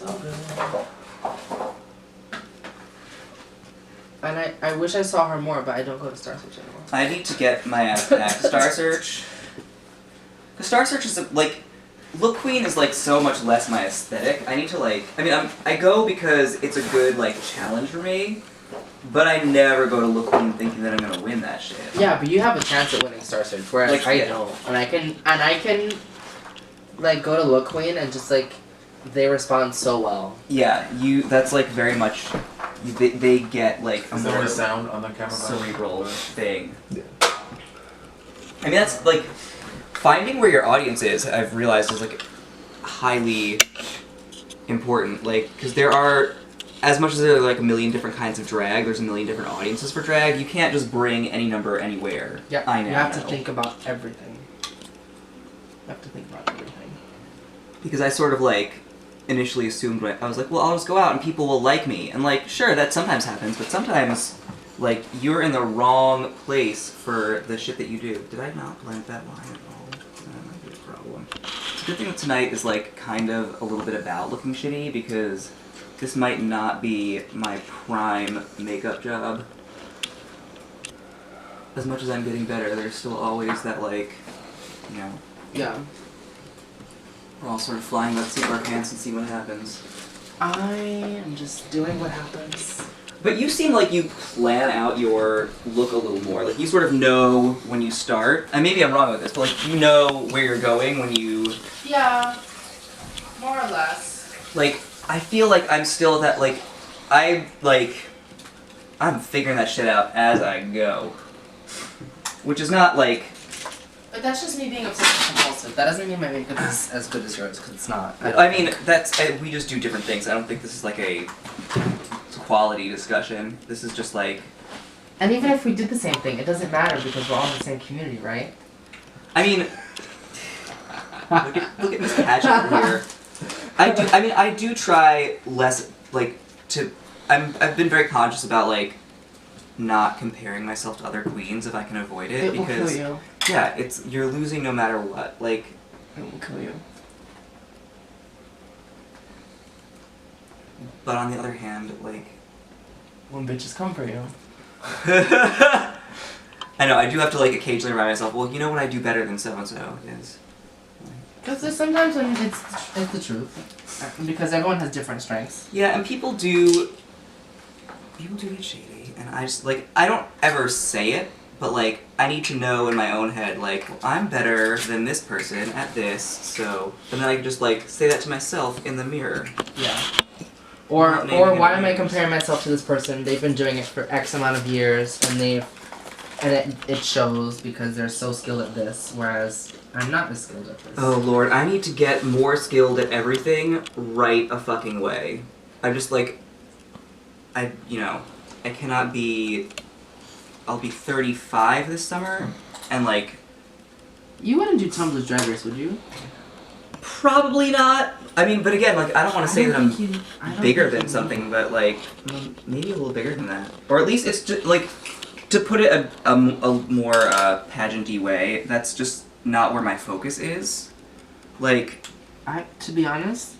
so good. And I wish I saw her more, but I don't go to Star Search anymore. I need to get my ass back to Star Search. Because Star Search is, like, Look Queen is, like, so much less my aesthetic. I need to, like, I mean, I go because it's a good, like, challenge for me, but I never go to Look Queen thinking that I'm gonna win that shit. Yeah, but you have a chance at winning Star Search, whereas Like, I don't. And I can, like, go to Look Queen and just, like, they respond so well. Yeah, that's, like, very much, they get, like, a Is there more a sound on the camera? cerebral thing. Yeah. I mean, that's, like, finding where your audience is, I've realized, is, like, highly important. Like, because there are, as much as there are, like, a million different kinds of drag, there's a million different audiences for drag, you can't just bring any number anywhere. Yeah, I know. you have to think about everything. You have to think about everything. Because I sort of, like, initially assumed, I was like, well, I'll just go out and people will like me. And, like, sure, that sometimes happens, but sometimes, like, you're in the wrong place for the shit that you do. Did I not blend that line at all? That might be a problem. It's a good thing that tonight is, like, kind of a little bit about looking shitty, because this might not be my prime makeup job. As much as I'm getting better, there's still always that, like, you know... Yeah. We're all sort of flying by the seat of our pants and see what happens. I am just doing what happens. But you seem like you plan out your look a little more. Like, you sort of know when you start. And maybe I'm wrong with this, but, like, you know where you're going when you... Yeah. More or less. Like, I feel like I'm still that, like... I'm figuring that shit out as I go. Which is not, like... But that's just me being obsessive compulsive. That doesn't mean my makeup is as good as yours, because it's not. I mean, we just do different things. I don't think this is, like, a quality discussion. This is just, like... And even if we did the same thing, it doesn't matter, because we're all in the same community, right? I mean... look at this pageant over here. I do try less, like, I've been very conscious about, like, not comparing myself to other queens if I can avoid it, It will kill you. Yeah, you're losing no matter what. Like, It will kill you. But on the other hand, like, when bitches come for you. I know, I do have to, like, occasionally remind myself, well, you know what I do better than so-and-so is... Because there's sometimes when it's the truth. Because everyone has different strengths. Yeah, and people do get shady, and I just, like, I don't ever say it, but, like, I need to know in my own head, like, well, I'm better than this person at this, so... And then I can just, like, say that to myself in the mirror. Yeah. Or why am I comparing myself to this person? They've been doing it for X amount of years, and it shows because they're so skilled at this, whereas I'm not as skilled at this. Oh lord, I need to get more skilled at everything right a fucking way. I'm just like, I cannot be, I'll be 35 this summer, and like... You wouldn't do Tumblr's Drag Race, would you? Probably not. I mean, but again, like, I don't want to say that I'm bigger than something, but like, maybe a little bigger than that. Or at least it's just, like, to put it a more pageant-y way, that's just not where my focus is. Like... To be honest,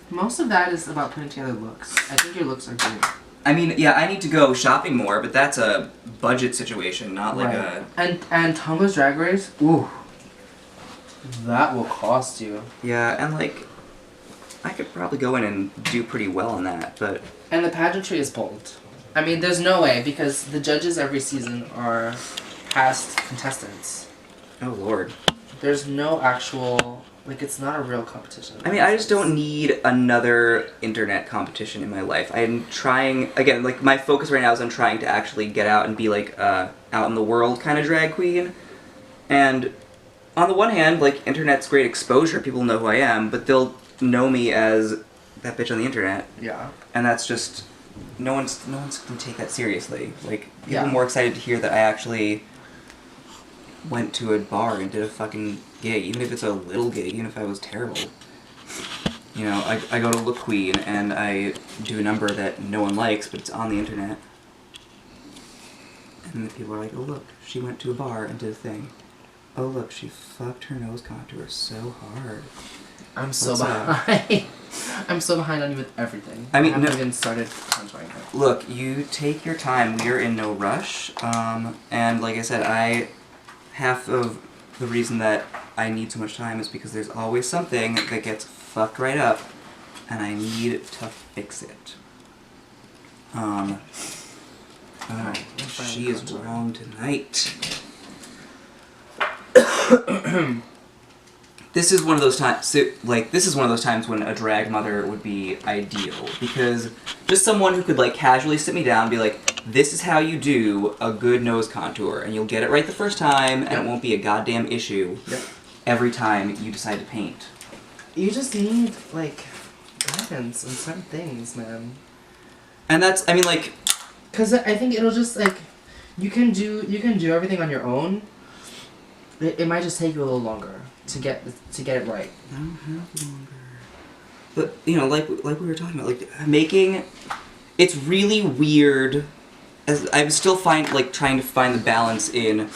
most of that is about putting together looks. I think your looks are great. I mean, yeah, I need to go shopping more, but that's a budget situation, not like a... And Tumblr's Drag Race, ooh. That will cost you. Yeah, and like, I could probably go in and do pretty well on that, but... And the pageantry is bold. I mean, there's no way, because the judges every season are past contestants. Oh lord. There's no actual... Like, it's not a real competition. I mean, I just don't need another internet competition in my life. I'm trying, again, like, my focus right now is on trying to actually get out and be, like, out in the world kind of drag queen. And on the one hand, like, internet's great exposure, people know who I am, but they'll know me as that bitch on the internet. Yeah. And that's just, no one's gonna take that seriously. Like, people Yeah. are more excited to hear that I actually went to a bar and did a fucking gig, even if it's a little gig, even if I was terrible. You know, I go to Look Queen and I do a number that no one likes, but it's on the internet. And then the people are like, oh look, she went to a bar and did a thing. Oh look, she fucked her nose contour so hard. I'm so What's behind. I'm so behind on you with everything. I mean, haven't no, even started contouring it. look, you take your time. We are in no rush. And like I said, half of the reason that I need so much time is because there's always something that gets fucked right up, and I need to fix it. She is wrong tonight. This is one of those times. This is one of those times when a drag mother would be ideal, because just someone who could like casually sit me down and be like, "This is how you do a good nose contour, and you'll get it right the first time, and it won't be a goddamn issue every time you decide to paint." You just need like guidance on certain things, man. And that's, I mean, like, because I think it'll just like you can do everything on your own. It might just take you a little longer to get it right. I don't have longer. But you know, like we were talking about, like making, it's really weird. As I'm still trying to find the balance in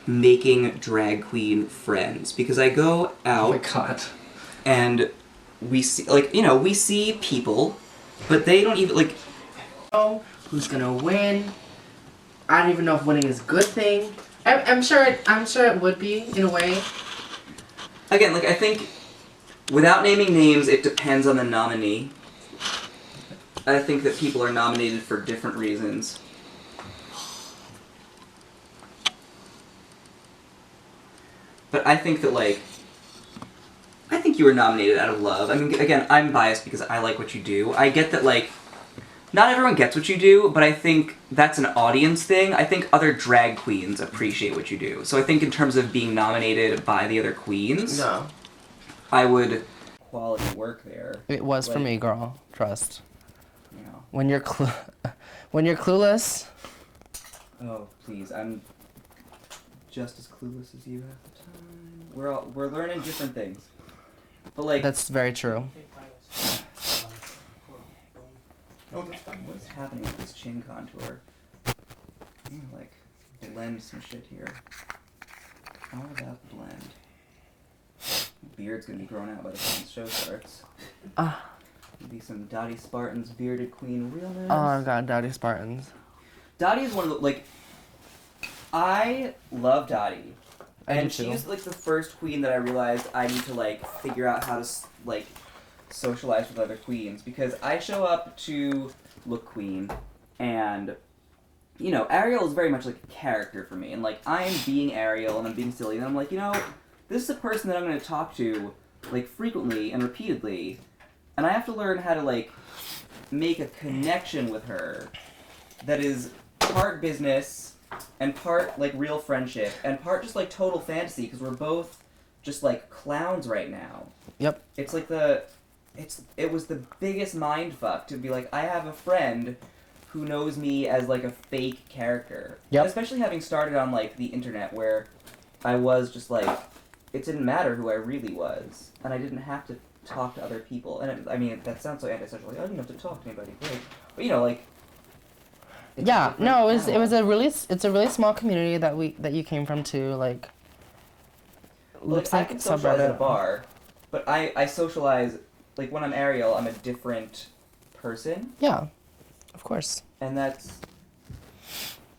making drag queen friends, because I go out. Oh my god. And we see, we see people, but they don't even know who's gonna win. I don't even know if winning is a good thing. I'm sure it would be in a way. Again, I think, without naming names, it depends on the nominee. I think that people are nominated for different reasons. But I think that, I think you were nominated out of love. I mean, again, I'm biased because I like what you do. I get that, not everyone gets what you do, but I think that's an audience thing. I think other drag queens appreciate what you do. So I think in terms of being nominated by the other queens, No. I would quality work there. It was for me, girl. Trust. You know. When you're clueless. Oh, please. I'm just as clueless as you half the time. We're learning different things. But that's very true. What's happening with this chin contour? I'm gonna blend some shit here. All about the blend. Beard's gonna be grown out by the time the show starts. Maybe some Dottie Spartan's bearded queen realness. Oh my god, Dottie Spartans. Dottie is one of the I love Dottie. And she was the first queen that I realized I need to figure out how to socialize with other queens, because I show up to look queen, and Ariel is very much like a character for me, and I am being Ariel and I'm being silly, and I'm this is a person that I'm going to talk to frequently and repeatedly, and I have to learn how to make a connection with her that is part business and part real friendship and part just total fantasy, because we're both just clowns right now. Yep. It's it was the biggest mindfuck to be I have a friend who knows me as a fake character. Yep. And especially having started on the internet, where I was just it didn't matter who I really was, and I didn't have to talk to other people. And I mean, that sounds so antisocial. I didn't have to talk to anybody, great. But yeah, no, it's a really small community that you came from too, looks I can socialize at a bar, but I socialize when I'm Ariel, I'm a different person. Yeah, of course. And that's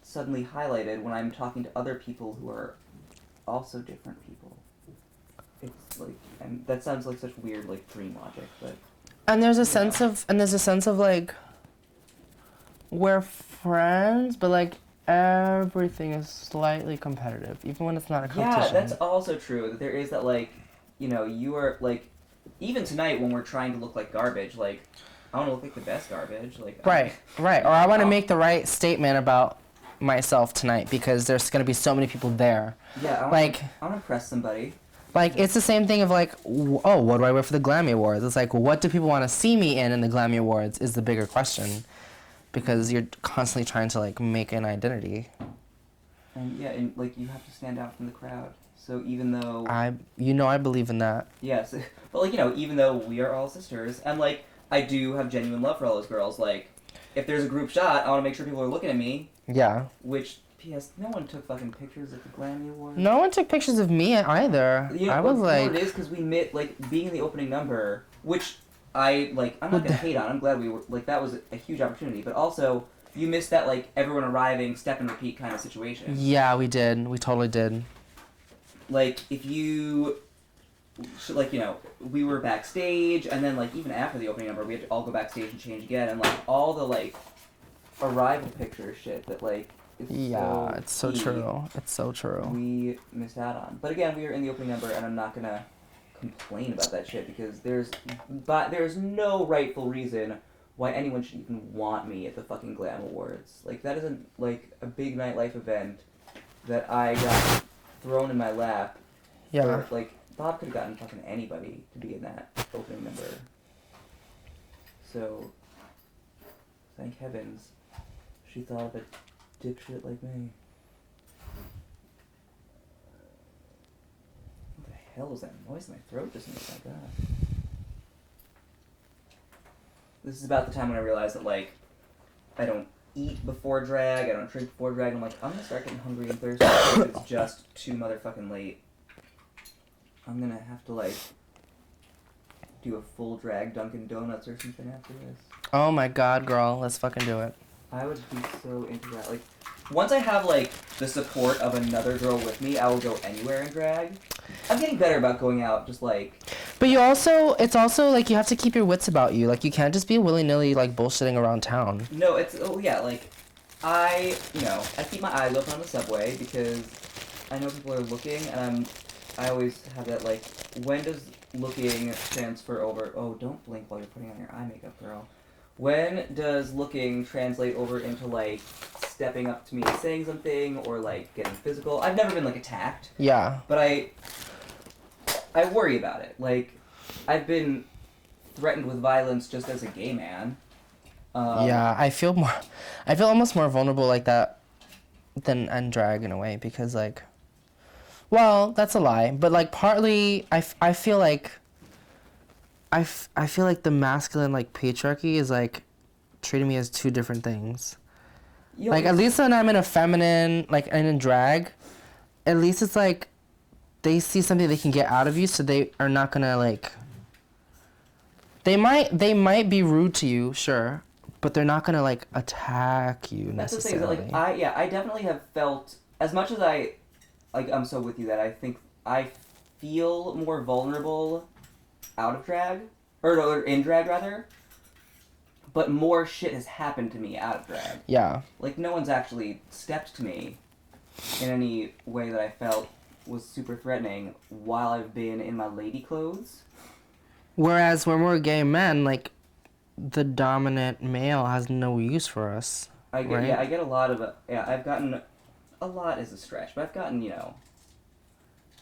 suddenly highlighted when I'm talking to other people who are also different people. It's and that sounds like such weird dream logic, but. And there's a sense of we're friends, but everything is slightly competitive, even when it's not a competition. Yeah, that's also true. That there is that you are even tonight when we're trying to look like garbage, I want to look like the best garbage, Right. Or I want to make the right statement about myself tonight because there's gonna be so many people there. Yeah, I want to impress somebody. It's the same thing of oh, what do I wear for the Glammy Awards? It's what do people want to see me in the Glammy Awards is the bigger question, because you're constantly trying to make an identity. And yeah, and you have to stand out from the crowd. So even though I believe in that. Yes, but even though we are all sisters, and I do have genuine love for all those girls. If there's a group shot, I want to make sure people are looking at me. Yeah. Which P.S. No one took fucking pictures at the Grammy Awards. No one took pictures of me either. You know, I was like... You know what it is? Because we met, like, being in the opening number, which I'm not gonna hate on. I'm glad we were, like, that was a huge opportunity. But also, you missed that, like, everyone arriving, step and repeat kind of situation. Yeah, we did. We totally did. Like, if you... Like, you know, we were backstage, and then, like, even after the opening number, we had to all go backstage and change again, and, like, all the, like, arrival picture shit that, like, is it's so true. It's so true. We missed out on. But again, we were in the opening number, and I'm not gonna complain about that shit, because there's no rightful reason why anyone should even want me at the fucking Glam Awards. Like, that isn't, like, a big nightlife event that I got thrown in my lap. Yeah. For, like, Bob could have gotten fucking anybody to be in that opening number. So, thank heavens, she thought of a dipshit like me. What the hell was that noise in my throat just made? Oh my god. This is about the time when I realized that, like, I don't eat before drag, I don't drink before drag, and I'm like, I'm gonna start getting hungry and thirsty because it's just too motherfucking late. I'm gonna have to, like, do a full drag Dunkin' Donuts or something after this. Oh my god, girl. Let's fucking do it. I would be so into that. Like, once I have, like, the support of another girl with me, I will go anywhere in drag. I'm getting better about going out, just, like... But it's also, like, you have to keep your wits about you. Like, you can't just be willy-nilly, like, bullshitting around town. No, like, I keep my eyes open on the subway because I know people are looking, and I always have that, like, when does looking transfer over... Oh, don't blink while you're putting on your eye makeup, girl. When does looking translate over into, like, stepping up to me and saying something, or, like, getting physical? I've never been, like, attacked. Yeah. But I worry about it. Like, I've been threatened with violence just as a gay man. Yeah, I feel almost more vulnerable like that than in drag in a way, because, like... Well, that's a lie, but, like, partly, I feel like... I feel like the masculine, like, patriarchy is, like, treating me as two different things. Like, at least when I'm in a feminine, like, and in drag, at least it's, like, they see something they can get out of you, so they are not gonna, like... They might be rude to you, sure, but they're not gonna, like, attack you necessarily. That's the thing, like, I definitely have felt, as much as I'm so with you that I think I feel more vulnerable out of drag, or in drag rather, but more shit has happened to me out of drag. Yeah. Like, no one's actually stepped to me in any way that I felt was super threatening while I've been in my lady clothes. Whereas when we're gay men, like, the dominant male has no use for us. I get a lot of I've gotten a lot is a stretch, but I've gotten,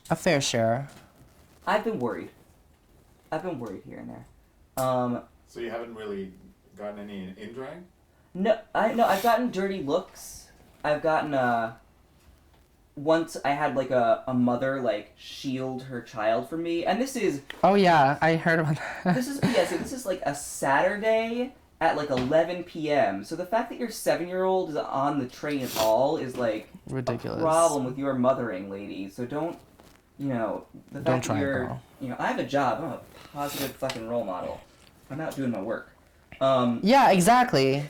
a fair share. I've been worried here and there. So you haven't really gotten any in drag? No, I've gotten dirty looks. I've gotten once I had, like, a mother, like, shield her child from me, and this is... Oh yeah, I heard about that. This is like a Saturday at, like, 11 p.m. So the fact that your 7-year-old is on the train at all is, like, ridiculous. A problem with your mothering, lady. So don't, the fact don't try, that you're, girl. I have a job. I'm a positive fucking role model. I'm out doing my work. Yeah, exactly.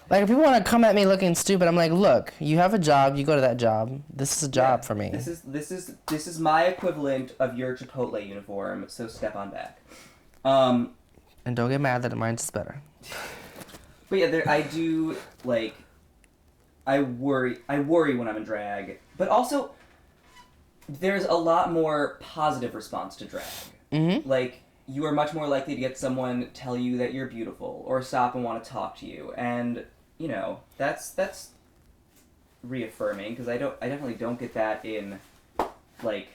Like, if people want to come at me looking stupid, I'm like, look, you have a job, you go to that job. This is a job for me. This is my equivalent of your Chipotle uniform, so step on back. And don't get mad that mine's is better. But yeah, I do, like, I worry when I'm in drag, but also there's a lot more positive response to drag. Mm-hmm. Like, you are much more likely to get someone tell you that you're beautiful, or stop and want to talk to you, and, that's reaffirming, because I definitely don't get that in, like,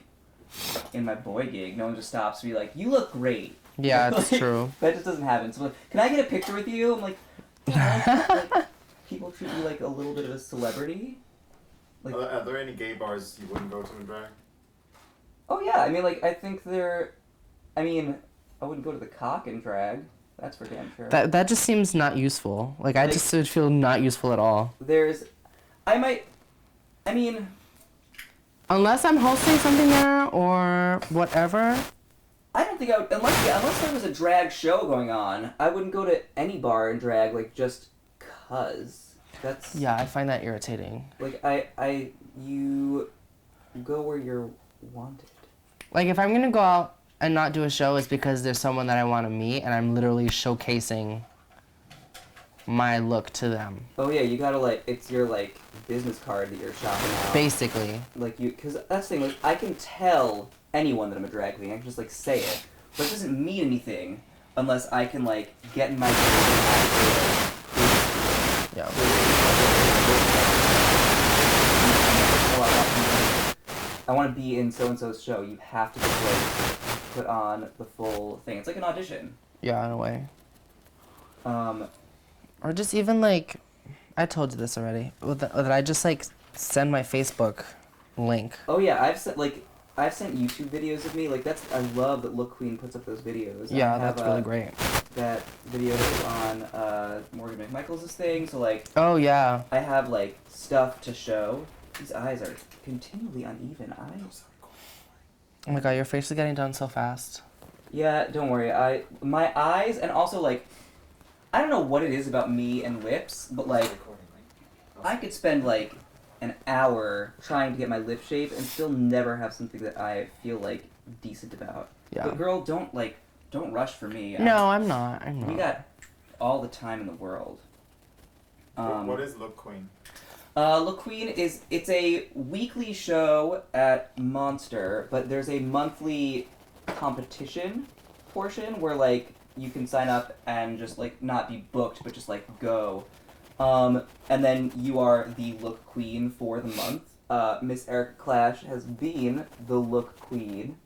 in my boy gig. No one just stops to be like, you look great. Yeah, that's like, true. That just doesn't happen. So, like, can I get a picture with you? I'm like, like, people treat you like a little bit of a celebrity. Like, are there any gay bars you wouldn't go to in drag? Oh yeah, I mean, like, I wouldn't go to the Cock in drag. That's for damn sure. That just seems not useful. Like, I just would feel not useful at all. I I mean, unless I'm hosting something there or whatever. I don't think I would, unless there was a drag show going on, I wouldn't go to any bar and drag, like, just cause. That's... Yeah, I find that irritating. Like, you go where you're wanted. Like, if I'm gonna go out and not do a show, it's because there's someone that I want to meet, and I'm literally showcasing my look to them. Oh yeah, you gotta, like, it's your, like, business card that you're shopping out. Basically. Like, because that's the thing, like, I can tell anyone that I'm a drag queen, I can just, like, say it. But it doesn't mean anything unless I can, like, get in my... Yeah. I want to be in so-and-so's show. You have to just, like, put on the full thing. It's like an audition. Yeah, in a way. Or just even, like, I told you this already, that I just, like, send my Facebook link. Oh, yeah, I've sent YouTube videos of me. Like, I love that Look Queen puts up those videos. Yeah, that's really great. That video is on Morgan McMichaels' thing, so, like... Oh, yeah. I have, like, stuff to show. These eyes are continually uneven. Oh my god, your face is getting done so fast. Yeah, don't worry. My eyes, and also, like, I don't know what it is about me and lips, but, like, I could spend, like, an hour trying to get my lip shape and still never have something that I feel, like, decent about. Yeah. But, girl, don't rush for me. No, I'm not. We got all the time in the world. What is Look Queen? Look Queen it's a weekly show at Monster, but there's a monthly competition portion where, like, you can sign up and just, like, not be booked, but just, like, go. And then you are the Look Queen for the month. Miss Erika Klash has been the Look Queen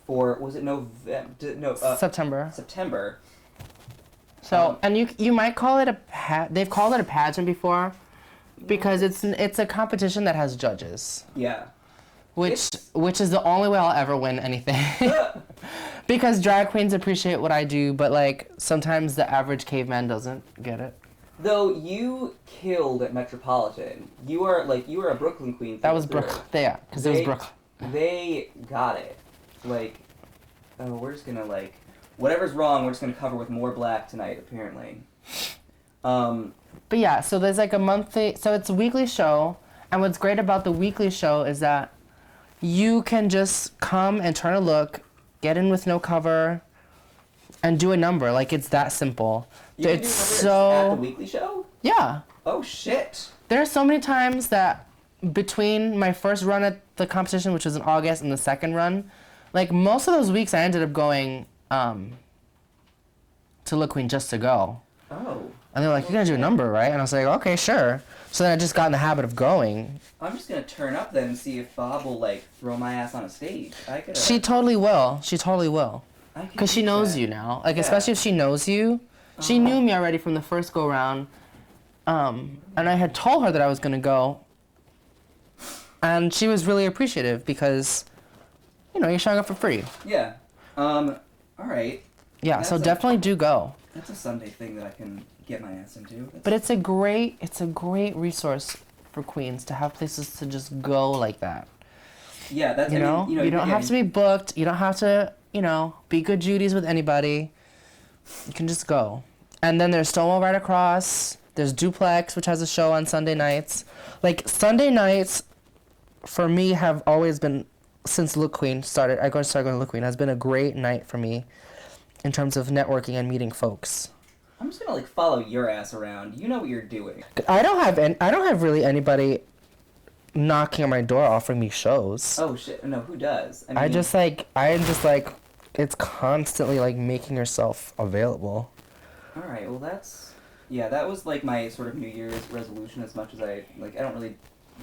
for, was it November? No, September. September. So, and you might call it they've called it a pageant before, because it's a competition that has judges. Yeah. Which is the only way I'll ever win anything. Because drag queens appreciate what I do, but, like, sometimes the average caveman doesn't get it. Though you killed at Metropolitan. You are a Brooklyn queen. That was Brooklyn. Yeah, because it was Brooklyn. They got it. Like, oh, we're just gonna, like, whatever's wrong, we're just gonna cover with more black tonight, apparently. But yeah, so there's, like, a monthly, so it's a weekly show, and what's great about the weekly show is that you can just come and turn a look, get in with no cover, and do a number. Like, it's that simple. You can do numbers at the weekly show? Yeah. Oh, shit. There are so many times that between my first run at the competition, which was in August, and the second run, like, most of those weeks I ended up going to Look Queen just to go. Oh. And they're like, you're going to do a number, right? And I was like, okay, sure. So then I just got in the habit of going. I'm just going to turn up then and see if Bob will, like, throw my ass on a stage. She totally will. She totally will. Because she knows you now. Like, especially if she knows you. She knew me already from the first go-round. And I had told her that I was going to go. And she was really appreciative because, you know, you're showing up for free. Yeah. All right. Yeah, so definitely do go. That's a Sunday thing that I can get my ass into. But it's a great resource for queens to have places to just go like that. Yeah, that's, you know, you don't have to be booked. You don't have to, you know, be good Judies with anybody. You can just go. And then there's Stonewall right across. There's Duplex, which has a show on Sunday nights. Like, Sunday nights, for me, have always been, since Look Queen started, I started going to Look Queen, has been a great night for me in terms of networking and meeting folks. I'm just gonna, like, follow your ass around. You know what you're doing. I don't have really anybody knocking on my door offering me shows. Oh shit! No, who does? I mean, I'm just like, it's constantly, like, making yourself available. All right. Well, that was, like, my sort of New Year's resolution. As much as I don't really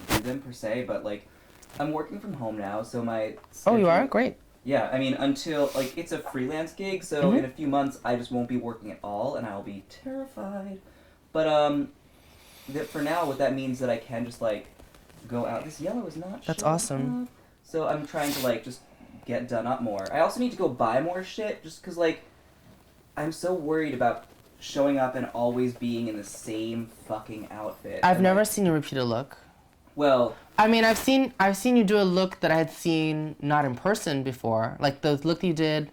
do them per se, but, like, I'm working from home now, so my schedule, Oh, you are? Great. Yeah, I mean, until, like, it's a freelance gig, so in a few months I just won't be working at all, and I'll be terrified. But for now, what that means that I can just, like, go out. This yellow is not. That's awesome. Up. So I'm trying to, like, just get done up more. I also need to go buy more shit, just because, like, I'm so worried about showing up and always being in the same fucking outfit. I've never seen you repeat a look. Well, I mean, I've seen you do a look that I had seen not in person before. Like the look you did,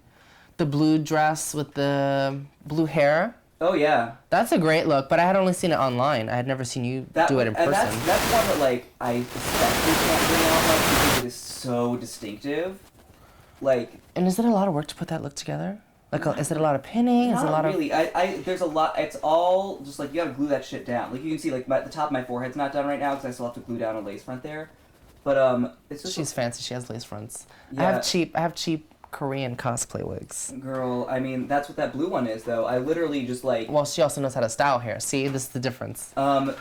the blue dress with the blue hair. oh yeah. That's a great look, but I had only seen it online. I had never seen you do it in person. That's one that like I especially can't bring out much because it is so distinctive. Like. And is it a lot of work to put that look together? Like, is it a lot of pinning? Is it a lot really. There's a lot. It's all just like you gotta glue that shit down. Like you can see, like the top of my forehead's not done right now because I still have to glue down a lace front there. But it's just. She's fancy. She has lace fronts. Yeah. I have cheap Korean cosplay wigs. Girl, I mean that's what that blue one is though. I literally just like. Well, she also knows how to style hair. See, this is the difference. I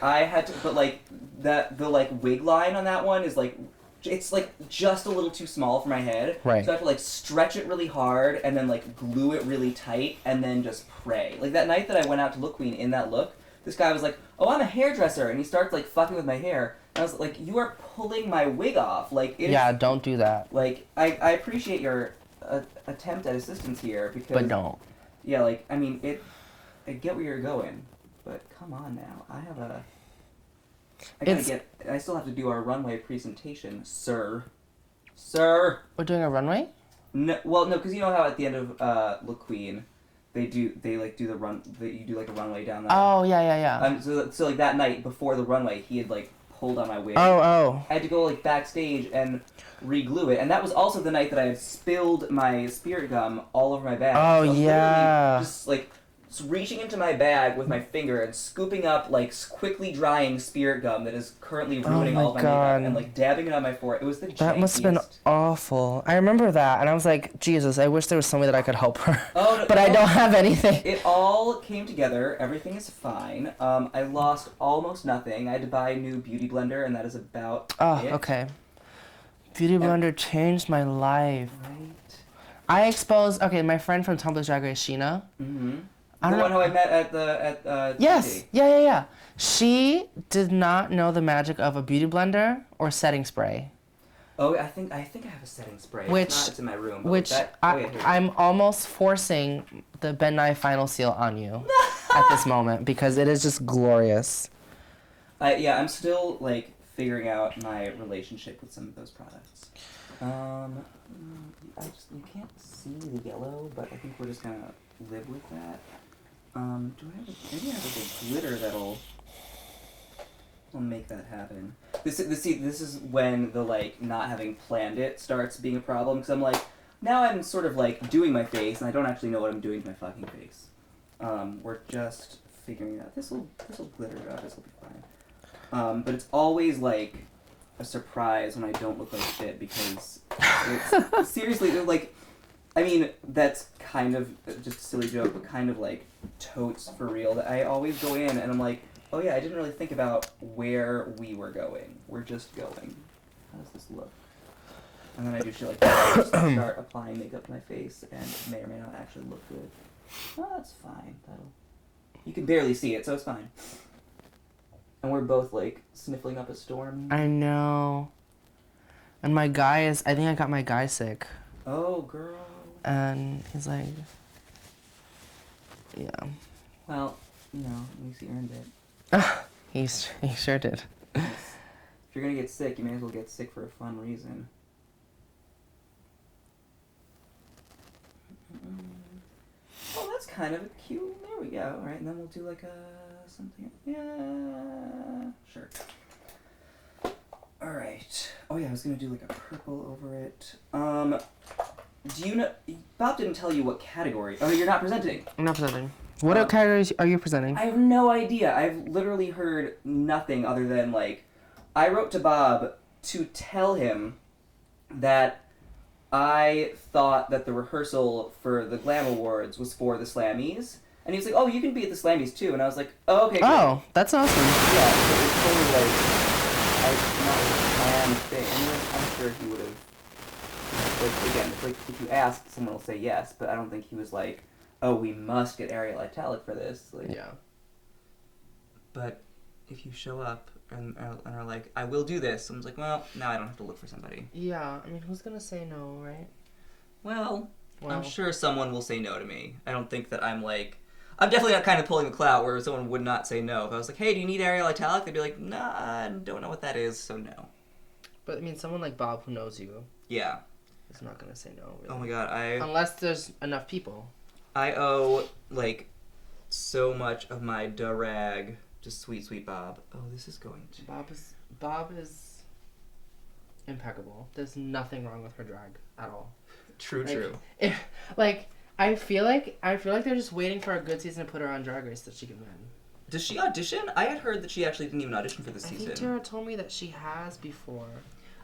had to, but like the like wig line on that one is like. It's like just a little too small for my head. Right. So I have to like stretch it really hard and then like glue it really tight and then just pray. Like that night that I went out to Look Queen in that look, this guy was like, "Oh, I'm a hairdresser," and he starts like fucking with my hair. And I was like, "You are pulling my wig off." Like don't do that. Like I appreciate your attempt at assistance here because. But don't. Yeah, like I mean I get where you're going, but come on now. I still have to do our runway presentation, sir. Sir! We're doing a runway? No, because you know how at the end of Look Queen, you do like a runway down the... Oh, yeah. So like that night before the runway, he had like pulled on my wig. Oh. I had to go like backstage and re-glue it, and that was also the night that I had spilled my spirit gum all over my bag. Oh, so yeah. Just like... reaching into my bag with my finger and scooping up like quickly drying spirit gum that is currently ruining all of my makeup and like dabbing it on my forehead. It was the jankiest. That must have been awful. I remember that, and I was like, Jesus, I wish there was some way that I could help her. Oh, no, but I don't have anything. It all came together. Everything is fine. I lost almost nothing. I had to buy a new beauty blender, and that is about it. Okay. Beauty blender changed my life. Right. I exposed. Okay, my friend from Tumblr's Drag Race, Sheena. Mm-hmm. The one who I met at Yes. TV. Yeah. She did not know the magic of a beauty blender or setting spray. Oh, I think I have a setting spray. It's in my room. I'm almost forcing the Ben Nye Final Seal on you at this moment because it is just glorious. I'm still like figuring out my relationship with some of those products. You can't see the yellow, but I think we're just gonna live with that. Maybe I have like a glitter that'll make that happen. This is when the like not having planned it starts being a problem because I'm like now I'm sort of like doing my face and I don't actually know what I'm doing to my fucking face. We're just figuring it out. This'll glitter it out. This'll be fine. But it's always like a surprise when I don't look like shit because it's seriously like. I mean, that's kind of just a silly joke, but kind of like totes for real. That I always go in and I'm like, oh yeah, I didn't really think about where we were going. We're just going. How does this look? And then I do shit like that. I just start applying makeup to my face and may or may not actually look good. Oh, that's fine. You can barely see it, so it's fine. And we're both like sniffling up a storm. I know. And my guy I think I got my guy sick. Oh, girl. And he's like, yeah. Well, at least he earned it. He sure did. If you're gonna get sick, you may as well get sick for a fun reason. Oh, that's kind of a cute. There we go. All right, and then we'll do like something. Yeah, sure. All right. Oh yeah, I was gonna do like a purple over it. Do you know? Bob didn't tell you what category. Oh, you're not presenting. I'm not presenting. What categories are you presenting? I have no idea. I've literally heard nothing other than like, I wrote to Bob to tell him that I thought that the rehearsal for the Glam Awards was for the Slammies, and he was like, "Oh, you can be at the Slammies too," and I was like, "Oh, okay." Great. Oh, that's awesome. Yeah, so it's totally like, not a planned thing. I mean, I'm sure he would have. Like again, it's like if you ask, someone will say yes, but I don't think he was like, "Oh, we must get Ariel Italic for this." Like, yeah. But if you show up and are like, "I will do this," someone's like, "Well, now I don't have to look for somebody." Yeah, I mean, who's gonna say no, right? Well, I'm sure someone will say no to me. I don't think that I'm like, I'm definitely not kind of pulling the clout where someone would not say no. If I was like, hey, do you need Ariel Italic? They'd be like, nah, I don't know what that is, so no. But I mean, someone like Bob who knows you Yeah. is not gonna say no. Really. Oh my god, unless there's enough people. I owe, like, so much of my durag to Sweet Sweet Bob. Oh, this is going to... Bob is impeccable. There's nothing wrong with her drag at all. True. I feel like they're just waiting for a good season to put her on Drag Race that she can win. Does she audition? I had heard that she actually didn't even audition for this season. I think Tara told me that she has before.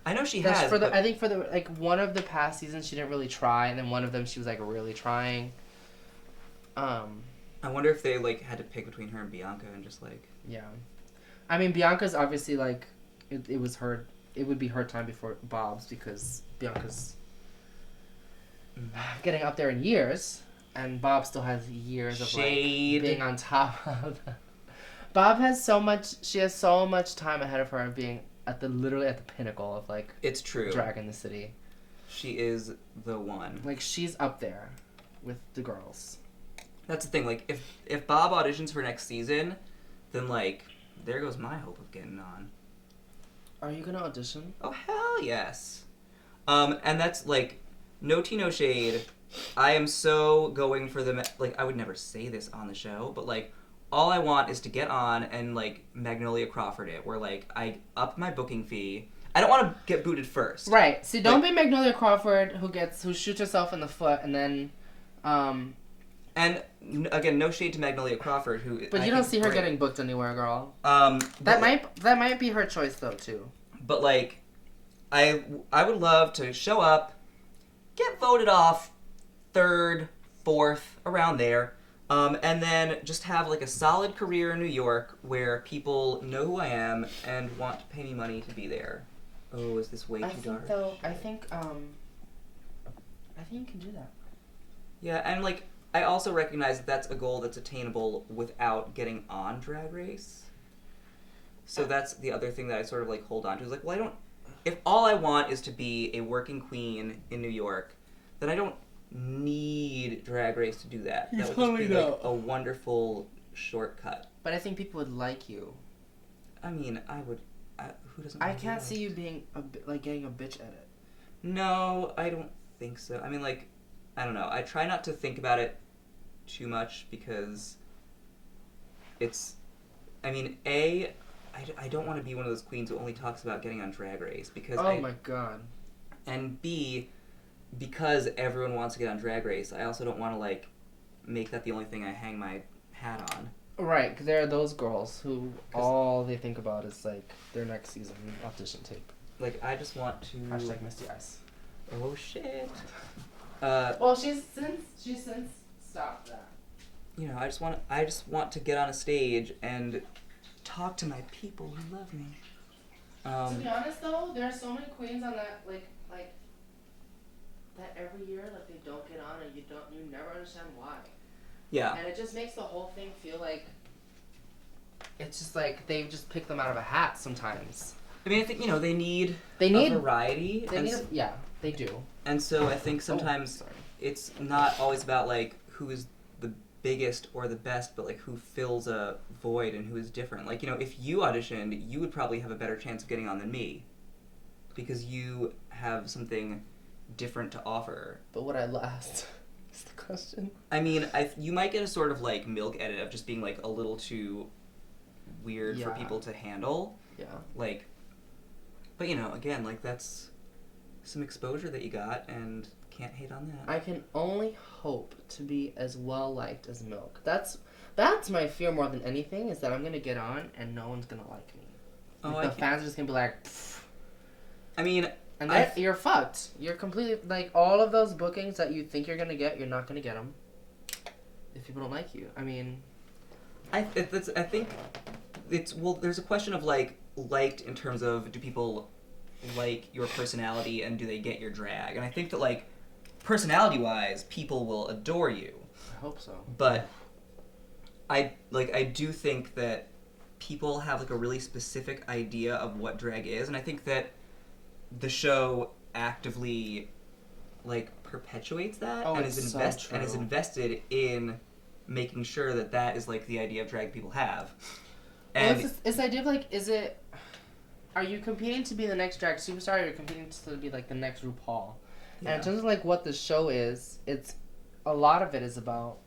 I know she That's has. I think for the like one of the past seasons she didn't really try, and then one of them she was like really trying. I wonder if they like had to pick between her and Bianca and just like. Yeah, I mean Bianca's obviously like, it was her. It would be her time before Bob's because Bianca's getting up there in years, and Bob still has years of like being on top of. Bob has so much. She has so much time ahead of her of being literally at the pinnacle of like. It's true. Drag in the city. She is the one. Like she's up there, with the girls. That's the thing. Like if Bob auditions for next season, then like there goes my hope of getting on. Are you gonna audition? Oh hell yes. And that's like no tea no shade. I am so going for the like I would never say this on the show, but like all I want is to get on and like Magnolia Crawford it, where like I up my booking fee. I don't want to get booted first. Right. See, don't be Magnolia Crawford who shoots herself in the foot and then, And again, no shade to Magnolia Crawford, who. But you don't see her getting booked anywhere, girl. That might be her choice though too. But like, I would love to show up, get voted off, 3rd, 4th, around there, and then just have like a solid career in New York where people know who I am and want to pay me money to be there. Oh, is this way too dark? I think you can do that. Yeah, and like I also recognize that that's a goal that's attainable without getting on Drag Race. So that's the other thing that I sort of like hold on to. Is like, well, if all I want is to be a working queen in New York, then I don't need Drag Race to do that. That would just be like a wonderful shortcut. But I think people would like you. I mean, I would. Who doesn't? I can't see you being getting a bitch edit. No, I don't think so. I mean, like, I don't know. I try not to think about it too much because it's. I mean, I don't want to be one of those queens who only talks about getting on Drag Race because. Oh my god. And B, because everyone wants to get on Drag Race, I also don't want to like make that the only thing I hang my hat on. Right, because there are those girls who all they think about is like their next season audition tape. Like I just want to. Hashtag Misty Eyes. Oh shit. Well, she's since stopped that. You know, I just want to get on a stage and talk to my people who love me. To be honest, though, there are so many queens on that like that every year like they don't get on and you never understand why. Yeah. And it just makes the whole thing feel like it's just like they just pick them out of a hat sometimes. I mean, I think they need a variety. Yeah, they do. And so I think sometimes it's not always about like who is the biggest or the best, but like who fills a void and who is different. Like, if you auditioned, you would probably have a better chance of getting on than me because you have something different to offer. But would I last? Is the question. I mean, you might get a sort of like milk edit of just being like a little too weird for people to handle. Yeah. Like, but again, like that's some exposure that you got and can't hate on that. I can only hope to be as well liked as Milk. That's my fear more than anything, is that I'm gonna get on and no one's gonna like me. The fans are just gonna be like, pfft. I mean, and then you're fucked. You're completely like all of those bookings that you think you're gonna get, you're not gonna get them if people don't like you. I mean, I think there's a question of like liked in terms of do people like your personality and do they get your drag, and I think that like personality-wise, people will adore you. I hope so. But I do think that people have like a really specific idea of what drag is, and I think that the show actively like perpetuates that and is invested in making sure that that is like the idea of drag people have. And And it's the idea of like, are you competing to be the next drag superstar, or are you competing to be like the next RuPaul? yeah. And in terms of like what the show is, a lot of it is about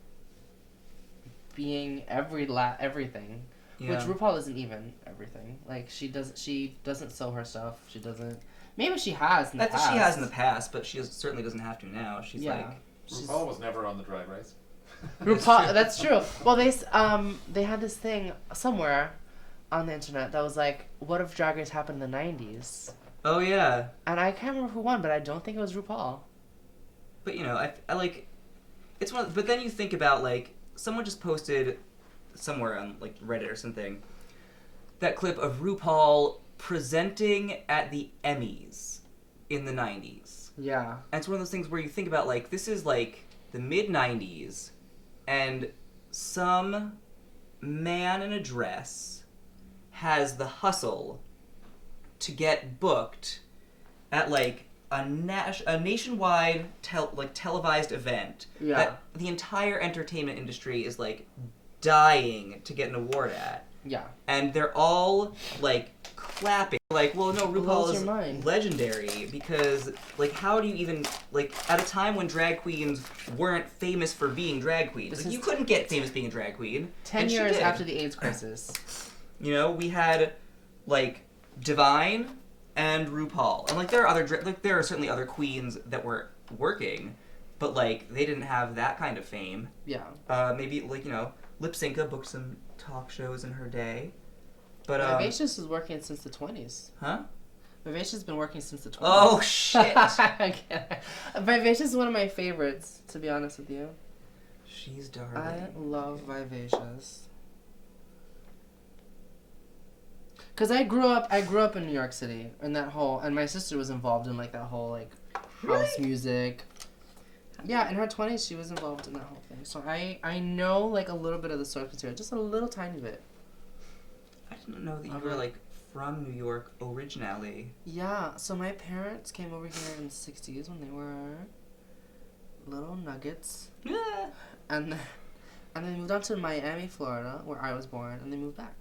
being everything. Yeah. Which RuPaul isn't even everything. Like she doesn't sew her stuff. She doesn't. Maybe she has in the past. She has in the past, but she certainly doesn't have to now. She's like. RuPaul was never on the Drag Race. RuPaul. That's true. Well, they had this thing somewhere on the internet that was like, what if Drag Race happened in the 90s? Oh yeah. And I can't remember who won, but I don't think it was RuPaul. But you know, I like. It's one. But then you think about like someone just posted somewhere on like Reddit or something that clip of RuPaul presenting at the Emmys in the 90s. Yeah. And it's one of those things where you think about like this is like the mid 90s and some man in a dress has the hustle to get booked at like a nationwide televised event that the entire entertainment industry is like dying to get an award at. Yeah. And they're all like clapping. Like, well, no, RuPaul is legendary because like how do you even like at a time when drag queens weren't famous for being drag queens. Like, you couldn't get famous being a drag queen. 10 years after the AIDS crisis. You know, we had like Divine and RuPaul. And like there are certainly other queens that were working, but like they didn't have that kind of fame. Yeah. Maybe like, you know, Lip Synca booked some talk shows in her day. But Vivacious is working since the 20s. Huh? Vivacious has been working since the 20s. Oh shit. Vivacious is one of my favorites, to be honest with you. She's darling. I love Vivacious. Cause I grew up in New York City, and my sister was involved in like that whole like house music. Yeah, in her 20s she was involved in that whole thing. So I know like a little bit of the source material, just a little tiny bit. I didn't know that you were like from New York originally. Yeah, so my parents came over here in the 60s when they were little nuggets. Yeah. And they moved on to Miami, Florida, where I was born, and they moved back.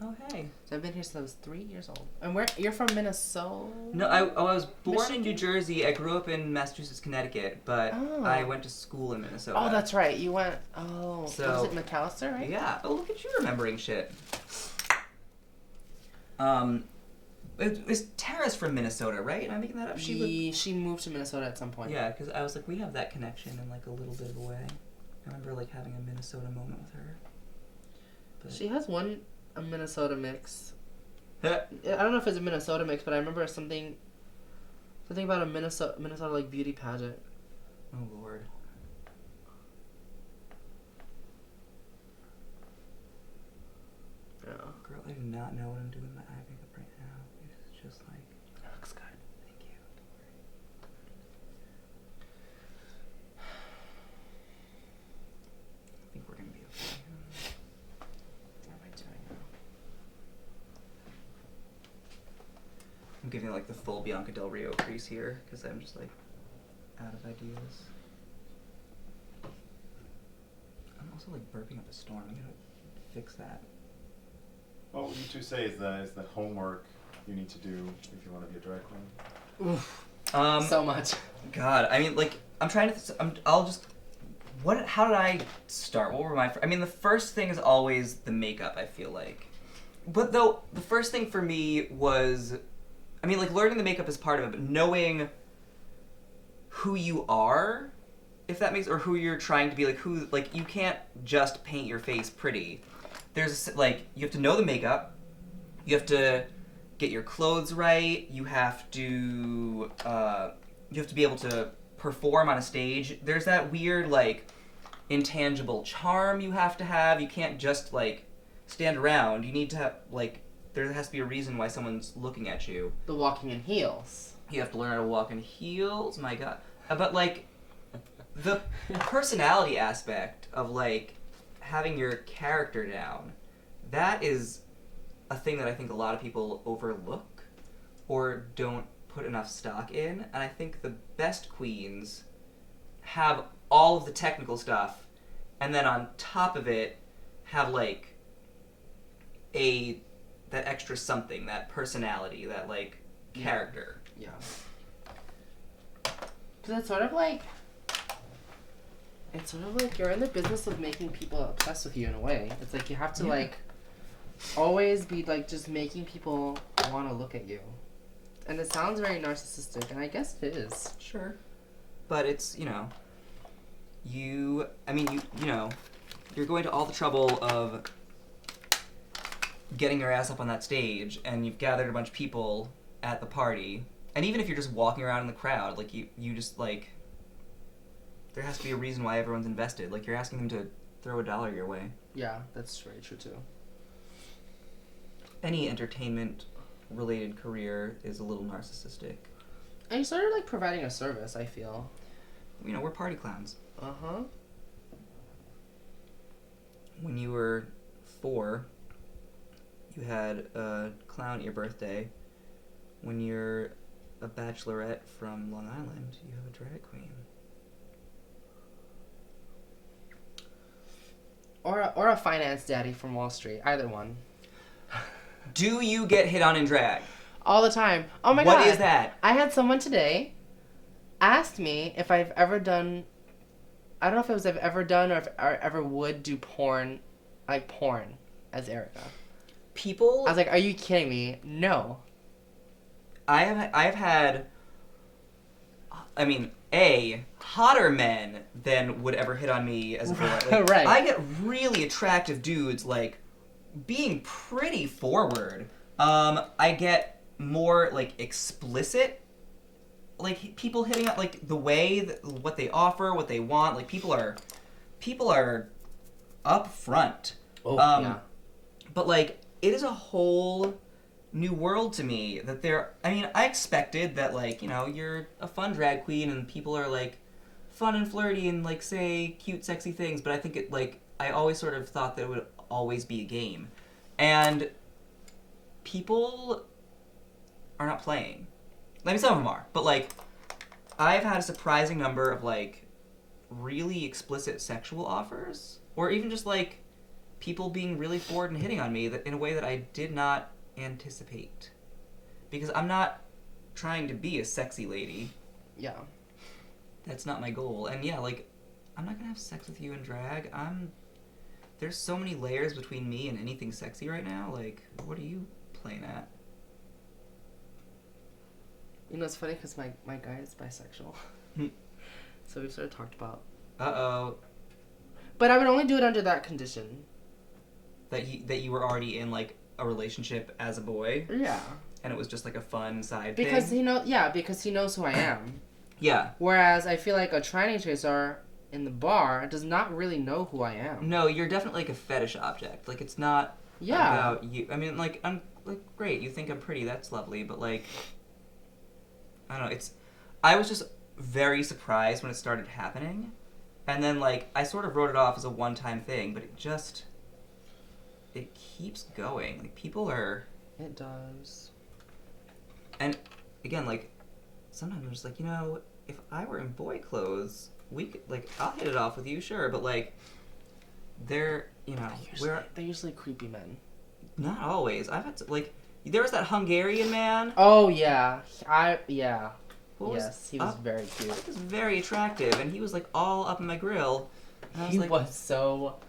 Oh, hey. So I've been here since I was 3 years old. And you're from Minnesota? No, I was born in New Jersey. I grew up in Massachusetts, Connecticut, but I went to school in Minnesota. Oh, that's right. You went, so, was it McAllister, right? Yeah. Oh, look at you remembering shit. Is Tara's from Minnesota, right? Am I making that up? She moved to Minnesota at some point. Yeah, because I was like, we have that connection in like a little bit of a way. I remember like having a Minnesota moment with her. But she has a Minnesota mix. I don't know if it's a Minnesota mix, but I remember something about a Minnesota like beauty pageant. Oh Lord. Yeah. Girl, I do not know what I'm doing with my eye makeup right now. It's just like It looks good. Thank you. I think we're gonna be okay. What am I doing now? I'm giving like the full Bianca Del Rio crease here because I'm just like out of ideas. I'm also like burping up a storm. I'm gonna fix that. What would you two say is the homework you need to do if you want to be a drag queen? Oof. So much. God, I mean, like, I'm trying to. How did I start? What were I mean, the first thing is always the makeup. I feel like, but though the first thing for me was, I mean, like learning the makeup is part of it, but knowing who you are, if that makes, or who you're trying to be, like you can't just paint your face pretty. There's like you have to know the makeup, you have to get your clothes right, you have to be able to perform on a stage. There's that weird like intangible charm you have to have. You can't just like stand around. You need to have like there has to be a reason why someone's looking at you. The walking in heels. You have to learn how to walk in heels. My God, but like the personality aspect of like having your character down, that is a thing that I think a lot of people overlook or don't put enough stock in. And I think the best queens have all of the technical stuff and then on top of it have like that extra something, that personality, that like character. Yeah. Because it's sort of like you're in the business of making people obsessed with you in a way. It's like you have to like always be like just making people want to look at you. And it sounds very narcissistic, and I guess it is. Sure. But it's, you know, you know, you're going to all the trouble of getting your ass up on that stage, and you've gathered a bunch of people at the party. And even if you're just walking around in the crowd, like, you just, like, there has to be a reason why everyone's invested. Like, you're asking them to throw $1 your way. Yeah, that's very true, too. Any entertainment-related career is a little narcissistic. And you started, like, providing a service, I feel. You know, we're party clowns. Uh-huh. When you were 4, you had a clown at your birthday. When you're a bachelorette from Long Island, you have a drag queen. Or a finance daddy from Wall Street. Either one. Do you get hit on in drag? All the time. Oh my god. What is that? I had someone today asked me if I've ever done, I don't know if it was I've ever done or if I ever would do porn, like porn as Erika. People... I was like, are you kidding me? No. I've had, I mean, hotter men than would ever hit on me as a boy. Like, right. I get really attractive dudes, like, being pretty forward. I get more, like, explicit, like, people hitting up, like, the way, what they offer, what they want. Like, people are up front. Oh, yeah. But, like, it is a whole new world to me that I expected that, like, you know, you're a fun drag queen and people are, like, fun and flirty and, like, say cute, sexy things, but I think it, like, I always sort of thought that it would always be a game. And people are not playing. I mean, some of them are, but, like, I've had a surprising number of, like, really explicit sexual offers, or even just, like, people being really forward and hitting on me in a way that I did not anticipate. Because I'm not trying to be a sexy lady. Yeah. That's not my goal. And yeah, like, I'm not gonna have sex with you in drag. There's so many layers between me and anything sexy right now. Like, what are you playing at? You know, it's funny because my guy is bisexual. So we've sort of talked about... Uh-oh. But I would only do it under that condition. That you were already in, like, a relationship as a boy? Yeah. And it was just, like, a fun side because thing? Because he knows who I am. Yeah. Whereas I feel like a tranny chaser in the bar does not really know who I am. No, you're definitely, like, a fetish object. Like, it's not about you. I mean, like, I'm, like, great, you think I'm pretty, that's lovely, but, like, I don't know, I was just very surprised when it started happening, and then, like, I sort of wrote it off as a one-time thing, but it keeps going. Like, people are... It does. And, again, like, sometimes I'm just like, you know, if I were in boy clothes, we could, like, I'll hit it off with you, sure, but, like, they're, you know, they're usually creepy men. Not always. I've had to, like, there was that Hungarian man. Oh, yeah. Yeah. Yes, he was very cute. He was very attractive, and he was, like, all up in my grill. And I was was so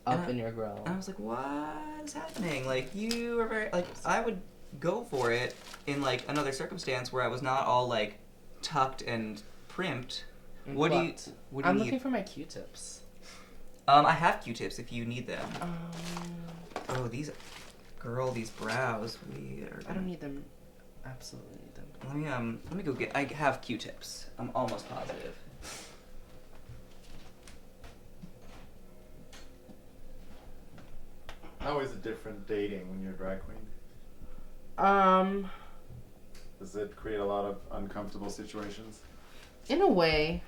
up in your grill. And I was like, what is happening? Like, you are very, like, I would go for it in, like, another circumstance where I was not all, like, tucked and primped. What do you I'm need? looking for my Q-tips. I have Q-tips if you need them. Oh, these brows. I don't need them. Absolutely need them. Let me go get. I have Q-tips. I'm almost positive. How is it different dating when you're a drag queen? Does it create a lot of uncomfortable situations? In a way,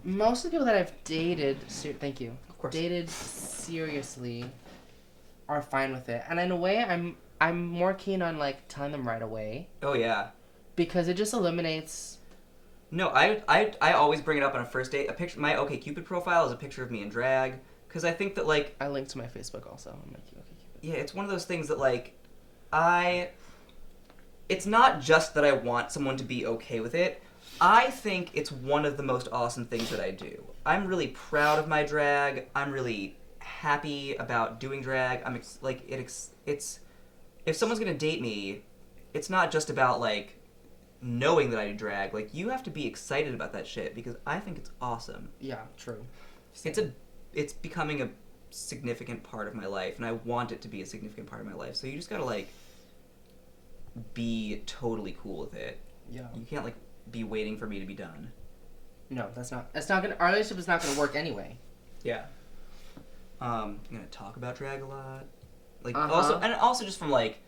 most of the people that I've dated, thank you, of course, dated seriously, are fine with it, and in a way, I'm more keen on like telling them right away. Oh yeah. Because it just eliminates No, I always bring it up on a first date. A picture, my OkCupid profile is a picture of me in drag, because I think that, like... I linked to my Facebook also. I'm like, okay, Yeah, it's one of those things that, like, it's not just that I want someone to be okay with it. I think it's one of the most awesome things that I do. I'm really proud of my drag. I'm really happy about doing drag. It's if someone's gonna date me, it's not just about, like, knowing that I do drag. Like, you have to be excited about that shit, because I think it's awesome. Yeah, true. It's becoming a significant part of my life, and I want it to be a significant part of my life. So you just gotta, like, be totally cool with it. Yeah. You can't, like, be waiting for me to be done. No, that's not. It's not gonna. Our relationship is not gonna work anyway. Yeah. I'm gonna talk about drag a lot. Like, Uh-huh. also just from, like,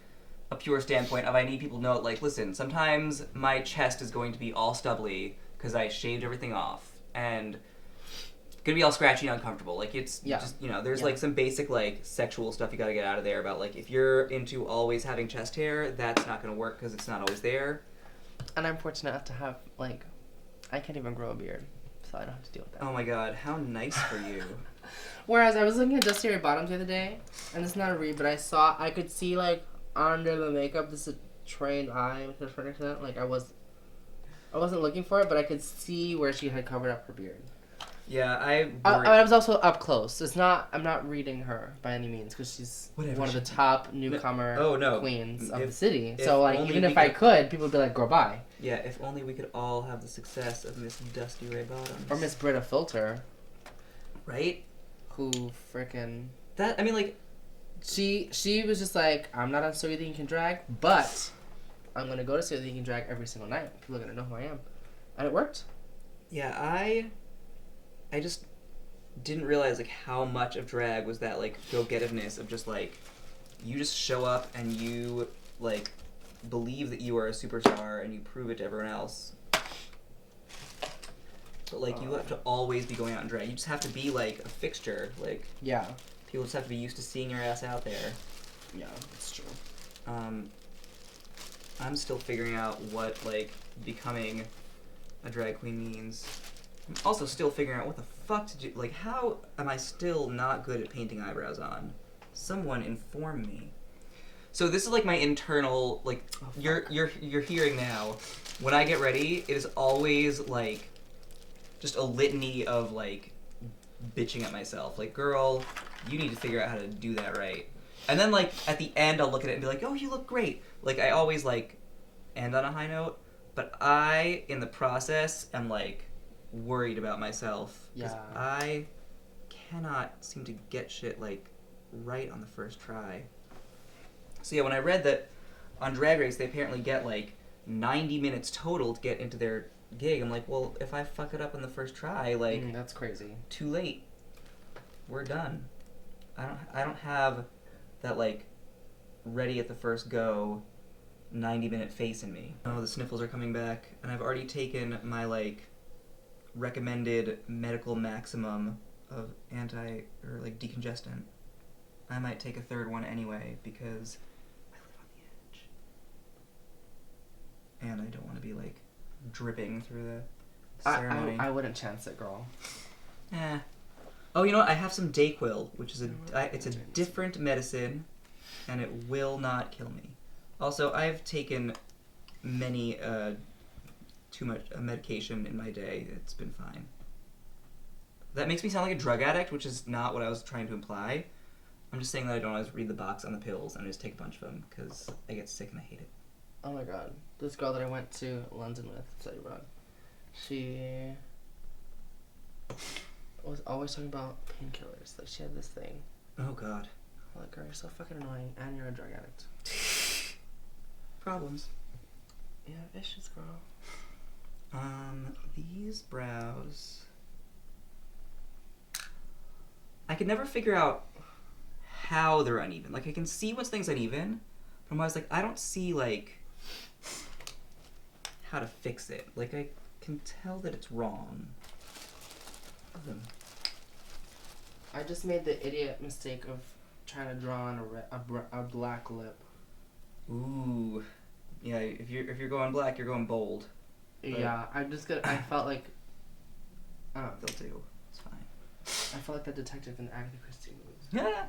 a pure standpoint of I need people to know, like, listen, sometimes my chest is going to be all stubbly because I shaved everything off, and it's gonna be all scratchy and uncomfortable. Like, it's just, you know, there's, like, some basic, like, sexual stuff you gotta get out of there about, like, if you're into always having chest hair, that's not gonna work because it's not always there. And I'm fortunate enough to have, like, I can't even grow a beard, so I don't have to deal with that. Oh my god, how nice for you. Whereas I was looking at Dusty Ray Bottoms the other day, and it's not a read, but I could see, like, under the makeup, this is a trained eye with her accent. Like, I wasn't looking for it, but I could see where she had covered up her beard. Yeah, I was also up close. I'm not reading her by any means, because she's one of the top newcomer queens of the city. So, like, even if I could, people would be like, girl, bye. Yeah, if only we could all have the success of Miss Dusty Ray Bottoms. Or Miss Britta Filter. Right? Who frickin'... That, I mean, like... She was just like, I'm not on So You Think You Can Drag, but I'm gonna go to So You Think You Can Drag every single night. People are gonna know who I am. And it worked. Yeah, I just didn't realize, like, how much of drag was that, like, go-getiveness of just, like, you just show up and you, like, believe that you are a superstar and you prove it to everyone else. But, like, you have to always be going out in drag. You just have to be, like, a fixture. Like, yeah. People just have to be used to seeing your ass out there. Yeah, that's true. I'm still figuring out what, like, becoming a drag queen means. I'm also still figuring out what the fuck to do. Like, how am I still not good at painting eyebrows on? Someone inform me. So this is, like, my internal, like, you're hearing now. When I get ready, it is always, like, just a litany of, like, bitching at myself. Like, girl, you need to figure out how to do that right. And then, like, at the end, I'll look at it and be like, oh, you look great. Like, I always, like, end on a high note. But I, in the process, am, like, worried about myself. Yeah. I cannot seem to get shit, like, right on the first try. So, yeah, when I read that on Drag Race, they apparently get, like, 90 minutes total to get into their gig, I'm like, well, if I fuck it up on the first try, like... that's crazy. Too late. We're done. I don't have that, like, ready at the first go 90-minute face in me. Oh, the sniffles are coming back, and I've already taken my, like, recommended medical maximum of decongestant. I might take a third one anyway, because I live on the edge. And I don't want to be, like, dripping through the ceremony. I wouldn't chance it, girl. Oh, you know what? I have some Dayquil, which is it's a different medicine, and it will not kill me. Also, I've taken many too much medication in my day. It's been fine. That makes me sound like a drug addict, which is not what I was trying to imply. I'm just saying that I don't always read the box on the pills and I just take a bunch of them because I get sick and I hate it. Oh my god. This girl that I went to London with, sorry, Rod, she was always talking about painkillers. Like, she had this thing. Oh god. I'm like, girl, you're so fucking annoying and you're a drug addict. Problems. Yeah, issues, girl. These brows... I could never figure out how they're uneven. Like, I can see when things uneven, but I'm always like, I don't see, like, how to fix it. Like, I can tell that it's wrong. I just made the idiot mistake of trying to draw on a black lip. Ooh. Yeah, if you're going black, you're going bold. Yeah, I felt like. They'll do. It's fine. I felt like that detective in the Agatha Christie movies. Yeah.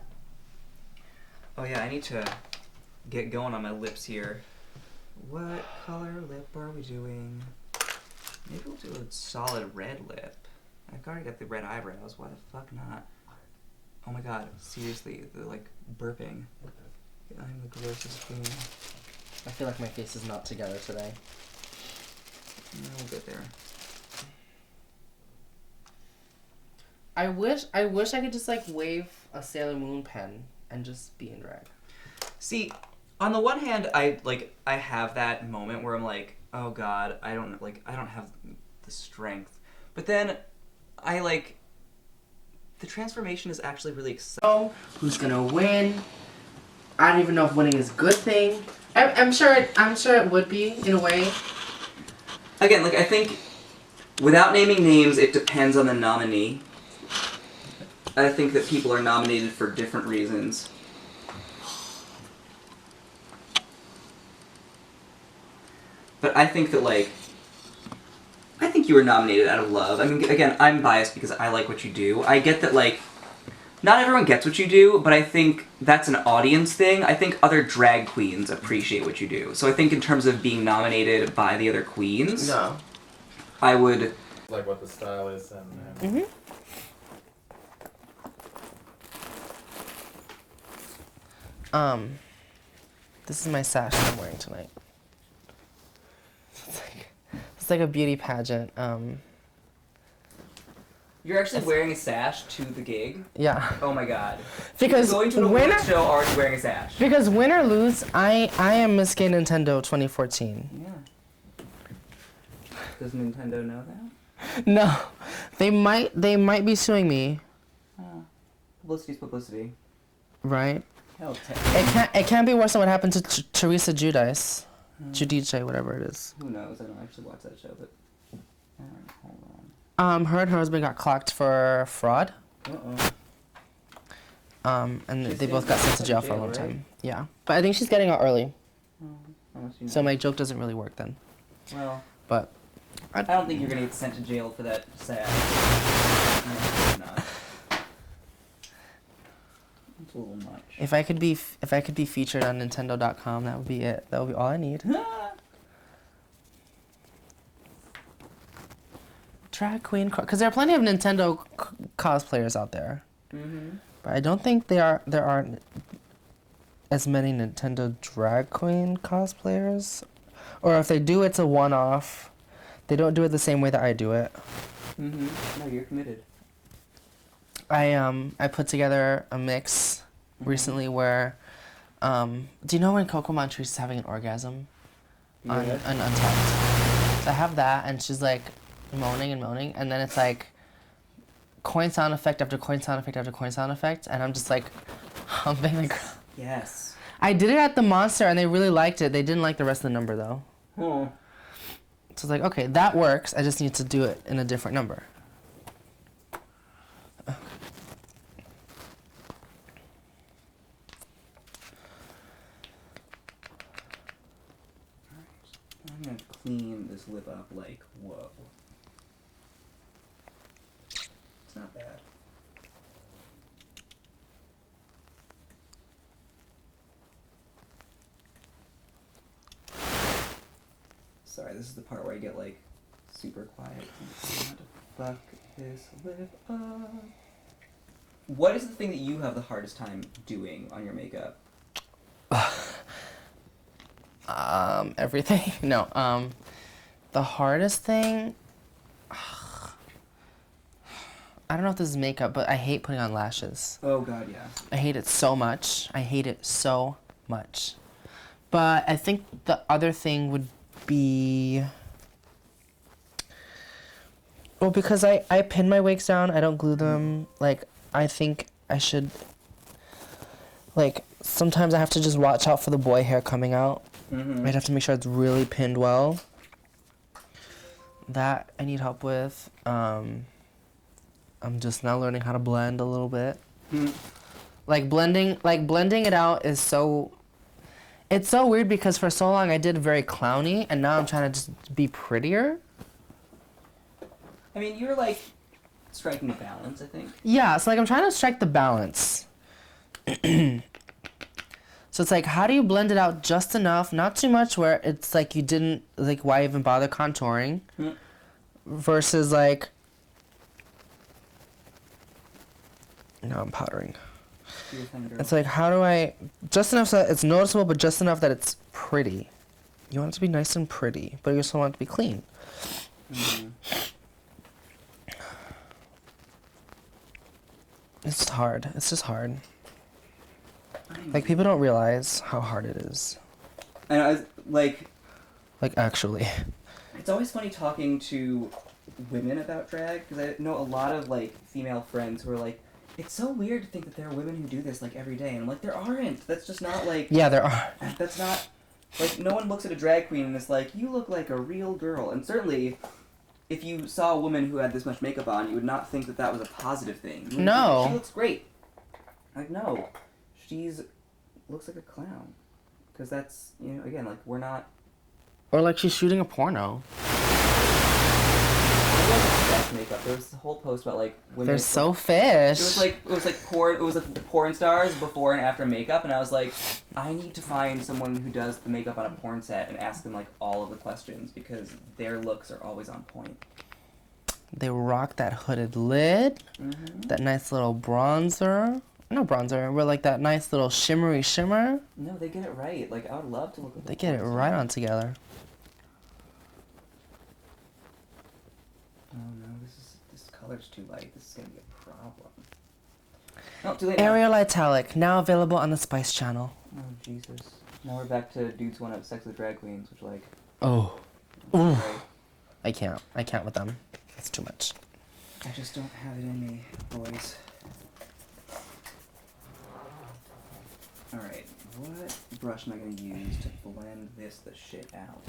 Oh yeah, I need to get going on my lips here. What color lip are we doing? Maybe we'll do a solid red lip. I've already got the red eyebrows. Why the fuck not? Oh my god, seriously, the like burping. I'm the grossest thing. I feel like my face is not together today. We'll get there. I wish I could just like wave a Sailor Moon pen and just be in drag. See, on the one hand, I have that moment where I'm like, oh god, I don't have the strength. But then I like the transformation is actually really exciting. Who's gonna win? I don't even know if winning is a good thing. I'm sure it would be in a way. Again, like I think without naming names, it depends on the nominee. I think that people are nominated for different reasons. But I think that, like, I think you were nominated out of love. I mean, again, I'm biased because I like what you do. I get that, like, not everyone gets what you do, but I think that's an audience thing. I think other drag queens appreciate what you do. So I think in terms of being nominated by the other queens, No. I would... Like what the style is and Mm-hmm. This is my sash that I'm wearing tonight. It's like a beauty pageant. You're actually wearing a sash to the gig? Yeah. Oh my god. Because You're going to an win award show already wearing a sash. Because win or lose, I am Miss Gay Nintendo 2014. Yeah. Does Nintendo know that? No, they might be suing me. Publicity's publicity. Right. Hell, It can't be worse than what happened to Teresa Giudice. Giudice, whatever it is. Who knows? I don't actually watch that show, but... Alright, hold on. Her and her husband got clocked for fraud. Uh-oh. And She's they both got sent to jail for a long right? time. Yeah. But I think she's getting out early. Unless you know. So my joke doesn't really work then. Well, But I don't think you're gonna get sent to jail for that sad. No, not. It's a little much. if I could be featured on Nintendo.com, that would be it. That would be all I need. Drag queen, because there are plenty of Nintendo cosplayers out there. Mm-hmm. But I don't think there aren't as many Nintendo drag queen cosplayers. Or if they do, it's a one-off. They don't do it the same way that I do it. Mm-hmm. No, you're committed. I put together a mix recently where, do you know when Coco Montrese's having an orgasm on Untucked? So I have that, and she's like moaning, and then it's like coin sound effect after coin sound effect after coin sound effect, and I'm just like humping the ground. Yes. I did it at the Monster, and they really liked it. They didn't like the rest of the number, though. Oh. So it's like, okay, that works. I just need to do it in a different number. I'm gonna clean this lip up like, whoa. It's not bad. Sorry, this is the part where I get like super quiet. How to fuck this lip up. What is the thing that you have the hardest time doing on your makeup? Everything. No. The hardest thing. I don't know if this is makeup, but I hate putting on lashes. Oh god, yeah. I hate it so much. But I think the other thing would be, well, because I pin my wigs down, I don't glue them. Like, I think I should, like, sometimes I have to just watch out for the boy hair coming out. Mm-hmm. I'd have to make sure it's really pinned well. That I need help with. I'm just now learning how to blend a little bit. Mm. Like blending it out is so, It's so weird because for so long I did very clowny, and now I'm trying to just be prettier. I mean, you're like striking a balance, I think. Yeah, so like I'm trying to strike the balance. So it's like, how do you blend it out just enough, not too much where it's like you didn't, like, why even bother contouring? Versus like, no, I'm powdering. It's like, how do I, just enough so that it's noticeable, but just enough that it's pretty. You want it to be nice and pretty, but you also want it to be clean. It's hard. It's just hard. Like, people don't realize how hard it is. And I was like actually. It's always funny talking to women about drag, because I know a lot of, like, female friends who are like, it's so weird to think that there are women who do this, like, every day. And I'm like, there aren't. That's just not, like... Yeah, there are. That's not... Like, no one looks at a drag queen and is like, you look like a real girl. And certainly, if you saw a woman who had this much makeup on, you would not think that that was a positive thing. No. She looks great. Like, no. She's... looks like a clown. Because that's, you know, again, like, we're not... Or like she's shooting a porno. Makeup. There was this whole post about like women. They're so fish. It was like porn stars before and after makeup, and I was like, I need to find someone who does the makeup on a porn set and ask them like all of the questions because their looks are always on point. They rock that hooded lid, that nice little bronzer. No bronzer, but like that nice little shimmery shimmer. No, they get it right. Like I would love to look at. They get it right on together. Oh no, this color's too light. This is gonna be a problem. No, too late. Ariel Italic, now available on the Spice Channel. Oh Jesus! Now we're back to dudes want to have sex with drag queens, which like. Oh. Right. I can't with them. It's too much. I just don't have it in me, boys. All right, what brush am I gonna use to blend the shit out?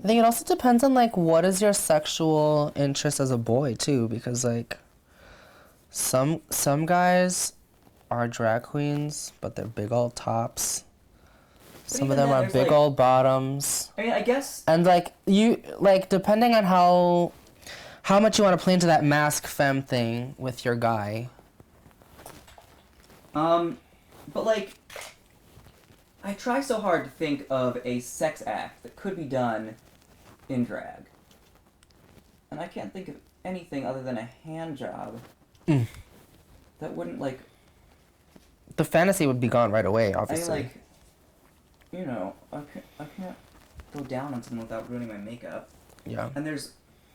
I think it also depends on like what is your sexual interest as a boy too, because like some guys are drag queens, but they're big old tops. Some of them are big old bottoms. I mean, I guess. And like you like depending on how much you want to play into that mask femme thing with your guy. But like I try so hard to think of a sex act that could be done in drag. And I can't think of anything other than a hand job that wouldn't, like... The fantasy would be gone right away, obviously. I mean, like, you know, I can't go down on someone without ruining my makeup. Yeah. And there's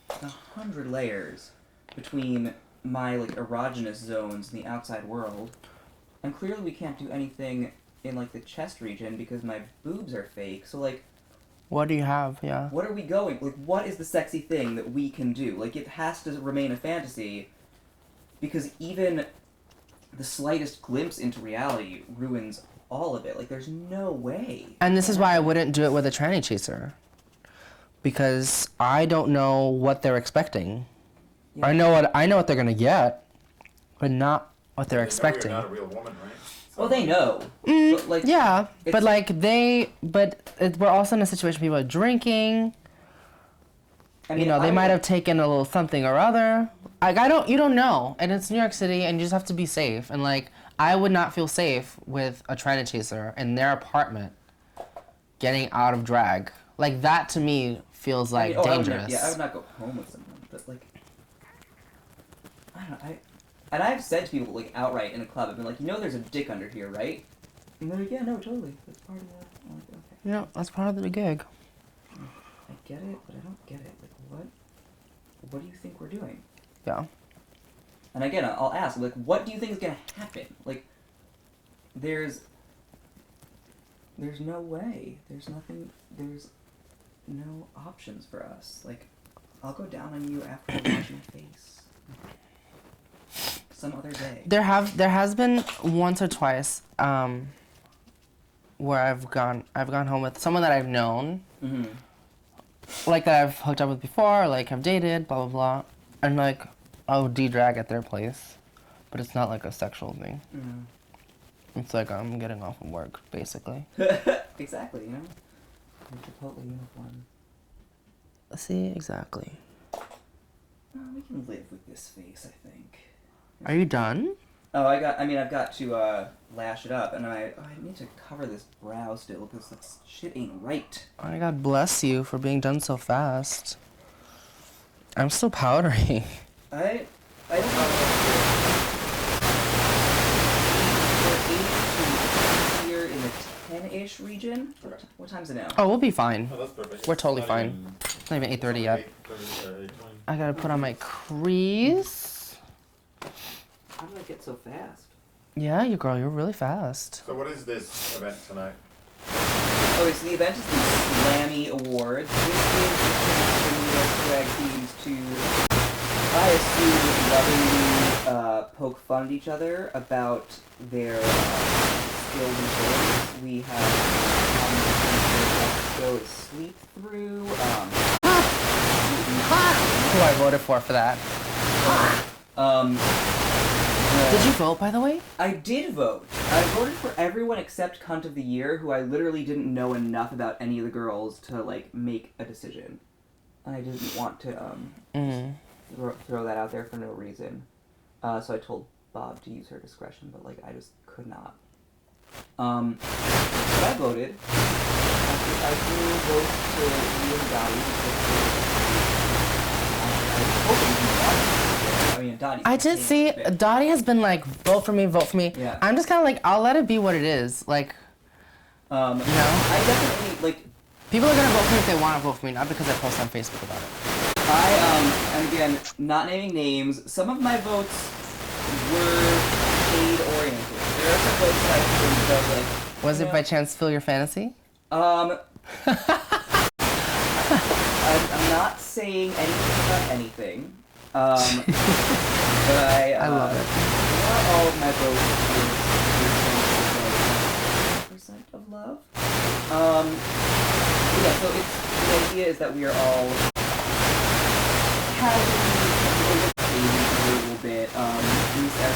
100 layers between my, like, erogenous zones in the outside world. And clearly we can't do anything in like the chest region because my boobs are fake. So like, what do you have? Yeah. What are we going? Like, what is the sexy thing that we can do? Like, it has to remain a fantasy because even the slightest glimpse into reality ruins all of it. Like, there's no way. And this is why I wouldn't do it with a tranny chaser, because I don't know what they're expecting. Yeah. I know what they're gonna get, but not what they're expecting. You're not a real woman, right? Well, they know. But like, yeah, but like we're also in a situation people are drinking. I mean, they might have taken a little something or other. Like, you don't know. And it's New York City and you just have to be safe. And like, I would not feel safe with a tranny chaser in their apartment getting out of drag. Like, that to me feels like dangerous. I would not go home with someone, but like, I don't know, and I've said to people, like, outright in a club, I've been like, there's a dick under here, right? And they're like, yeah, no, totally. That's part of the... I'm like, okay. Yeah, that's part of the gig. I get it, but I don't get it. Like, what do you think we're doing? Yeah. And again, I'll ask, like, what do you think is going to happen? Like, there's no way. There's no options for us. Like, I'll go down on you after I wash your face. Some other day. There has been once or twice where I've gone home with someone that I've known, like that I've hooked up with before, like I've dated, blah blah blah, and like I'll de-drag at their place, but it's not like a sexual thing. It's like I'm getting off of work, basically. Exactly, you know? Your Chipotle uniform. See, exactly. Oh, we can live with this face, I think. Are you done? Oh, I've got to lash it up, and I need to cover this brow still, because this shit ain't right. Oh, God bless you for being done so fast. I'm still powdering. I don't know. Here in the 10-ish region. Okay. What time's it now? Oh, we'll be fine. Oh, that's perfect. We're totally Not fine. even- It's not even 8:30 yet. 8:20. I gotta put on my crease. How did I get so fast? Yeah, you girl, you're really fast. So what is this event tonight? Okay, so the event is the Slammy Awards. This is the New York drag queens to, I assume, lovingly poke fun at each other about their skills and abilities. We have show is Sleep Through. Who I voted for that. Did you vote, by the way? I did vote. I voted for everyone except Cunt of the Year, who I literally didn't know enough about any of the girls to, like, make a decision. I didn't want to, throw that out there for no reason. So I told Bob to use her discretion, but, like, I just could not. But I voted. I do vote to you and Dottie because I did see Dottie has been like, vote for me, vote for me. Yeah. I'm just kind of like, I'll let it be what it is. Like, you know, I definitely, like, people are gonna vote for me if they want to vote for me, not because I post on Facebook about it. and again, not naming names, some of my votes were shade-oriented. There are some votes that I think of, like... Was it by chance Feel Your Fantasy? I'm not saying anything about anything. But I love it. Not all of my votes is 100% of love. Yeah, so it's, the idea is that we are all casually a little bit, these are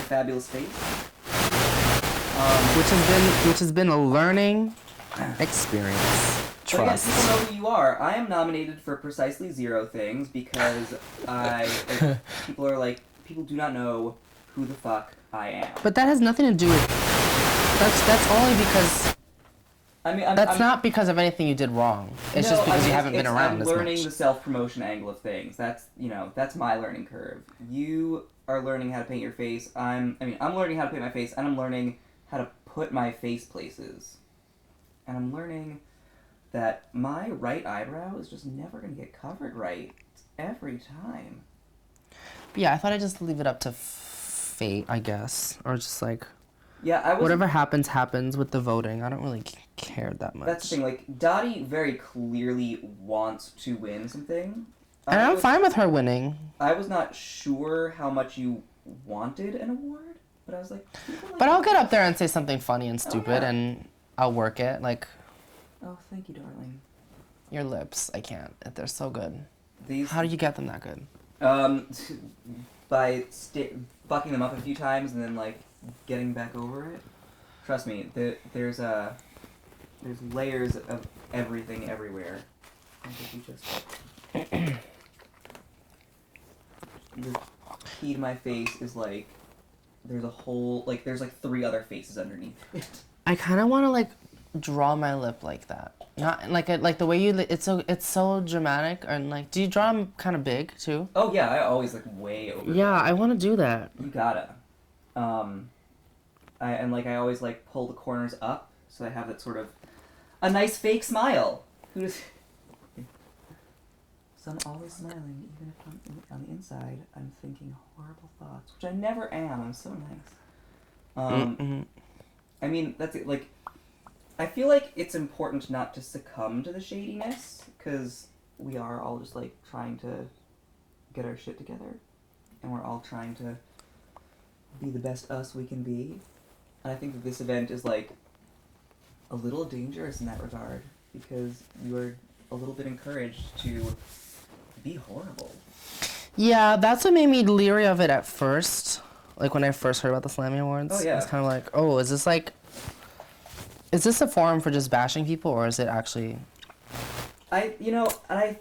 fabulous face. Which has been a learning experience. But again, Trust. people know who you are. I am nominated for precisely 0 things because people are like, people do not know who the fuck I am. But that has nothing to do with. That's only because. I mean, that's not because of anything you did wrong. It's just because you haven't been around I'm as learning much. the self-promotion angle of things. That's, you know, that's my learning curve. You are learning how to paint your face. I'm learning how to paint my face, and I'm learning how to put my face places. And I'm learning that my right eyebrow is just never going to get covered right every time. But yeah, I thought I'd just leave it up to fate, I guess. Or just like... Yeah, whatever happens with the voting. I don't really care that much. That's the thing, like, Dottie very clearly wants to win something. And I'm fine with her winning. I was not sure how much you wanted an award, but I was like... But I'll get up there and say something funny and stupid, and I'll work it. Like... Oh, thank you, darling. Your lips, I can't. They're so good. These... How do you get them that good? By fucking them up a few times and then, like, getting back over it. Trust me, there's layers of everything everywhere. I think you just... the key to my face is, like, there's a whole... Like, there's, like, 3 other faces underneath it. I kind of want to, like, draw my lip like that. Not like the way you it's so dramatic, and like, do you draw them kind of big too? Oh yeah, I always like way over. Yeah, I want to do that. You gotta. I always like pull the corners up so I have that sort of a nice fake smile. Who's so I'm always smiling, even if I'm on the inside I'm thinking horrible thoughts, which I never am. I'm so nice. I mean, that's it. Like, I feel like it's important not to succumb to the shadiness, because we are all just, like, trying to get our shit together, and we're all trying to be the best us we can be. And I think that this event is, like, a little dangerous in that regard, because you are a little bit encouraged to be horrible. Yeah, that's what made me leery of it at first. Like when I first heard about the Slammy Awards. Oh, yeah. I was kind of like, oh, is this a forum for just bashing people, or is it actually... I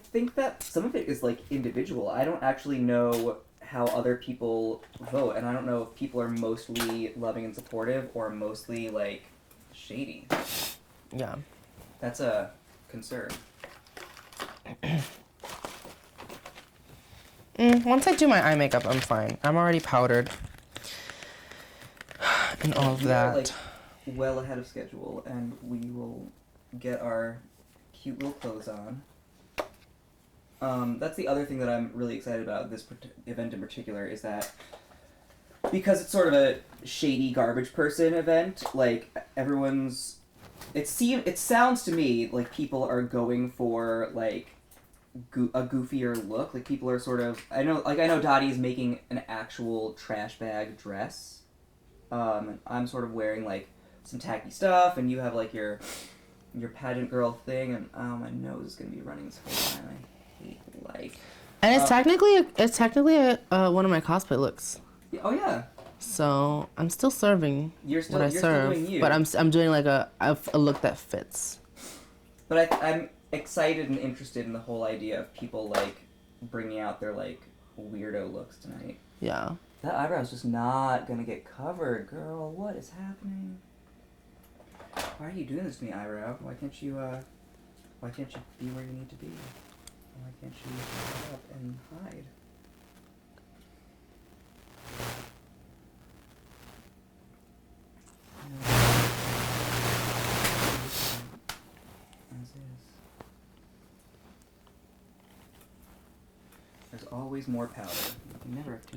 think that some of it is, like, individual. I don't actually know how other people vote, and I don't know if people are mostly loving and supportive or mostly, like, shady. Yeah. That's a concern. Once I do my eye makeup, I'm fine. I'm already powdered. And all of that. We are, like, well ahead of schedule, and we will get our cute little clothes on. That's the other thing that I'm really excited about this event in particular, is that because it's sort of a shady garbage person event, like, everyone's... It sounds to me like people are going for, like, a goofier look. Like, people are sort of... I know Dottie's making an actual trash bag dress. And I'm sort of wearing, like, some tacky stuff, and you have, like, your pageant girl thing, and my nose is gonna be running this whole time. I hate life. And it's technically one of my cosplay looks. Yeah, oh yeah. So I'm still serving what I serve, doing you. but I'm doing like a look that fits. But I'm excited and interested in the whole idea of people, like, bringing out their, like, weirdo looks tonight. Yeah. That eyebrow's just not gonna get covered, girl. What is happening? Why are you doing this to me, eyebrow? Why can't you be where you need to be? Why can't you shut up and hide? As is. There's always more powder. You can never have too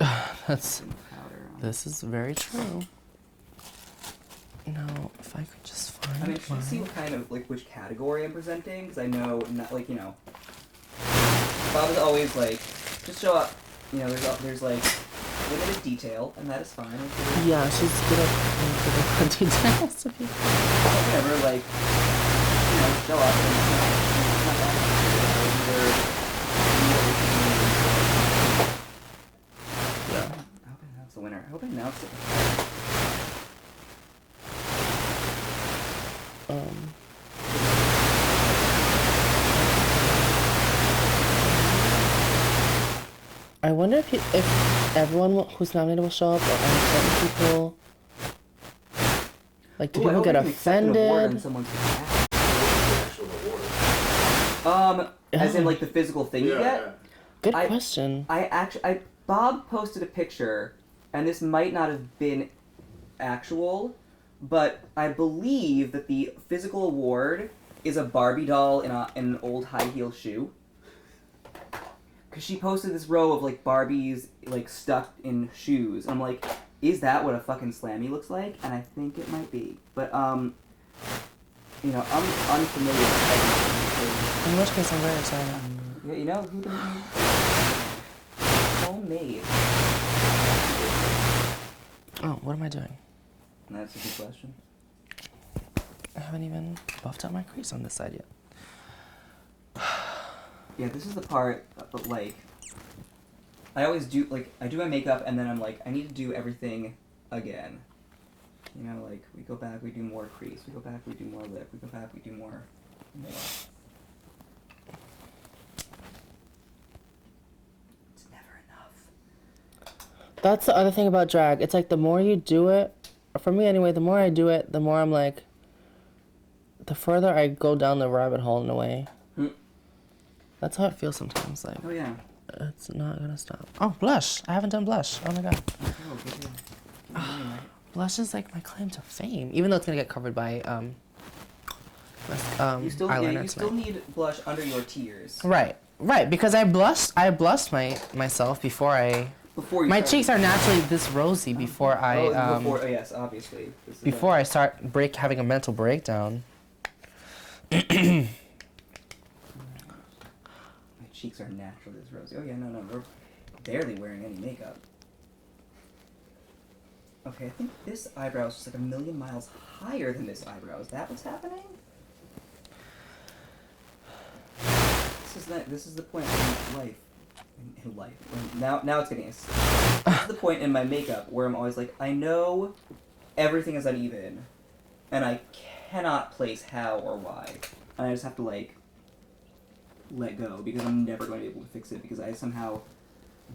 much powder on. This is very true. No, if I could just find. I'm interested to see what kind of, like, which category I'm presenting, because I know, not, like, Bob is always like, just show up. There's like limited detail, and that is fine. Yeah, she's good at details. Whatever, like, show up and it's not that Yeah. I hope I announce the winner. I hope I announce it. I wonder if everyone who's nominated will show up, or only certain people. Like, do people get offended? As in, like, the physical thing you get? Good question. Bob posted a picture, and this might not have been actual, but I believe that the physical award is a Barbie doll in an old high heel shoe. Because she posted this row of, like, Barbies, like, stuck in shoes. I'm like, is that what a fucking Slammy looks like? And I think it might be. But, I'm unfamiliar with In which case, I'm very excited. yeah, who did homemade. Oh, what am I doing? That's a good question. I haven't even buffed out my crease on this side yet. Yeah, this is the part, but, like, I always do, like, I do my makeup, and then I'm like, I need to do everything again. Like, we go back, we do more crease, we go back, we do more lip, we go back, we do more. It's never enough. That's the other thing about drag. It's like the more you do it, for me anyway, the more I do it, the more I'm like, the further I go down the rabbit hole in a way. That's how it feels sometimes. Like, oh yeah, it's not gonna stop. Oh, blush! I haven't done blush. Oh my god. Blush is like my claim to fame, even though it's gonna get covered by you still eyeliner you still need blush under your tears. Right, because I blushed myself before I. Before you my cheeks are naturally this rosy before I oh yes, obviously. Before I start having a mental breakdown. Cheeks are naturally this rosy. Oh yeah, no, we're barely wearing any makeup. Okay, I think this eyebrow is just like a million miles higher than this eyebrow. Is that what's happening? This is the point of life. in life. Now it's getting to the point in my makeup where I'm always like, I know everything is uneven, and I cannot place how or why, and I just have to like let go because I'm never going to be able to fix it because I somehow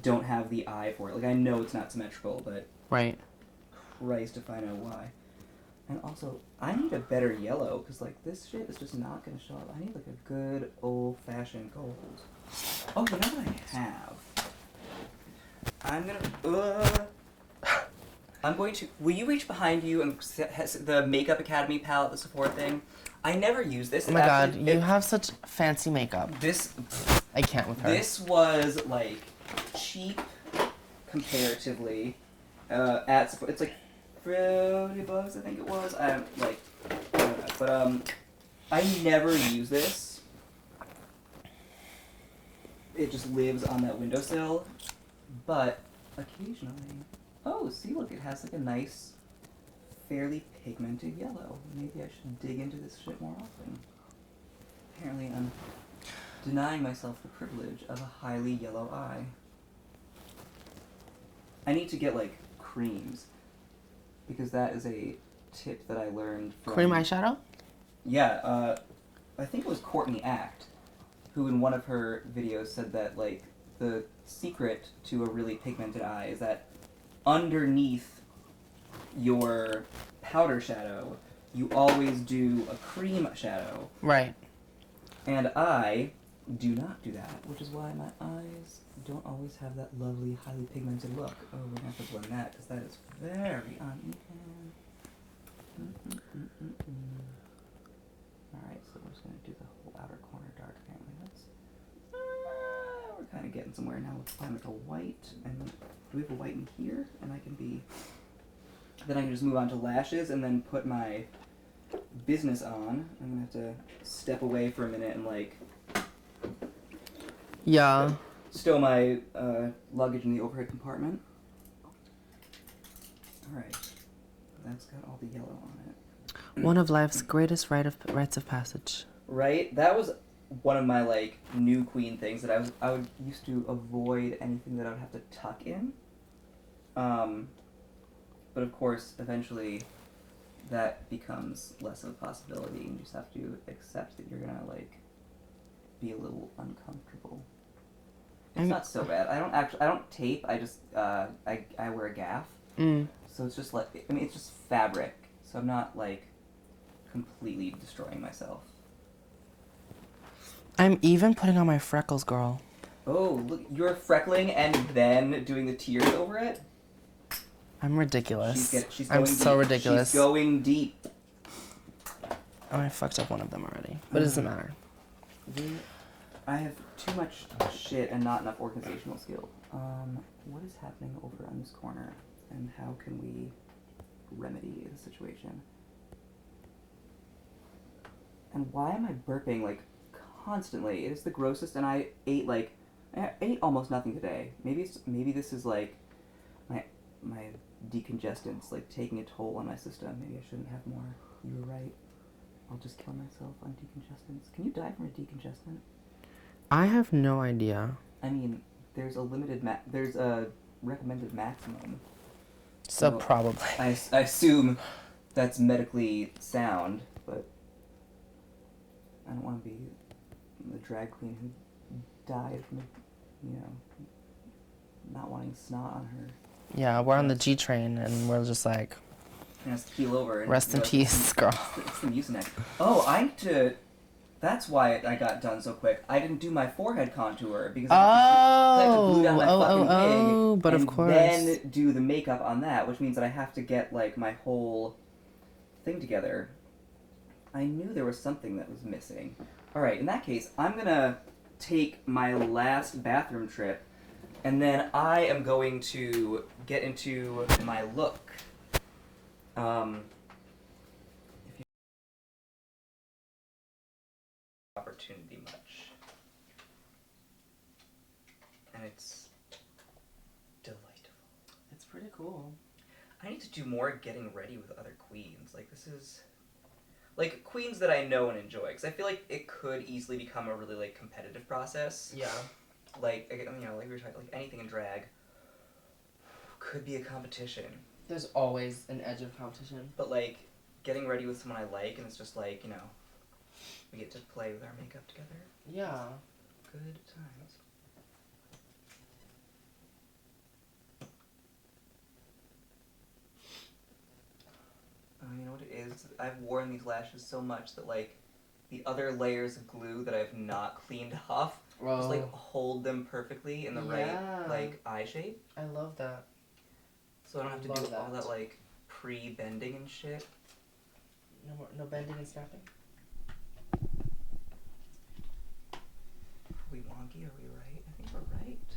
don't have the eye for it. Like I know it's not symmetrical, but Right. Christ if I know why. And also, I need a better yellow because like this shit is just not gonna show up. I need like a good old-fashioned gold. Oh, you know what I have? I'm going to. Will you reach behind you and the Makeup Academy palette, the Sephora thing? I never use this. Oh my god, you have such fancy makeup. This. I can't with her. This was like cheap comparatively. At Sephora, it's like $50, I think it was. I don't know, but I never use this. It just lives on that windowsill, but occasionally, oh, see, look, it has like a nice, fairly pigmented yellow. Maybe I should dig into this shit more often. Apparently, I'm denying myself the privilege of a highly yellow eye. I need to get like creams, because that is a tip that I learned from... Cream eyeshadow? Yeah, I think it was Courtney Act, who in one of her videos said that, like, the secret to a really pigmented eye is that underneath your powder shadow, you always do a cream shadow. Right. And I do not do that, which is why my eyes don't always have that lovely, highly pigmented look. Oh, we're gonna have to blend that, because that is very uneven. Alright, so we're just gonna do the whole outer corner dark, apparently. That's... we're kind of getting somewhere now. Let's find like a white, and do we have a white in here? And I can be... Then I can just move on to lashes, and then put my business on. I'm gonna have to step away for a minute and like... Yeah. Stow my luggage in the overhead compartment. Alright. That's got all the yellow on it. One of life's greatest rites of passage. Right? That was one of my like new queen things that I would used to avoid anything that I would have to tuck in. But of course, eventually that becomes less of a possibility and you just have to accept that you're gonna like be a little uncomfortable. It's not so bad. I don't tape. I just I wear a gaff. So it's just like, I mean, it's just fabric. So I'm not like completely destroying myself. I'm even putting on my freckles, girl. Oh, look, you're freckling and then doing the tears over it? I'm ridiculous. She's going I'm so deep. ridiculous. She's going deep. Oh, I fucked up one of them already. But it doesn't matter. I have too much shit and not enough organizational skill. What is happening over on this corner? And how can we remedy the situation? And why am I burping like constantly? It is the grossest, and I ate almost nothing today. Maybe this is like my decongestants like taking a toll on my system. Maybe I shouldn't have more. You were right. I'll just kill myself on decongestants. Can you die from a decongestant? I have no idea. I mean, there's a recommended maximum. So probably. I assume that's medically sound, but I don't want to be the drag queen who died from, not wanting snot on her. Yeah, we're on the G train and we're just like... It has to keel over. And rest in peace, girl. It's the Mucinex. Oh, that's why I got done so quick. I didn't do my forehead contour because I had to glue down my fucking wig but and of course. then do the makeup on that, which means that I have to get like my whole thing together. I knew there was something that was missing. All right, in that case, I'm gonna take my last bathroom trip, and then I am going to get into my look. Opportunity much, and it's delightful. It's pretty cool. I need to do more getting ready with other queens. Like, this is like queens that I know and enjoy, because I feel like it could easily become a really like competitive process. Yeah. like we were talking, like anything in drag could be a competition. There's always an edge of competition. But like getting ready with someone I like, and it's just like we get to play with our makeup together. Yeah. Good times. You know what it is? I've worn these lashes so much that like the other layers of glue that I've not cleaned off just like hold them perfectly in the right like eye shape. I love that. So I don't have to do all that like pre-bending and shit. No bending and snapping. Are we wonky? Are we right? I think we're right.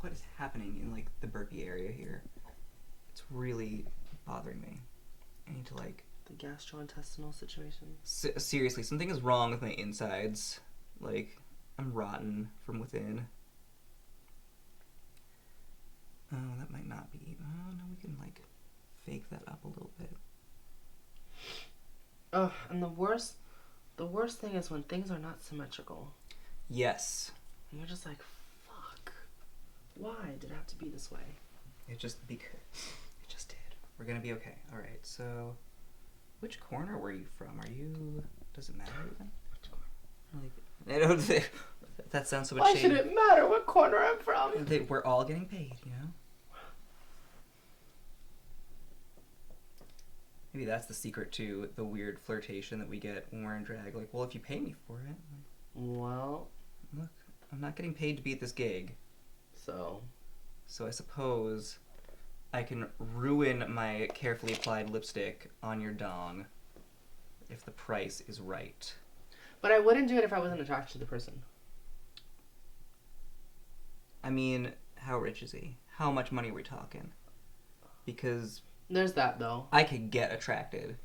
What is happening in like the burpee area here? It's really bothering me. I need to like... The gastrointestinal situation? Seriously, something is wrong with my insides. Like, I'm rotten from within. Oh, that might not be... Oh, no, we can like fake that up a little bit. Oh, and the worst thing is when things are not symmetrical. Yes. And you're just like, fuck. Why did it have to be this way? It just did. We're gonna be okay. Alright, so... Which corner were you from? Does it matter even? Which corner? I don't think... That sounds so much Why shady. should it matter what corner I'm from? We're all getting paid, you know? Maybe that's the secret to the weird flirtation that we get when we're in drag. Like, well, if you pay me for it... Well... Look, I'm not getting paid to be at this gig. So I suppose I can ruin my carefully applied lipstick on your dong if the price is right. But I wouldn't do it if I wasn't attracted to the person. I mean, how rich is he? How much money are we talking? Because... There's that, though. I could get attracted.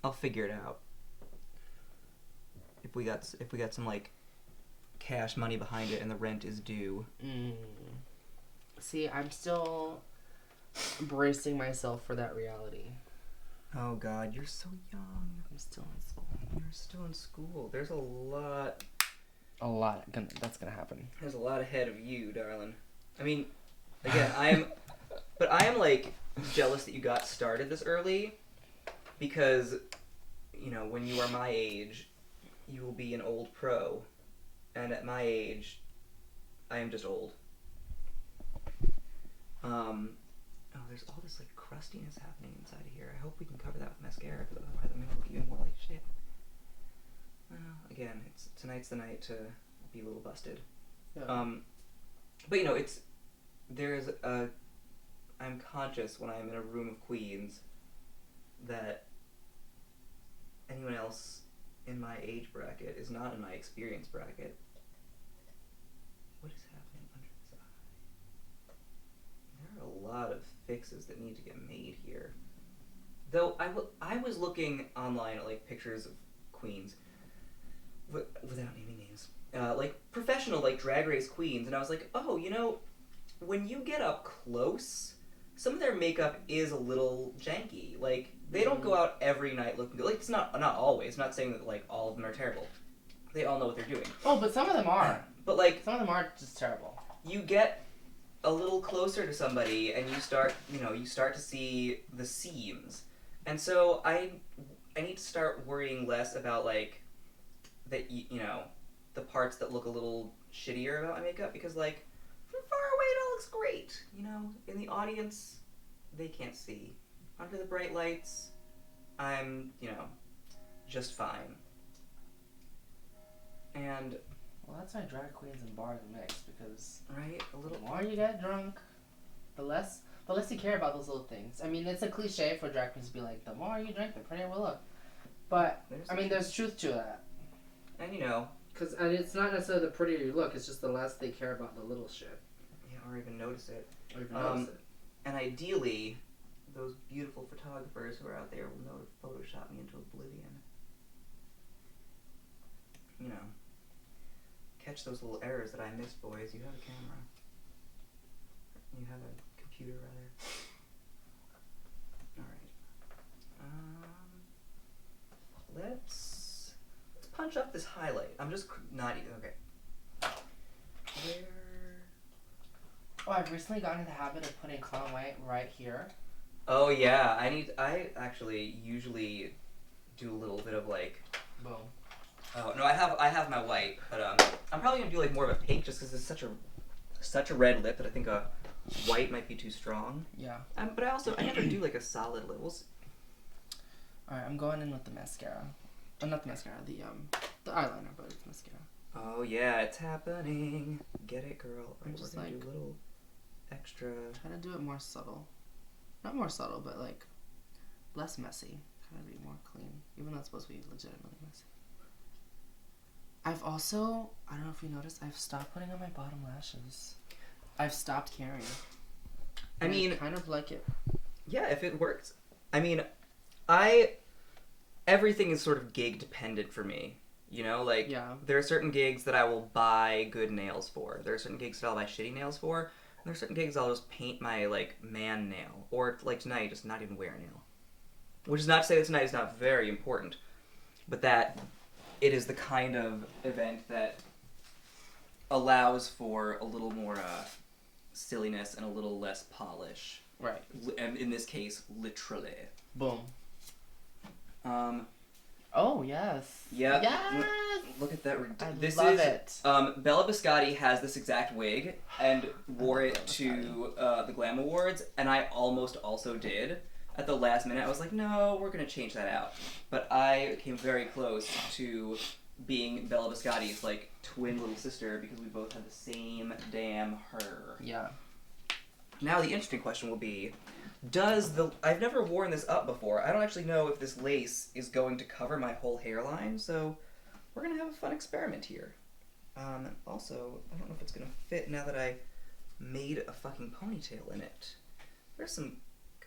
I'll figure it out. If we got some, like, cash money behind it and the rent is due. See, I'm still bracing myself for that reality. Oh God, you're so young. I'm still in school. You're still in school. There's a lot that's gonna happen. There's a lot ahead of you, darling. I mean, again, I am like jealous that you got started this early, because, when you are my age, you will be an old pro, and at my age, I am just old. There's all this like crustiness happening inside of here. I hope we can cover that with mascara, because otherwise I'm gonna look even more like shit. Well, again, tonight's the night to be a little busted. Yeah. But I'm conscious when I'm in a room of queens that anyone else in my age bracket is not in my experience bracket. What is happening under this eye? There are a lot of fixes that need to get made here. Though I was looking online at like pictures of queens, without naming names, like professional like drag race queens, and I was like, oh, when you get up close, some of their makeup is a little janky. Like, they don't go out every night looking good. Like, it's not always. I'm not saying that like all of them are terrible. They all know what they're doing. Oh, but some of them are. But like, some of them are just terrible. You get a little closer to somebody, and you start to see the seams. And so I need to start worrying less about like the parts that look a little shittier about my makeup, because like from far away it all looks great. In the audience they can't see. Under the bright lights, I'm just fine. And well, that's why drag queens and bars mix, because the more you get drunk, the less you care about those little things. I mean, it's a cliche for drag queens to be like, the more you drink, the prettier we'll look. But there's truth to that. And because it's not necessarily the prettier you look; it's just the less they care about the little shit. Yeah, or even notice it. And ideally, those beautiful photographers who are out there will know to Photoshop me into oblivion. Catch those little errors that I missed, boys. You have a camera. You have a computer, rather. Alright. Let's punch up this highlight. I'm just not even okay. Where? Oh, I've recently gotten in the habit of putting clown white right here. Oh yeah, I actually usually do a little bit of like. Boom. Oh no, I have my white, but I'm probably gonna do like more of a pink just because it's such a red lip that I think a white might be too strong. Yeah. But I never do like a solid lip. Alright, I'm going in with the mascara. Not the mascara, the eyeliner, but it's mascara. Oh yeah, it's happening. Get it, girl. I'm We're just gonna like do a little extra. try to do it more subtle. Not more subtle, but like less messy. Try to be more clean, even though it's supposed to be legitimately messy. I've also, I don't know if you noticed, I've stopped putting on my bottom lashes. I've stopped caring. I mean, I kind of like it. Yeah, if it works. I mean, everything is sort of gig dependent for me. You know, like, Yeah. there are certain gigs that I will buy good nails for. There are certain gigs that I'll buy shitty nails for. And there are certain gigs I'll just paint my, like, man nail. Or, like, tonight, just not even wear a nail. Which is not to say that tonight is not very important. But that it is the kind of event that allows for a little more silliness and a little less polish. Right. And in this case, literally. Boom. Oh, yes. Yeah. Yes! Look at that. I love it. Bella Biscotti has this exact wig and wore it to the Glam Awards, and I almost also did. At the last minute, I was like, no, we're going to change that out. But I came very close to being Bella Biscotti's, like, twin little sister because we both had the same damn her. Yeah. Now the interesting question will be, I've never worn this up before. I don't actually know if this lace is going to cover my whole hairline, so we're going to have a fun experiment here. Also, I don't know if it's going to fit now that I made a fucking ponytail in it. There's some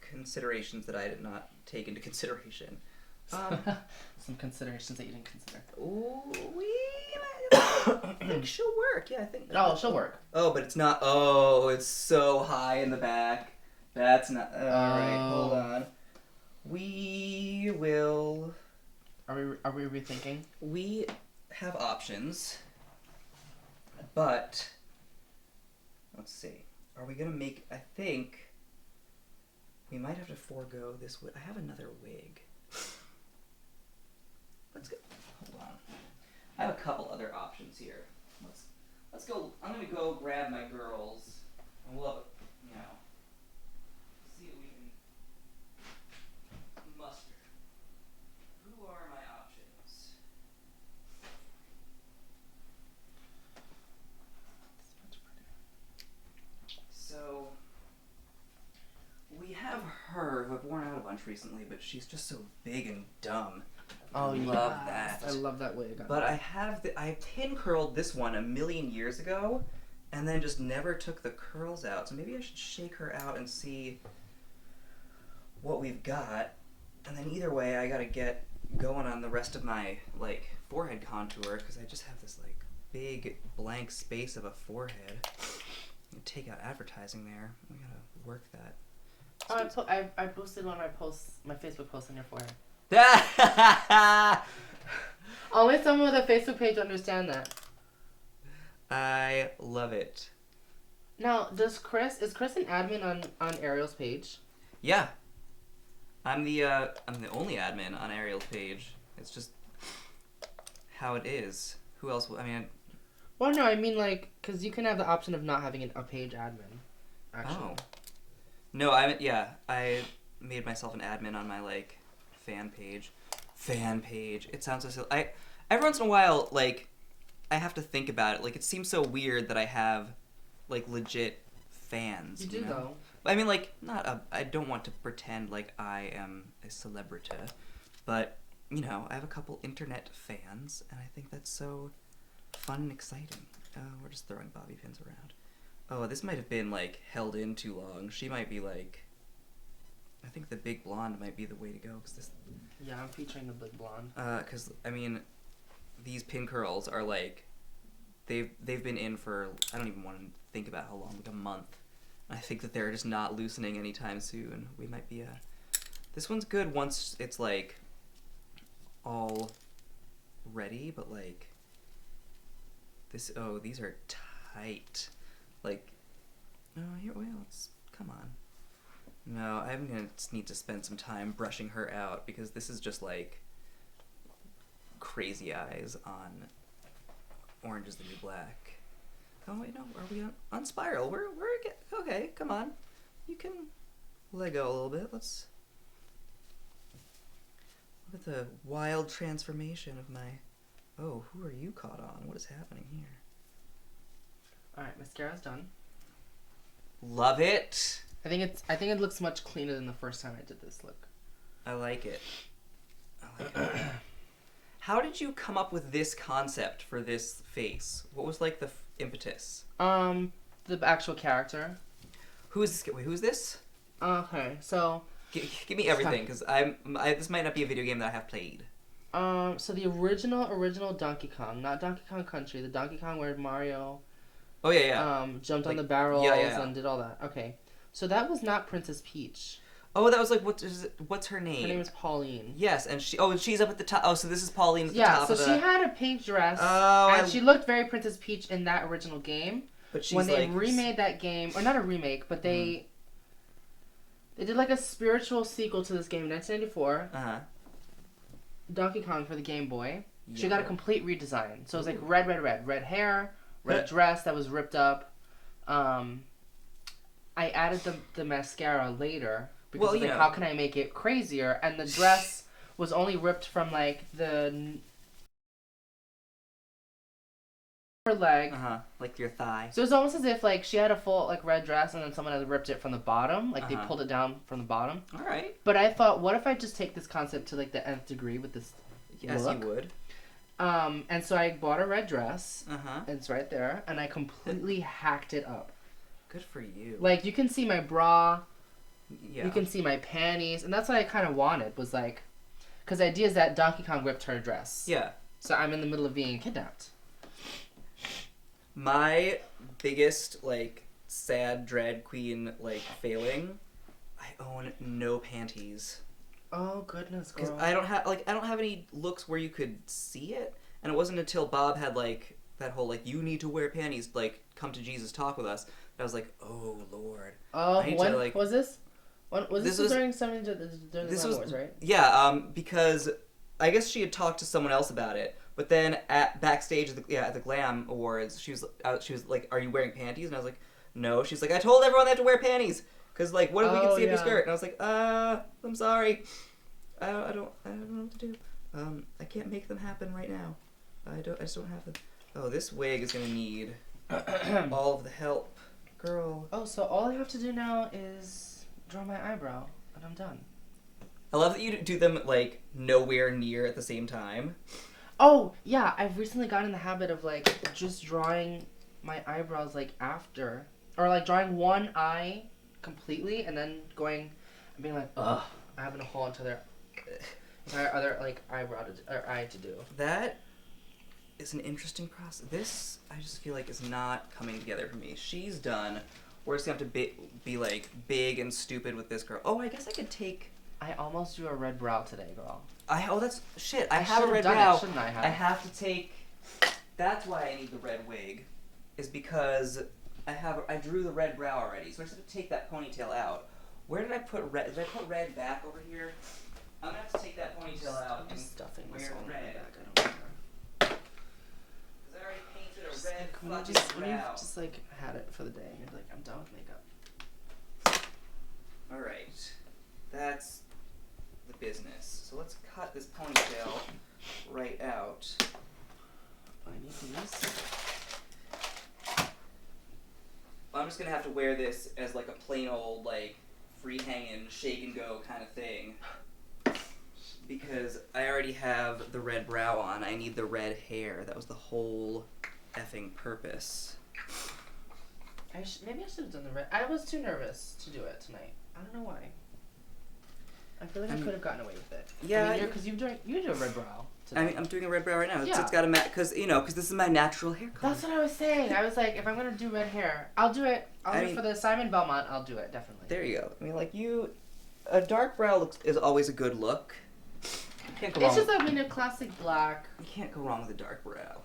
considerations that I did not take into consideration. Some considerations that you didn't consider. I think she'll work. Yeah, I think. No, she'll work. Oh, but it's not. Oh, it's so high in the back. That's not. Alright, hold on. We will. Are we rethinking? We have options. But. Let's see. Are we gonna make. I think. We might have to forego this wig. I have another wig. Let's go. Hold on. I have a couple other options here. Let's go. I'm gonna go grab my girls, and we'll have, see what we can muster. Who are my options? So we have her, who I've worn out a bunch recently, but she's just so big and dumb. Oh, I yeah. love that. I love that wig. But I pin curled this one a million years ago, and then just never took the curls out. So maybe I should shake her out and see what we've got. And then either way, I gotta get going on the rest of my like forehead contour because I just have this like big blank space of a forehead. Take out advertising there. We gotta work that. Oh, I posted one of my posts, my Facebook post on your forehead. Only someone with a Facebook page understand that. I love it. Now, is Chris an admin on Ariel's page? Yeah. I'm the only admin on Ariel's page. It's just how it is. Who else? Well, no, I mean like, cause you can have the option of not having a page admin. Actually. Oh. No, I made myself an admin on my like fan page. It sounds so silly. Every once in a while, like, I have to think about it. Like, it seems so weird that I have like legit fans. You do though. I mean, like, I don't want to pretend like I am a celebrity, but I have a couple internet fans, and I think that's so fun and exciting. We're just throwing bobby pins around. Oh, this might have been like held in too long. She might be like. I think the big blonde might be the way to go because this. Yeah, I'm featuring the big blonde. Because these pin curls are like, they've been in for I don't even want to think about how long, like a month. I think that they're just not loosening anytime soon. We might be This one's good once it's like all ready, but like this. Oh, these are tight. Like, oh, here. Well, come on. No, I'm gonna need to spend some time brushing her out because this is just like crazy eyes on Orange is the New Black. Oh wait, no, are we on Spiral? We're okay. Come on, you can let go a little bit. Let's look at the wild transformation of my. Oh, who are you caught on? What is happening here? All right, mascara's done. Love it. I think it looks much cleaner than the first time I did this look. I like it. How did you come up with this concept for this face? What was like the impetus? The actual character. Who is this? Wait, who's this? Okay, so. Give me everything, because this might not be a video game that I have played. So the original Donkey Kong, not Donkey Kong Country, the Donkey Kong where Mario. Oh yeah. Jumped like, on the barrels yeah. and did all that. Okay, so that was not Princess Peach. Oh, that was like what's her name? Her name is Pauline. Yes, and she's up at the top. Oh, so this is Pauline at the top. Yeah, so she had a pink dress. And she looked very Princess Peach in that original game. But she's when they remade that game, or not a remake, but they did like a spiritual sequel to this game in 1994. Donkey Kong for the Game Boy. Yeah. She got a complete redesign. So it was like red hair, red dress that was ripped up. I added the mascara later because how can I make it crazier? And the dress was only ripped from like her leg, like your thigh. So it was almost as if like she had a full like red dress and then someone had ripped it from the bottom, like they pulled it down from the bottom. All right. But I thought, what if I just take this concept to like the nth degree with this Yes, look? you would. And so I bought a red dress. It's right there, and I completely hacked it up. Good for you. Like you can see my bra. Yeah. You can see my panties, and that's what I kind of wanted. Was like, because the idea is that Donkey Kong ripped her dress. Yeah. So I'm in the middle of being kidnapped. My biggest like sad drag queen like failing, I own no panties. Oh goodness, girl. Because I don't have any looks where you could see it, and it wasn't until Bob had like that whole like you need to wear panties, like come to Jesus talk with us. That I was like, oh Lord. Oh, when was this? This was during during the Wars, right? Yeah, because I guess she had talked to someone else about it. But then at backstage at the Glam Awards, she was like, "Are you wearing panties?" And I was like, "No." She's like, "I told everyone they have to wear panties because like what if we can see up your skirt?" And I was like, I'm sorry, I don't know what to do. I can't make them happen right now. I just don't have them. Oh, this wig is gonna need all of the help, girl. Oh, so all I have to do now is draw my eyebrow, and I'm done. I love that you do them like nowhere near at the same time. Oh, yeah, I've recently gotten in the habit of, like, just drawing my eyebrows, like, after. Or, like, drawing one eye completely and then going and being like, ugh, I have a whole entire other, like, eye to do. That is an interesting process. This, I just feel like, is not coming together for me. She's done. We're just going to have to be, like, big and stupid with this girl. Oh, I guess I could take... I almost drew a red brow today, girl. That's shit. I have a red brow. Shouldn't I have? I have to take. That's why I need the red wig, is because I drew the red brow already. So I just have to take that ponytail out. Where did I put red? Did I put red back over here? I'm gonna have to take that ponytail out and stuffing wear red. back. I don't care. Because I already painted a red fucking when brow. you've just like had it for the day and you're like, I'm done with makeup. All right, that's the business. So let's cut this ponytail right out. I need these. I'm just gonna have to wear this as like a plain old like free hanging shake and go kind of thing because I already have the red brow on. I need the red hair. That was the whole effing purpose. Maybe I should have done the red. I was too nervous to do it tonight. I don't know why. I feel like I could have gotten away with it. Yeah, because you do a red brow today. I mean, I'm doing a red brow right now. Yeah. It's got a because this is my natural hair color. That's what I was saying. I was like, if I'm gonna do red hair, I'll do it. I'll do it for the Simon Belmont. I'll do it definitely. There you go. I mean, like a dark brow is always a good look, Can't go It's wrong. just that we need a classic black. You can't go wrong with a dark brow.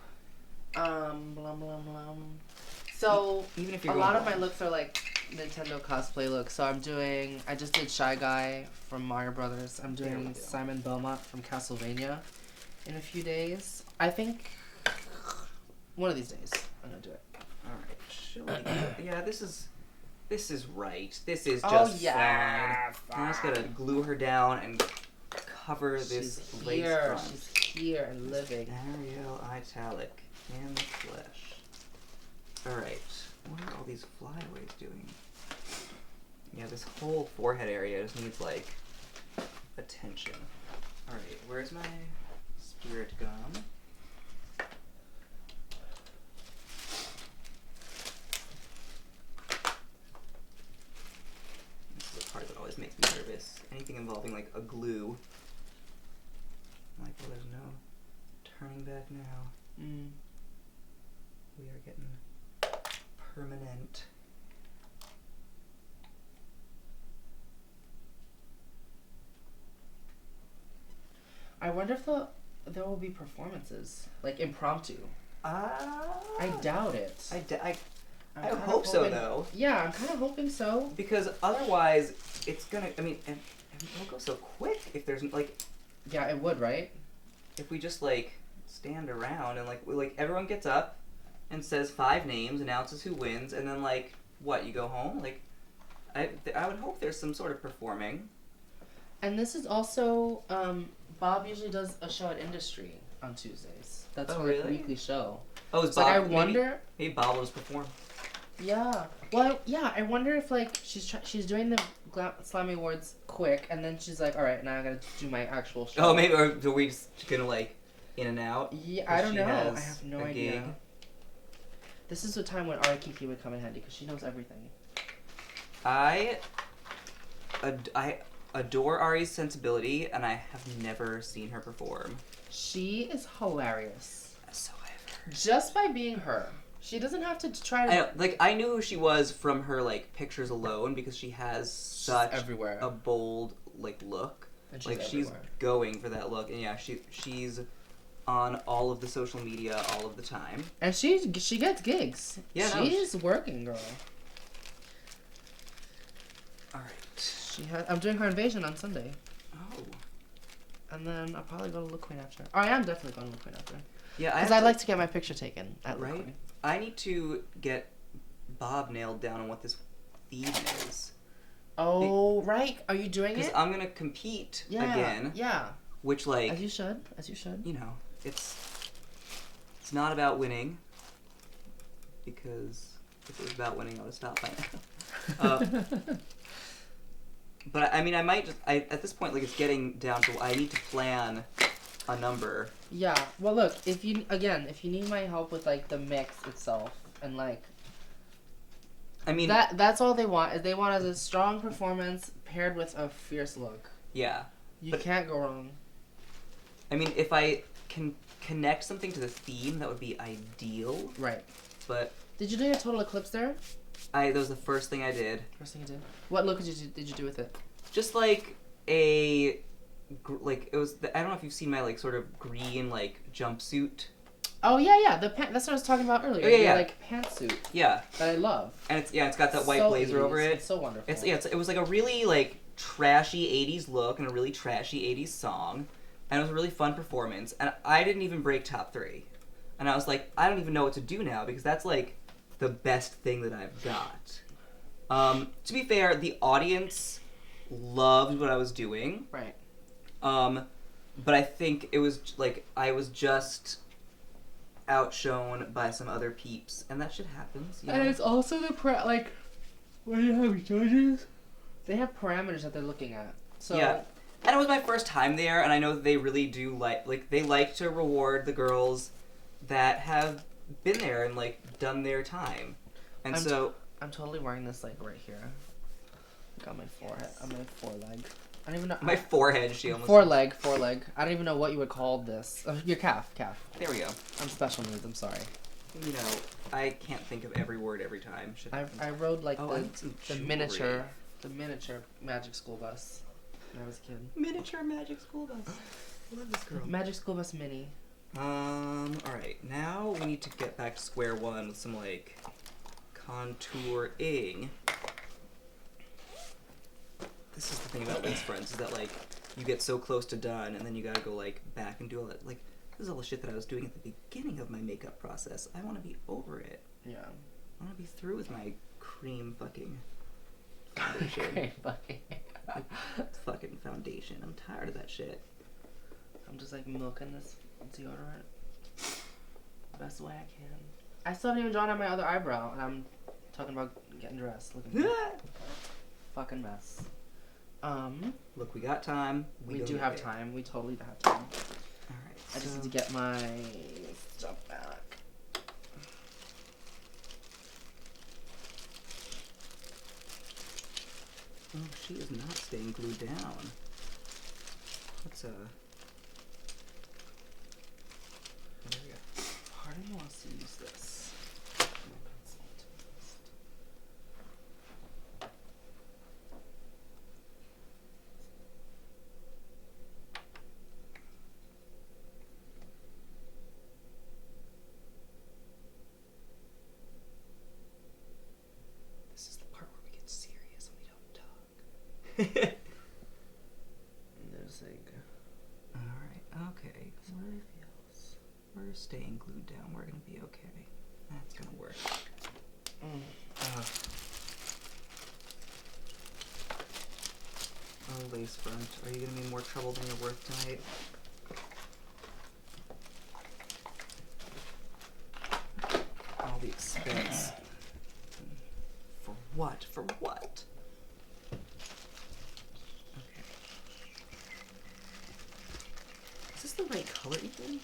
Blum blum blum. So Even if a you're lot going of my blonde. looks are like Nintendo cosplay looks. So I just did Shy Guy from Mario Brothers. I'm There we doing go. Simon Belmont from Castlevania in a few days. I think one of these days I'm gonna do it. Alright, yeah, this is right. This is Oh, just yeah. fine. I'm just gonna glue her down and cover this She's lace here. front. She's here and living. Ariel Italic in the flesh. Alright, what are all these flyaways doing? Yeah, this whole forehead area just needs, like, attention. Alright, where's my spirit gum? This is the part that always makes me nervous. Anything involving, like, a glue. I'm like, well, there's no turning back now. We are getting permanent. I wonder if there will be performances, like impromptu. I doubt it. I I'm I kind of hope so, hoping- though. Yeah, I'm kind of hoping so. Because otherwise, it's gonna, I mean, and it'll go so quick if there's, like, Yeah, it would, right? if we just, like, stand around and, like, everyone gets up and says 5 names, announces who wins, and then, like, what, you go home? Like, I would hope there's some sort of performing. And this is also, Bob usually does a show at Industry on Tuesdays. That's Oh, her really? weekly show. Oh, is It's like, I Bob, wonder. maybe Bob will just perform. Yeah. Well, yeah. I wonder if like she's doing the Slammy Awards quick, and then she's like, all right, now I gotta do my actual show. Oh, maybe, or are we just gonna, like, in and out? Yeah, I don't she know. has I have no a idea. gig. This is the time when Arikiki would come in handy because she knows everything. I adore Ari's sensibility, and I have never seen her perform. She is hilarious. So I've heard. Just by being her. She doesn't have to try to. I knew who she was from her, like, pictures alone, because she has such everywhere. a bold, like, look. And she's Like, she's everywhere. going for that look, and yeah, she's on all of the social media all of the time. And she gets gigs. Yeah, no, she's working, girl. Alright. I'm doing her Invasion on Sunday. Oh. And then I'll probably go to Look Queen after. Oh, I am definitely going to Look Queen after. Yeah, Because I'd like to get my picture taken at Look Right? Queen. I need to get Bob nailed down on what this theme is. Oh, right. Are you doing Because it? I'm gonna compete Yeah. again, Yeah. which, like, As you should. As you should. you know, it's not about winning, because if it was about winning, I would stop by now. But I mean, I might just, at this point, like, it's getting down to, I need to plan a number. Yeah. Well, look, if you need my help with like the mix itself and like I mean, that's all they want is they want a strong performance paired with a fierce look. yeah. You But- can't go wrong. I mean, if I can connect something to the theme, that would be ideal. Right. But Did you do a total eclipse there? that was the first thing I did. First thing you did. What look did you do with it? Just like a, like, it was, I don't know if you've seen my, like, sort of green, like, jumpsuit. Oh yeah. The that's what I was talking about earlier. Oh, yeah, The, yeah. like pantsuit Yeah. that I love. And it's got that white So blazer 80s. over it. It's so wonderful. It was like a really, like, trashy 80s look and a really trashy 80s song. And it was a really fun performance. And I didn't even break top 3. And I was like, I don't even know what to do now because that's, like, the best thing that I've got. To be fair, the audience loved what I was doing. Right. But I think it was, like, I was just outshone by some other peeps. And that shit happens, you know? And it's also the when you have judges, they have parameters that they're looking at. So Yeah. And it was my first time there, and I know that they really do they like to reward the girls that have been there and, like, done their time. And I'm totally wearing this like right here. Like on my forehead, on my foreleg. I don't even know. my forehead, she almost... Foreleg. I don't even know what you would call this. Your calf. There we go. I'm special needs. I'm sorry. You know, I can't think of every word every time. Shit happens. I rode like I need some the jewelry. miniature magic school bus when I was a kid. Miniature magic school bus. I love this girl. Magic School Bus Mini. Alright, now we need to get back to square one with some, like, contouring. This is the thing about lace fronts, is that, like, you get so close to done, and then you gotta go, like, back and do all that. Like, this is all the shit that I was doing at the beginning of my makeup process. I want to be over it. Yeah. I want to be through with my cream fucking foundation. Cream fucking. Fucking foundation. I'm tired of that shit. I'm just, like, milking this deodorant the best way I can. I still haven't even drawn on my other eyebrow, and I'm talking about getting dressed. Looking fucking mess. Look, we got time. We do have time. We totally have time. Alright, I just need to get my stuff back. Oh, she is not staying glued down. What's There we go. Part of me wants to use this. This is the part where we get serious and we don't talk. And there's like. Alright, okay. So we're staying glued down. We're gonna be okay. That's gonna work. Oh, lace front. Are you gonna be more trouble than you're worth tonight? All the expense. For what? For what? Okay. Is this the right color, Ethan?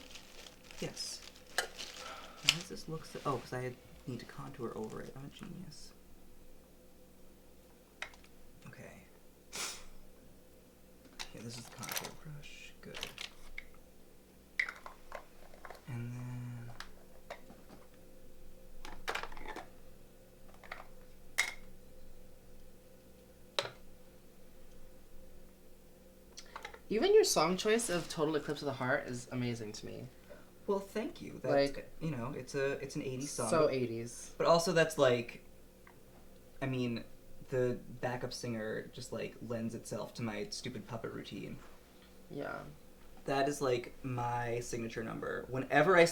Yes. Why does this look so... Oh, because I need to contour over it. I'm a genius. Okay. Yeah, this is the contour brush. Good. And then... Even your song choice of "Total Eclipse of the Heart" is amazing to me. Well, thank you. That's, Like, you know, it's an 80s song. So 80s. But also that's like, I mean, the backup singer just like lends itself to my stupid puppet routine. Yeah. That is like my signature number. Whenever I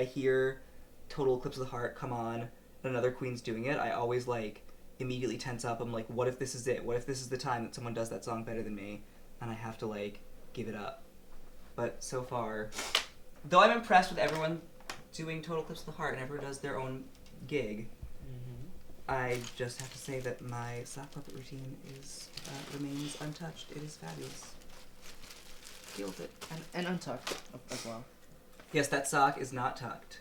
hear Total Eclipse of the Heart come on and another queen's doing it, I always like immediately tense up. I'm like, what if this is it? What if this is the time that someone does that song better than me? And I have to like give it up. But so far, though I'm impressed with everyone doing Total Eclipse of the Heart and everyone does their own gig, I just have to say that my sock puppet routine remains untouched. It is fabulous. Feels it. And untucked as well. Yes, that sock is not tucked.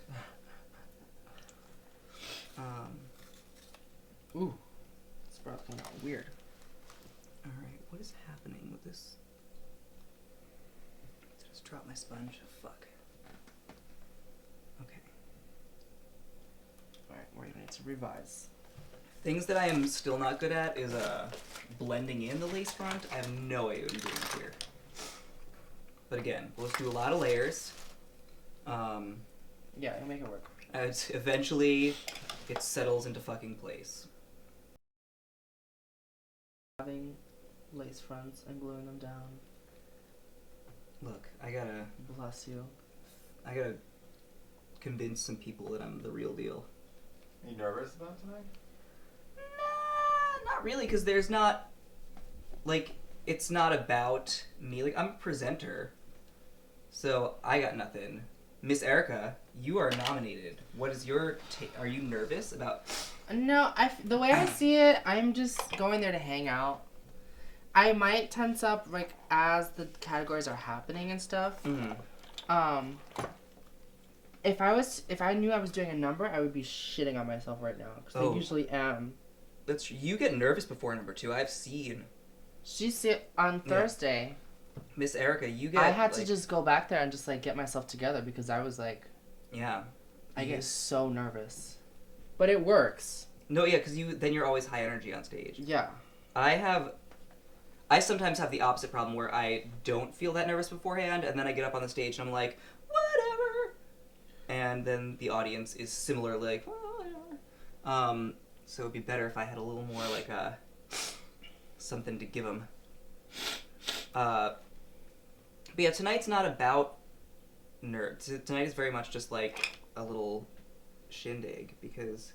Ooh. This brought coming out weird. Alright, what is happening with this? Did I just drop my sponge? Fuck. Okay. Alright, we're gonna need to revise. Things that I am still not good at is blending in the lace front. I have no idea what I'm doing here. But again, we'll just do a lot of layers. Yeah, you'll make it work. Eventually, it settles into fucking place. Having lace fronts and gluing them down. Look, I gotta Bless you. convince some people that I'm the real deal. Are you nervous about tonight? Nah, not really, because there's not, like, it's not about me. Like, I'm a presenter, so I got nothing. Miss Erika, you are nominated. What is your are you nervous about? No, the way I see it, I'm just going there to hang out. I might tense up like as the categories are happening and stuff. Mm-hmm. If I knew I was doing a number, I would be shitting on myself right now because I usually am. That's you get nervous before number 2. I've seen. She's on Thursday. Miss Erika, you get. I had to just go back there and just like get myself together because I was like. Yeah. I get so nervous, but it works. No, yeah, because you're always high energy on stage. Yeah. I sometimes have the opposite problem where I don't feel that nervous beforehand, and then I get up on the stage and I'm like, whatever. And then the audience is similarly like, whatever. So it'd be better if I had a little more like something to give them. But yeah, tonight's not about nerds. Tonight is very much just like a little shindig because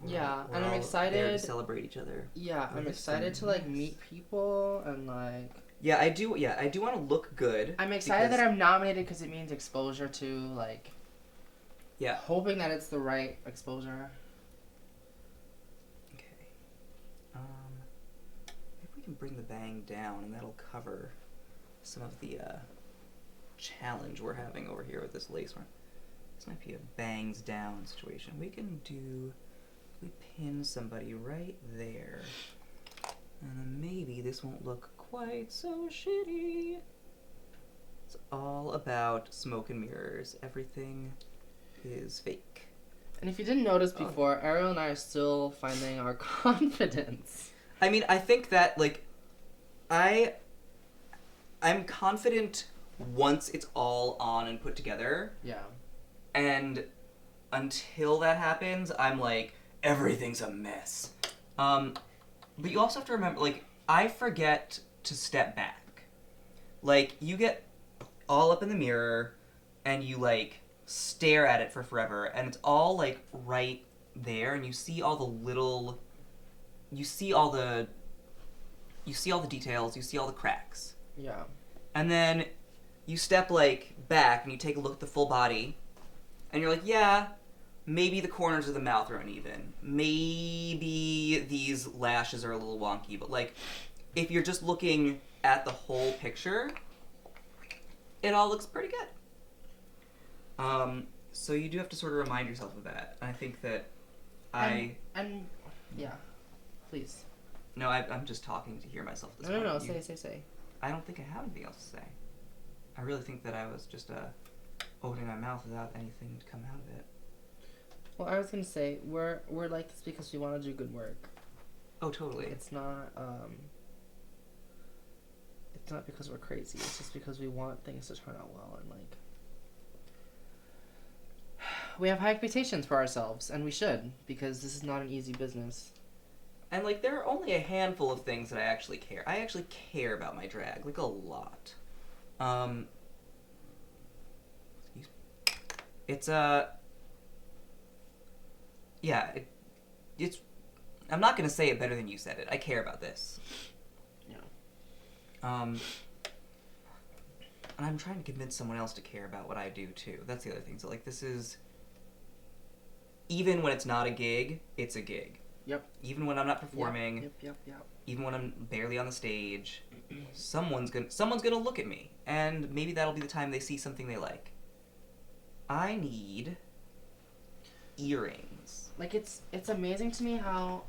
we're and I'm all excited there to celebrate each other. Yeah, I'm This excited is to like nice. meet people and like. Yeah, I do. Yeah, I do want to look good. I'm excited that I'm nominated because it means exposure to like. Yeah. Hoping that it's the right exposure. Okay. If we can bring the bang down, and that'll cover some of the challenge we're having over here with this lace one. This might be a bangs down situation. We can do. We pin somebody right there, and then maybe this won't look quite so shitty. It's all about smoke and mirrors. Everything is fake. And if you didn't notice before, Ariel and I are still finding our confidence. I mean, I think that, like, I'm confident once it's all on and put together. Yeah. And until that happens, I'm like, everything's a mess. But you also have to remember, like, I forget to step back. Like, you get all up in the mirror, and you, like, stare at it for forever, and it's all, like, right there, and you see all the little... You see all the details, you see all the cracks. Yeah. And then you step, like, back, and you take a look at the full body, and you're like, yeah, maybe the corners of the mouth are uneven. Maybe these lashes are a little wonky, but, like, if you're just looking at the whole picture, it all looks pretty good. So you do have to sort of remind yourself of that. I think that And yeah. Please. No, I'm just talking to hear myself at this No, point. say. I don't think I have anything else to say. I really think that I was just opening my mouth without anything to come out of it. Well, I was gonna say, we're like this because we want to do good work. Oh, totally. It's not because we're crazy. It's just because we want things to turn out well and like we have high expectations for ourselves, and we should, because this is not an easy business. And, like, there are only a handful of things that I actually care. I actually care about my drag, like, a lot. Excuse me. It's, yeah, it's, I'm not gonna say it better than you said it. I care about this. Yeah. And I'm trying to convince someone else to care about what I do, too. That's the other thing. So, like, this is... Even when it's not a gig, it's a gig. Yep. Even when I'm not performing, Yep. even when I'm barely on the stage, someone's gonna look at me, and maybe that'll be the time they see something they like. I need earrings. Like, it's amazing to me how...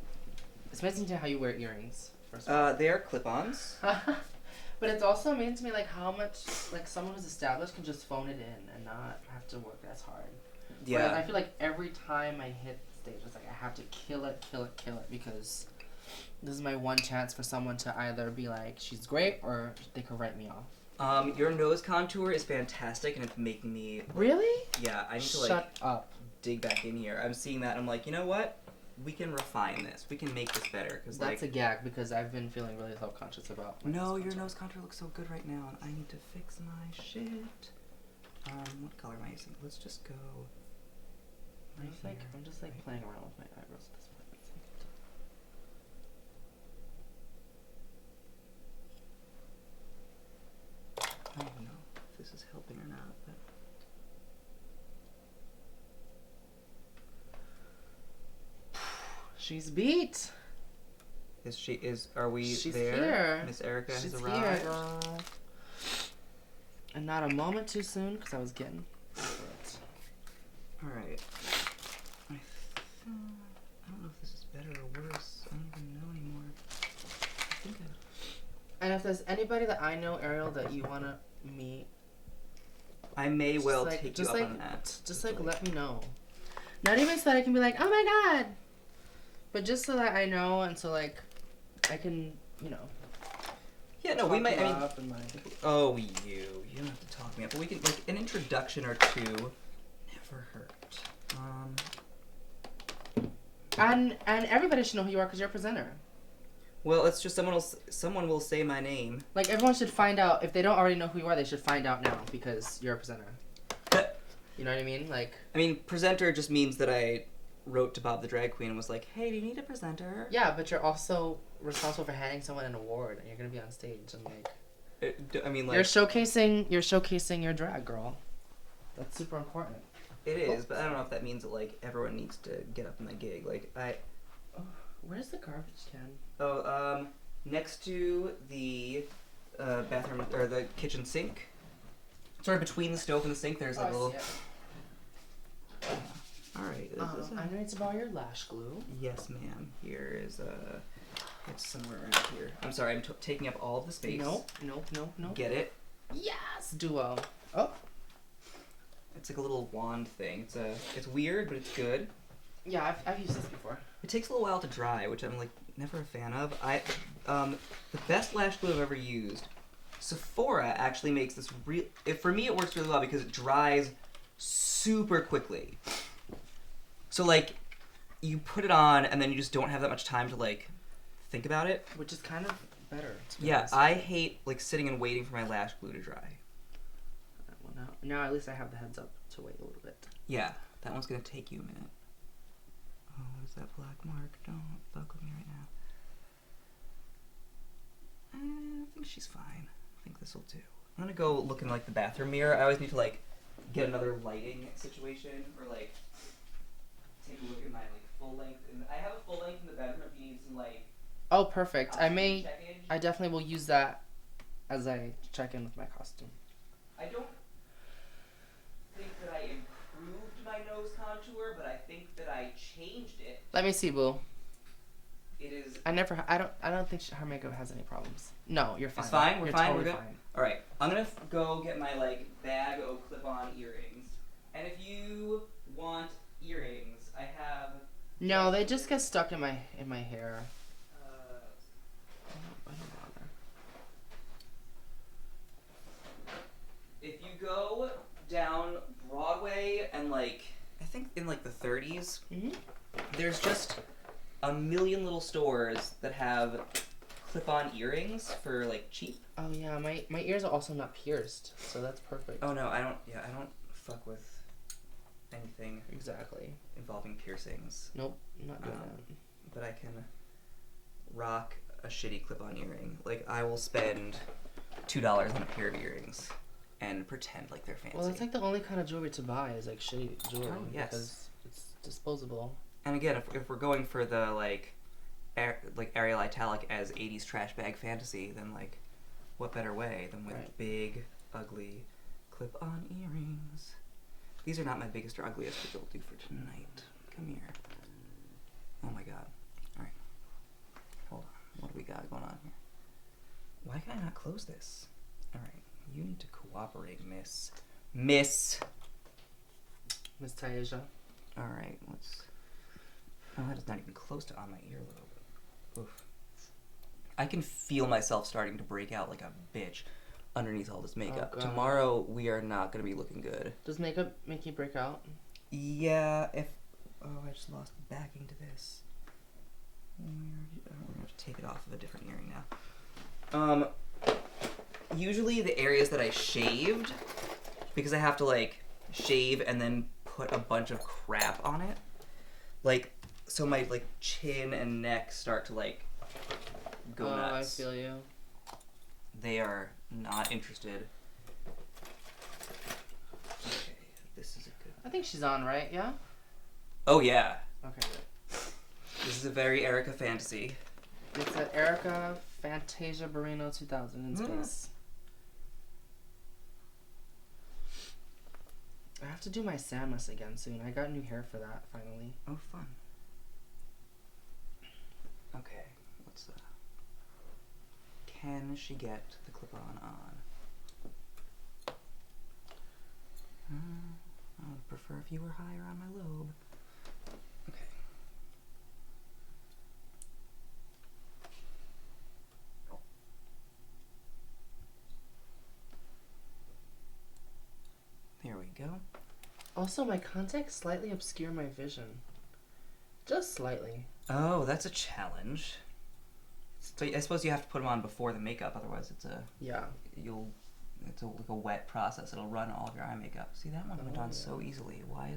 It's amazing to me how you wear earrings, first of all. They are clip-ons. But it's also amazing to me, like, how much, like, someone who's established can just phone it in and not have to work as hard. Yeah. Whereas I feel like every time I hit stage, it's like I have to kill it, because this is my one chance for someone to either be like, she's great, or they could write me off. Your nose contour is fantastic, and it's making me... Really? Yeah, I need to, like... Shut up. Dig back in here. I'm seeing that, and I'm like, you know what? We can refine this. We can make this better, because, like... That's a gag, because I've been feeling really self-conscious about my No, nose your contour. nose contour looks so good right now, and I need to fix my shit. What color am I using? Let's just go... I'm just playing around with my eyebrows at this point. I don't know if this is helping or not, but... She's beat. Are we She's there? here. Miss Erika She's has here, arrived. girl. And not a moment too soon, because I was getting over it. Alright. I don't know if this is better or worse. I don't even know anymore. I think And if there's anybody that I know, Ariel, that you want to meet, I may well like, take you up on that. Just like let me know. Not even so that I can be like, oh my god, but just so that I know, and so like I can, you know, Yeah, no, we talk might. you I mean, up and like. oh, you don't have to talk me up, but we can like an introduction or two. Never hurt. And everybody should know who you are because you're a presenter. Well, it's just someone will say my name. Like everyone should find out if they don't already know who you are. They should find out now because you're a presenter. You know what I mean? Like. I mean, presenter just means that I wrote to Bob the Drag Queen and was like, "Hey, do you need a presenter?" Yeah, but you're also responsible for handing someone an award, and you're gonna be on stage and like. I mean, like You're showcasing your drag, girl. That's super important. it is, but I don't know if that means that like everyone needs to get up in the gig. Like Oh, where's the garbage can? next to the bathroom or the kitchen sink, sort of between the stove and the sink. There's like a little. All right. I need to borrow your lash glue. Yes, ma'am. Here is it's somewhere around here. I'm sorry, I'm taking up all of the space. Nope. Get it? Yes, duo. Oh. It's like a little wand thing. It's weird, but it's good. Yeah, I've used this before. It takes a little while to dry, which I'm like never a fan of. The best lash glue I've ever used. Sephora actually makes this for me it works really well because it dries super quickly. So like you put it on and then you just don't have that much time to like think about it, which is kind of better. Yeah, I hate like sitting and waiting for my lash glue to dry. Well, now at least I have the heads up to wait a little bit. Yeah, that one's gonna take you a minute. Oh, what is that black mark? Don't fuck with me right now. I think she's fine. I think this will do. I'm gonna go look in like the bathroom mirror. I always need to like get another lighting situation or like take a look at my like full length. And I have a full length in the bedroom if you need some like. Oh, perfect. Check-in. I definitely will use that as I check in with my costume. I don't think that I improved my nose contour, but I think that I changed it. Let me see, boo. It is. I don't think her makeup has any problems. No, you're fine. It's fine. We're fine. Totally We're good. fine. All right. I'm gonna go get my like bag of clip-on earrings, and if you want earrings, I have. No, they just get stuck in my hair. I don't bother. If you go down Broadway and like I think in like the 30s, there's just a million little stores that have clip-on earrings for like cheap. Oh yeah, my ears are also not pierced, so that's perfect. Oh no, I don't fuck with anything Exactly. involving piercings. Nope, I'm not doing that. But I can rock a shitty clip-on earring. Like I will spend $2 on a pair of earrings and pretend like they're fancy. Well, that's like the only kind of jewelry to buy is like shitty jewelry. Oh, yes. Because it's disposable. And again, if we're going for the like Ariel Italic as 80s trash bag fantasy, then like what better way than with big, ugly clip-on earrings. These are not my biggest or ugliest, but they'll do for tonight. Come here. Oh my god. Alright. Hold on. What do we got going on here? Why can I not close this? Alright. You need to cooperate, Miss Tasia. Alright, let's... Oh, that is not even close to on my earlobe. Oof. I can feel myself starting to break out like a bitch underneath all this makeup. Oh, tomorrow, we are not going to be looking good. Does makeup make you break out? Yeah, if... Oh, I just lost the backing to this. We're going to have to take it off of a different earring now. Usually the areas that I shaved, because I have to, like, shave and then put a bunch of crap on it, like, so my, like, chin and neck start to, like, go nuts. I feel you. They are not interested. Okay, this is a good... I think she's on, right? Yeah? Oh, yeah. Okay, good. This is a very Erika fantasy. It's an Erika Fantasia Barrino 2000 in space. I have to do my Samus again soon. I got new hair for that, finally. Oh, fun. Okay, what's that? Can she get the clip-on on? I would prefer if you were higher on my lobe. Okay. Also, my contacts slightly obscure my vision. Just slightly. Oh, that's a challenge. So I suppose you have to put them on before the makeup, otherwise it's a... Yeah. It's like a wet process. It'll run all of your eye makeup. See, that one went on so easily. Why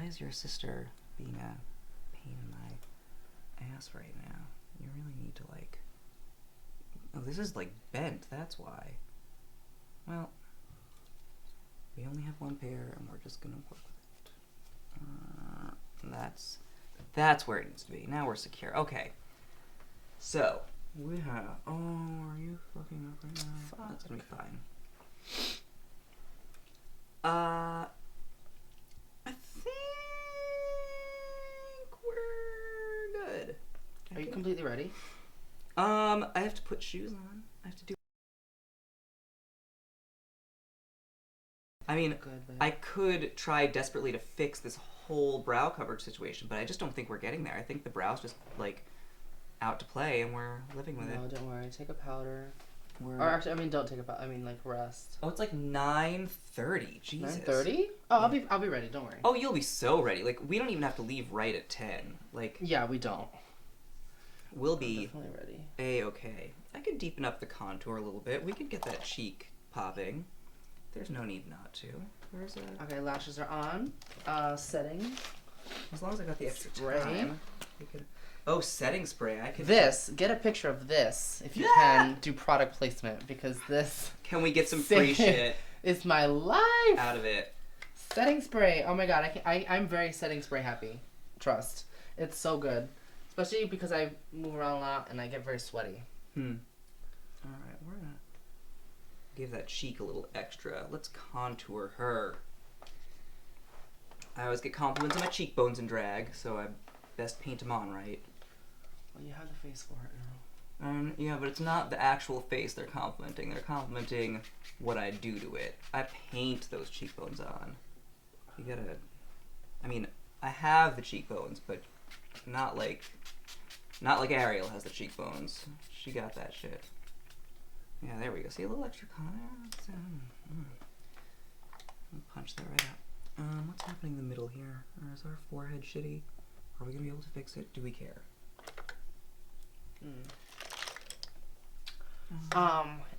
is your sister being a pain in my ass right now? You really need to, like... Oh, this is, like, bent. That's why. Well, we only have one pair, and we're just gonna work with it. That's where it needs to be. Now we're secure. Okay. So, we have... Oh, are you fucking up right now? Fuck. That's gonna be fine. I think we're good. Are you completely ready? I have to put shoes on. I have to do... I mean, I could try desperately to fix this whole brow coverage situation, but I just don't think we're getting there. I think the brow's just, like, out to play, and we're living with it. No, don't worry. Take a powder. Or actually, I mean, don't take a powder. I mean, like, rest. Oh, it's like 9:30. Jesus. 9:30? Oh, yeah. I'll be ready. Don't worry. Oh, you'll be so ready. Like, we don't even have to leave right at 10. Like... Yeah, we don't. We'll be... Definitely ready. A-okay. I could deepen up the contour a little bit. We could get that cheek popping. There's no need not to. Where's that? Okay, lashes are on. Setting. As long as I got the extra Spray. time. We could... Oh, setting spray. I could... Get a picture of this if you can do product placement, because this... Can we get some free shit? It's my life! Out of it. Setting spray. Oh my god, I'm very setting spray happy. Trust. It's so good. Especially because I move around a lot and I get very sweaty. Alright, we're gonna give that cheek a little extra. Let's contour her. I always get compliments on my cheekbones in drag, so I best paint them on right. Well, you have the face for it now. Yeah, but it's not the actual face they're complimenting. They're complimenting what I do to it. I paint those cheekbones on. You gotta... I mean, I have the cheekbones, but not like Ariel has the cheekbones. She got that shit. Yeah, there we go. See, a little extra contour. Punch that right out. What's happening in the middle here? Or is our forehead shitty? Are we gonna be able to fix it? Do we care?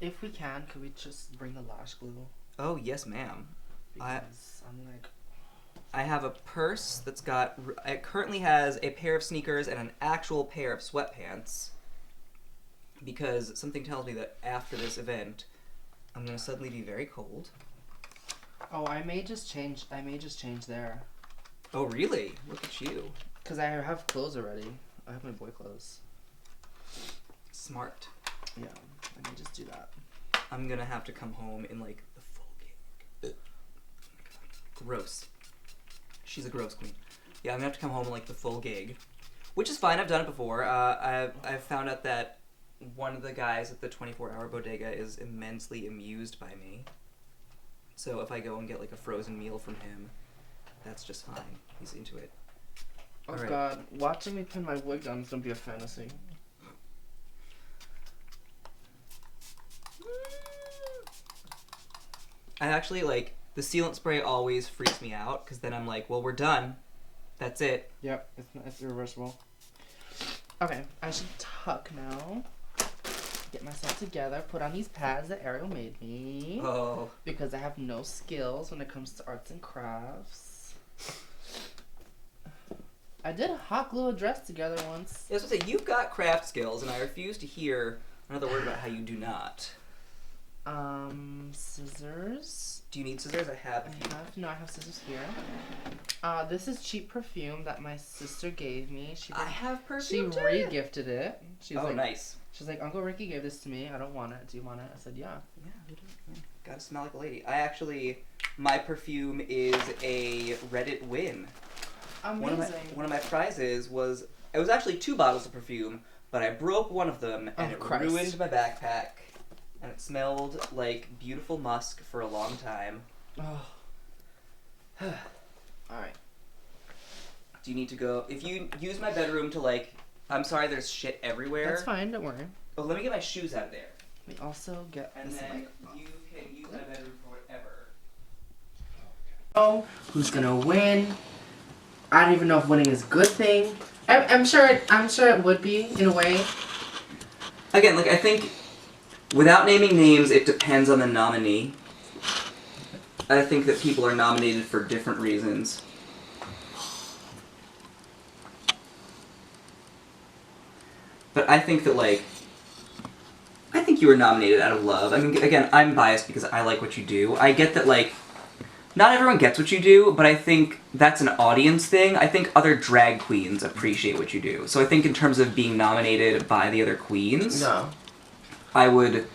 If we can, could we just bring the lash glue? Oh, yes, ma'am. Because I'm like... I have a purse that's got... It currently has a pair of sneakers and an actual pair of sweatpants. Because something tells me that after this event, I'm gonna suddenly be very cold. Oh, I may just change there. Oh, really? Look at you. Because I have clothes already. I have my boy clothes. Smart. Yeah, I may just do that. I'm gonna have to come home in, like, the full gig. Gross. She's a gross queen. Yeah, I'm gonna have to come home in, like, the full gig. Which is fine, I've done it before. I've found out that one of the guys at the 24-hour bodega is immensely amused by me. So if I go and get, like, a frozen meal from him, that's just fine. He's into it. Oh All right. god, watching me pin my wig down is gonna be a fantasy. I actually, like, the sealant spray always freaks me out, because then I'm like, well, we're done. That's it. Yep, it's irreversible. Okay, I should tuck now. Get myself together, put on these pads that Ariel made me. Oh. Because I have no skills when it comes to arts and crafts. I did hot glue a dress together once. Yeah, I was gonna say, you've got craft skills, and I refuse to hear another word about how you do not. Scissors. Do you need scissors? I have. I have scissors here. This is cheap perfume that my sister gave me. I have perfume She too. re-gifted it. She was Oh, like, nice. She's like, Uncle Ricky gave this to me. I don't want it. Do you want it? I said, yeah. Yeah, we do. Yeah. Gotta smell like a lady. My perfume is a Reddit win. Amazing. One of my prizes was, it was actually 2 bottles of perfume, but I broke one of them and it ruined my backpack. And it smelled like beautiful musk for a long time. Oh. Alright. Do you need to go? If you use my bedroom to, like, I'm sorry, there's shit everywhere. That's fine, don't worry. Oh, let me get my shoes out of there. We also get And this then mic. you can use my bedroom for whatever. Who's gonna win? I don't even know if winning is a good thing. I'm sure it would be in a way. Again, like I think, without naming names, it depends on the nominee. I think that people are nominated for different reasons. But I think that, like, I think you were nominated out of love. I mean, again, I'm biased because I like what you do. I get that, like, not everyone gets what you do, but I think that's an audience thing. I think other drag queens appreciate what you do. So I think in terms of being nominated by the other queens, No. I would...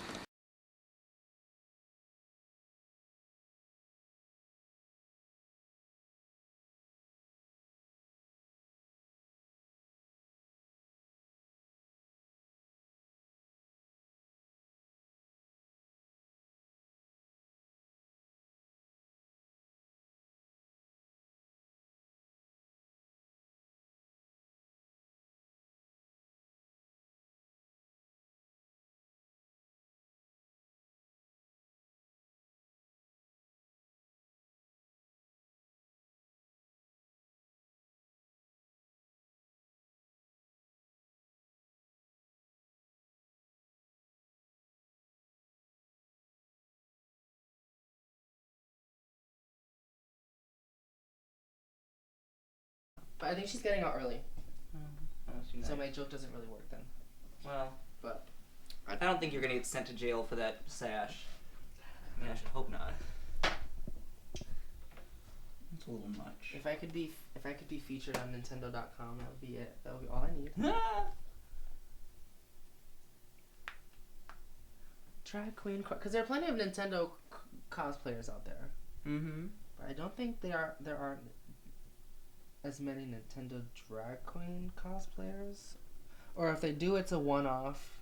But I think she's getting out early. So my joke doesn't really work then. Well, but I don't think you're gonna get sent to jail for that sash. I mean, I should hope not. It's a little much. If I could be featured on Nintendo.com, that would be it. That would be all I need. Drag queen, because there are plenty of Nintendo cosplayers out there. Mm-hmm. But I don't think there are as many Nintendo drag queen cosplayers. Or if they do, it's a one-off.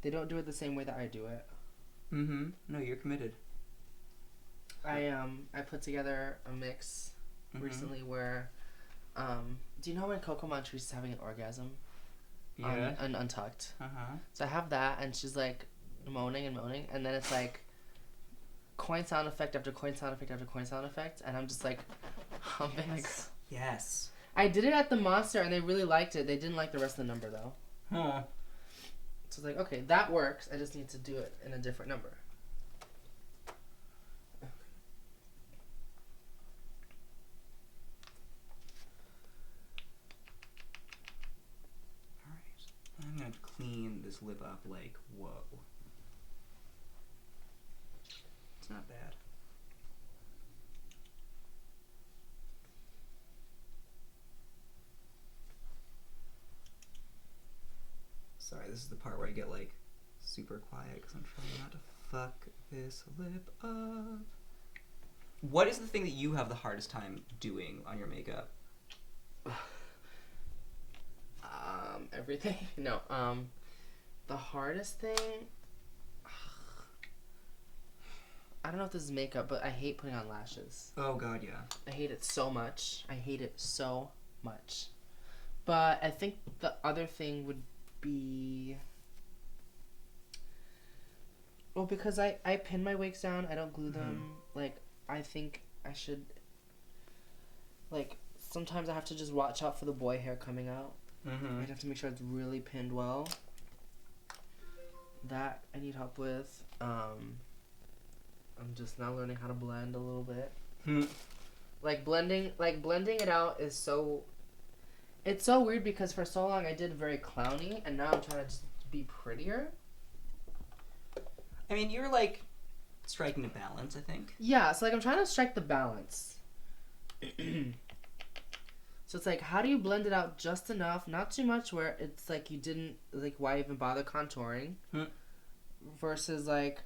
They don't do it the same way that I do it. Mm-hmm. No, you're committed. I put together a mix recently where, do you know when Coco Montrese is having an orgasm? Yeah. On Untucked. Uh-huh. So I have that, and she's like moaning, and then it's like coin sound effect after coin sound effect after coin sound effect, and I'm just like humping. Yes. Like, Yes. I did it at the Monster, and they really liked it. They didn't like the rest of the number though. Huh. So it's like, okay, that works. I just need to do it in a different number. Alright. I'm gonna clean this lip up like, whoa. It's not bad. Sorry, this is the part where I get, like, super quiet because I'm trying not to fuck this lip up. What is the thing that you have the hardest time doing on your makeup? Everything. No. The hardest thing. I don't know if this is makeup, but I hate putting on lashes. Oh god, yeah. I hate it so much. But I think the other thing would be, well, because I pin my wigs down, I don't glue them. Like, I think I should, like, sometimes I have to just watch out for the boy hair coming out. I'd have to make sure it's really pinned well. That I need help with. I'm just now learning how to blend a little bit. Like blending it out is so, it's so weird because for so long I did very clowny, and now I'm trying to just be prettier. I mean, you're like striking a balance, I think. Yeah, so like I'm trying to strike the balance. So it's like, how do you blend it out just enough, not too much where it's like you didn't, like, why even bother contouring, versus like,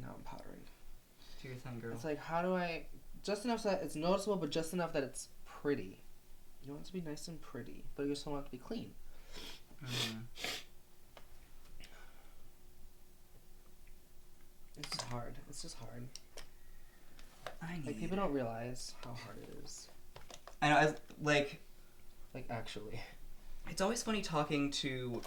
now I'm powdering. Do your thing, girl. It's like, how do I, just enough so that it's noticeable, but just enough that it's pretty. You want it to be nice and pretty, but you also want it to be clean. It's just hard. It's just hard. Like, people don't realize how hard it is. I know, like, actually. it's always funny talking to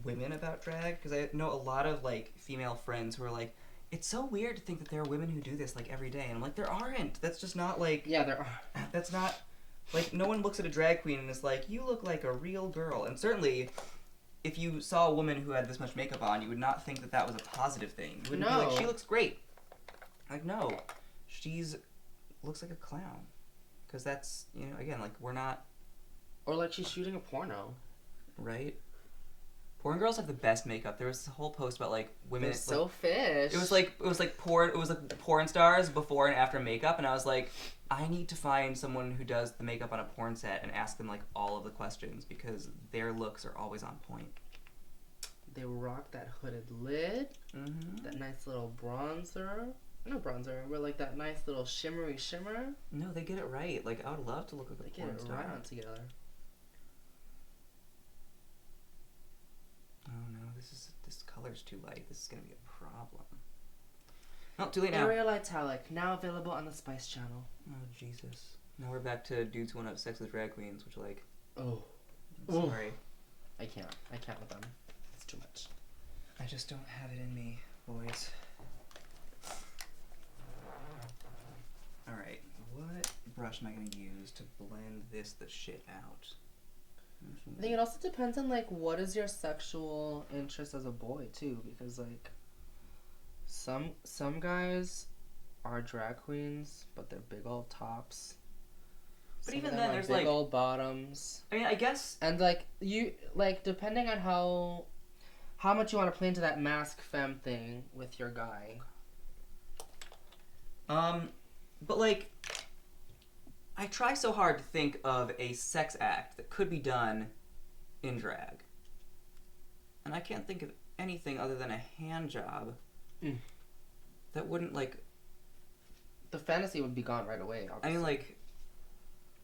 women about drag, because I know a lot of, like, female friends who are like, It's so weird to think that there are women who do this like every day, and I'm like, there aren't. That's just not like. Yeah, there are. That's not like no one looks at a drag queen and is like, you look like a real girl. And certainly, if you saw a woman who had this much makeup on, you would not think that that was a positive thing. You wouldn't be like, she looks great. Like, no, looks like a clown, because that's, you know, again, like, we're not. Or like she's shooting a porno. Right. Porn girls have the best makeup. There was this whole post about like women. They're so fish. It was like porn stars before and after makeup, and I was like, I need to find someone who does the makeup on a porn set and ask them like all of the questions, because their looks are always on point. They rock that hooded lid, that nice little bronzer. No bronzer, but like that nice little shimmery shimmer. No, they get it right. Like, I would love to look like a porn star. They get it right on together. Oh no, this color's too light. This is gonna be a problem. No, too late now. Ariel Italic, now available on the Spice Channel. Oh Jesus. Now we're back to dudes who want to have sex with drag queens, which like. Oh. I'm sorry. I can't with them. It's too much. I just don't have it in me, boys. Alright, what brush am I gonna use to blend the shit out? I think it also depends on like what is your sexual interest as a boy too, because like some guys are drag queens, but they're big old tops. But Some even of them then, are there's big like old bottoms. I mean, I guess. And like you like depending on how much you want to play into that mask femme thing with your guy. But like, I try so hard to think of a sex act that could be done in drag, and I can't think of anything other than a hand job that wouldn't like. The fantasy would be gone right away. Obviously. I mean, like,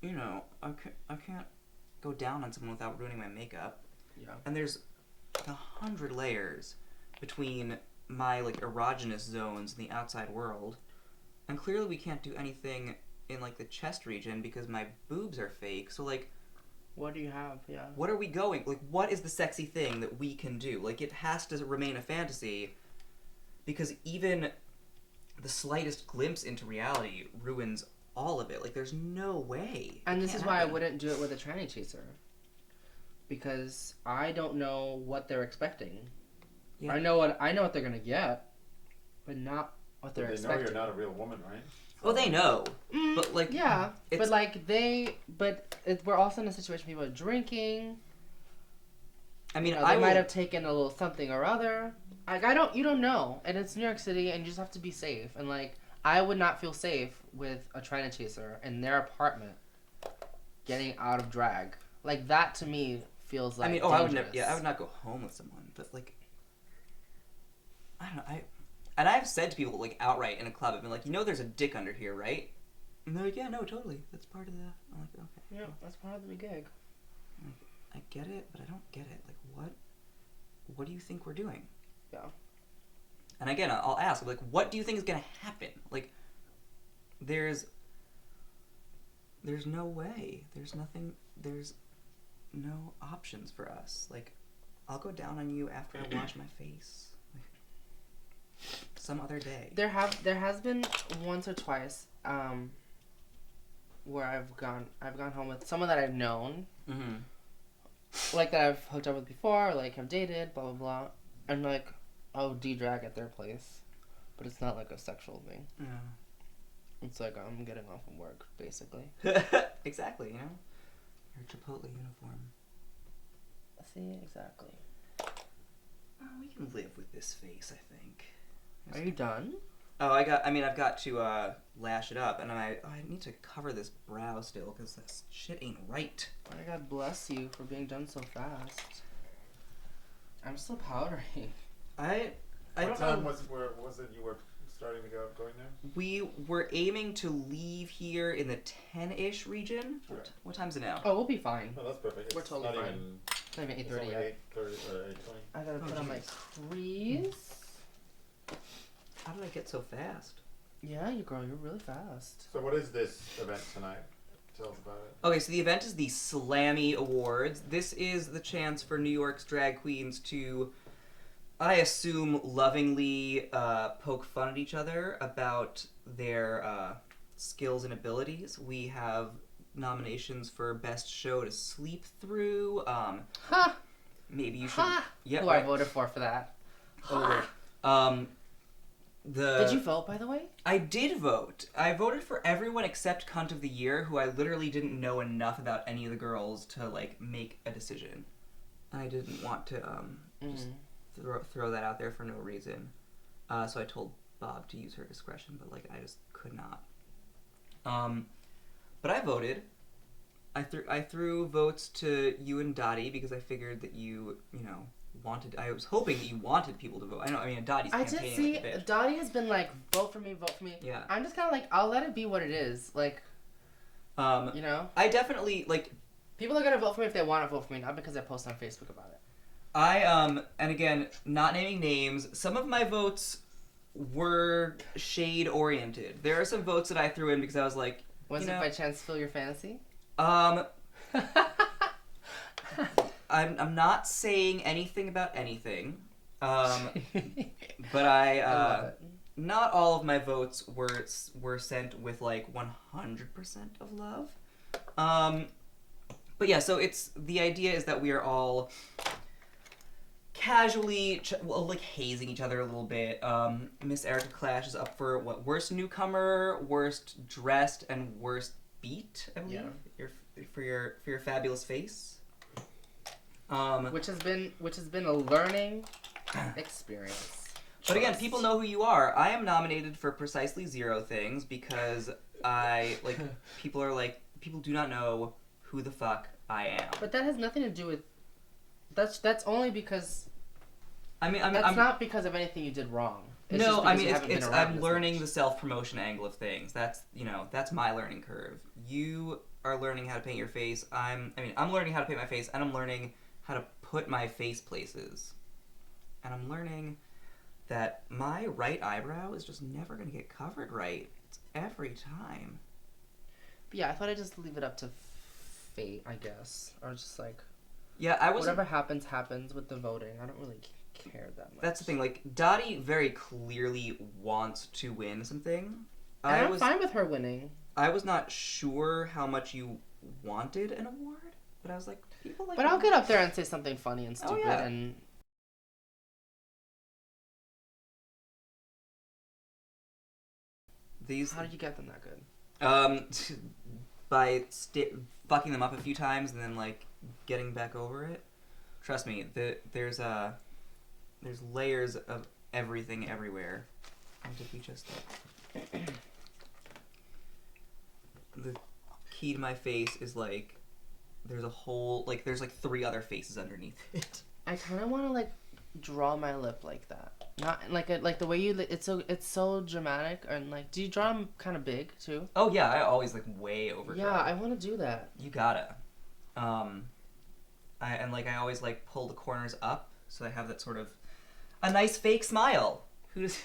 you know, I can't go down on someone without ruining my makeup. Yeah. And there's 100 layers between my like erogenous zones in the outside world, and clearly we can't do anything in like the chest region because my boobs are fake. So like, what do you have? Yeah. what are we going? Like, what is the sexy thing that we can do? Like, it has to remain a fantasy, because even the slightest glimpse into reality ruins all of it. Like, there's no way. And this is why I wouldn't do it with a tranny chaser. Because I don't know what they're expecting. Yeah. I know what they're gonna get, but not what they're expecting. They know you're not a real woman, right? Well, they know, but like, yeah, but like we're also in a situation people are drinking. I mean, They might have taken a little something or other. Like you don't know, and it's New York City, and you just have to be safe. And like, I would not feel safe with a tranny chaser in their apartment, getting out of drag. Like that to me feels like. I mean, dangerous. I would never. Yeah, I would not go home with someone, but like, I don't know. I've said to people like outright in a club, I've been like, you know, there's a dick under here, right? And they're like, yeah, no, totally. That's part of the. I'm like, okay. Yeah, that's part of the gig. I get it, but I don't get it. Like, what do you think we're doing? Yeah. And again, I'll ask, like, what do you think is gonna happen? Like, there's no way. There's nothing. There's no options for us. Like, I'll go down on you after I wash my face. Like, some other day. There has been once or twice where I've gone home with someone that I've known, like that I've hooked up with before, or like have dated, blah blah blah, and like I'll de-drag at their place, but it's not like a sexual thing. Yeah. It's like I'm getting off from work, basically. Exactly, you know, your Chipotle uniform. See, exactly. Oh, we can live with this face, I think. Are you done? Oh, I've got to lash it up, and I need to cover this brow still, because this shit ain't right. Oh, God bless you for being done so fast. I'm still powdering. What time was it you were starting to going there? We were aiming to leave here in the 10-ish region. Okay. What time's it now? Oh, we'll be fine. Oh, that's perfect. We're It's totally not fine. even, It's not even 8:30 yet. 8:30 or 8:20. I gotta put on my crease. How did I get so fast? Yeah, you're really fast. So what is this event tonight? Tell us about it. Okay, so the event is the Slammy Awards. This is the chance for New York's drag queens to I assume, lovingly poke fun at each other about their skills and abilities. We have nominations for Best Show to Sleep Through. Ha! Maybe you should... Ha! Yeah, Who right. I voted for that. Oh, wait. Did you vote, by the way? I did vote. I voted for everyone except Cunt of the Year, who I literally didn't know enough about any of the girls to, like, make a decision. I didn't want to, just throw that out there for no reason. So I told Bob to use her discretion, but, like, I just could not. But I voted. I threw votes to you and Dottie because I figured that you know, wanted... I was hoping that you wanted people to vote. I mean, Dottie's campaigning I did see, like a bitch. Dottie has been like, vote for me. Yeah. I'm just kind of like, I'll let it be what it is. Like, you know? I definitely, like... People are going to vote for me if they want to vote for me, not because I post on Facebook about it. And again, not naming names, some of my votes were shade-oriented. There are some votes that I threw in because I was like, Was it by chance Fill Your Fantasy? I'm not saying anything about anything. But I love it. not all of my votes were sent with like 100% of love. But yeah, so the idea is that we are all casually like hazing each other a little bit. Miss Erika Klash is up for worst newcomer, worst dressed, and worst beat, I believe. Yeah. For your fabulous face. Which has been a learning experience. But again, people know who you are. I am nominated for precisely 0 things because people do not know who the fuck I am. But that has nothing to do with. That's only because. I'm not because of anything you did wrong. I'm learning the self-promotion angle of things. That's my learning curve. You are learning how to paint your face. I'm learning how to paint my face, and I'm learning how to put my face places. And I'm learning that my right eyebrow is just never going to get covered right. It's every time. But yeah, I thought I'd just leave it up to fate, I guess. Or just like... Yeah, whatever happens with the voting. I don't really care that much. That's the thing. Like, Dottie very clearly wants to win something. And I'm fine with her winning. I was not sure how much you wanted an award, but I was like, people like... But I'll get up there and say something funny and stupid and... How did you get them that good? By fucking them up a few times and then, like, getting back over it. Trust me, there's layers of everything everywhere. And if you just... the key to my face is, like, there's a whole... Like, there's, like, 3 other faces underneath it. I kind of want to, like, draw my lip like that. Not like the way you it's so dramatic, and like, do you draw them kind of big too? Oh yeah, I always like way over. Yeah, I want to do that. You gotta. I always like pull the corners up so I have that sort of a nice fake smile. Who does?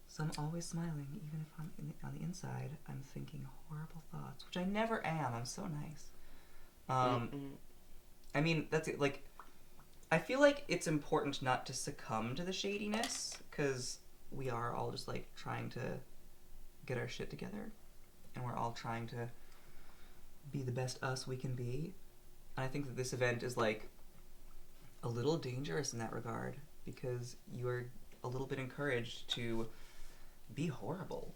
So I'm always smiling, even if I'm on the inside I'm thinking horrible thoughts, which I never am. I'm so nice. I mean, that's it. Like, I feel like it's important not to succumb to the shadiness, because we are all just, like, trying to get our shit together, and we're all trying to be the best us we can be. And I think that this event is, like, a little dangerous in that regard, because you are a little bit encouraged to be horrible.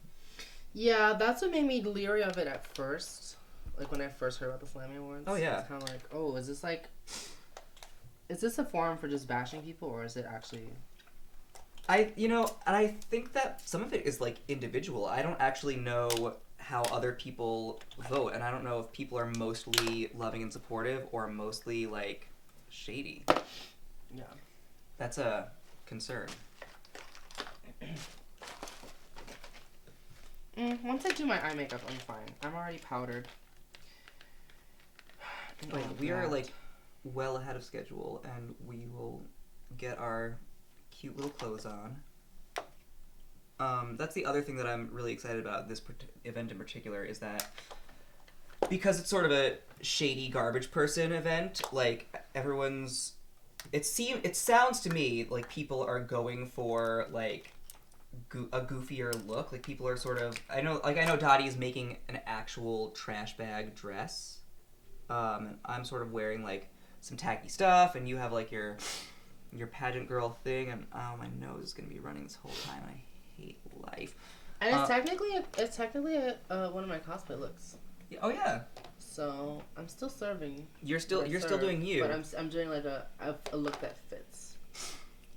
Yeah, that's what made me leery of it at first. Like, when I first heard about the Slammy Awards. Oh, yeah. It's kind of like, oh, is this a forum for just bashing people, or is it actually... I think that some of it is, like, individual. I don't actually know how other people vote, and I don't know if people are mostly loving and supportive or mostly, like, shady. Yeah. That's a concern. Once I do my eye makeup, I'm fine. I'm already powdered. Wait, we are, like, well ahead of schedule, and we will get our cute little clothes on. That's the other thing that I'm really excited about this event in particular, is that because it's sort of a shady garbage person event, like, everyone's it sounds to me like people are going for like a goofier look. Like people are sort of I know Dottie is making an actual trash bag dress. And I'm sort of wearing like some tacky stuff, and you have like your pageant girl thing, and my nose is gonna be running this whole time. And I hate life. And it's technically one of my cosplay looks. Oh yeah. So I'm still serving. You're still doing you. But I'm doing like a look that fits.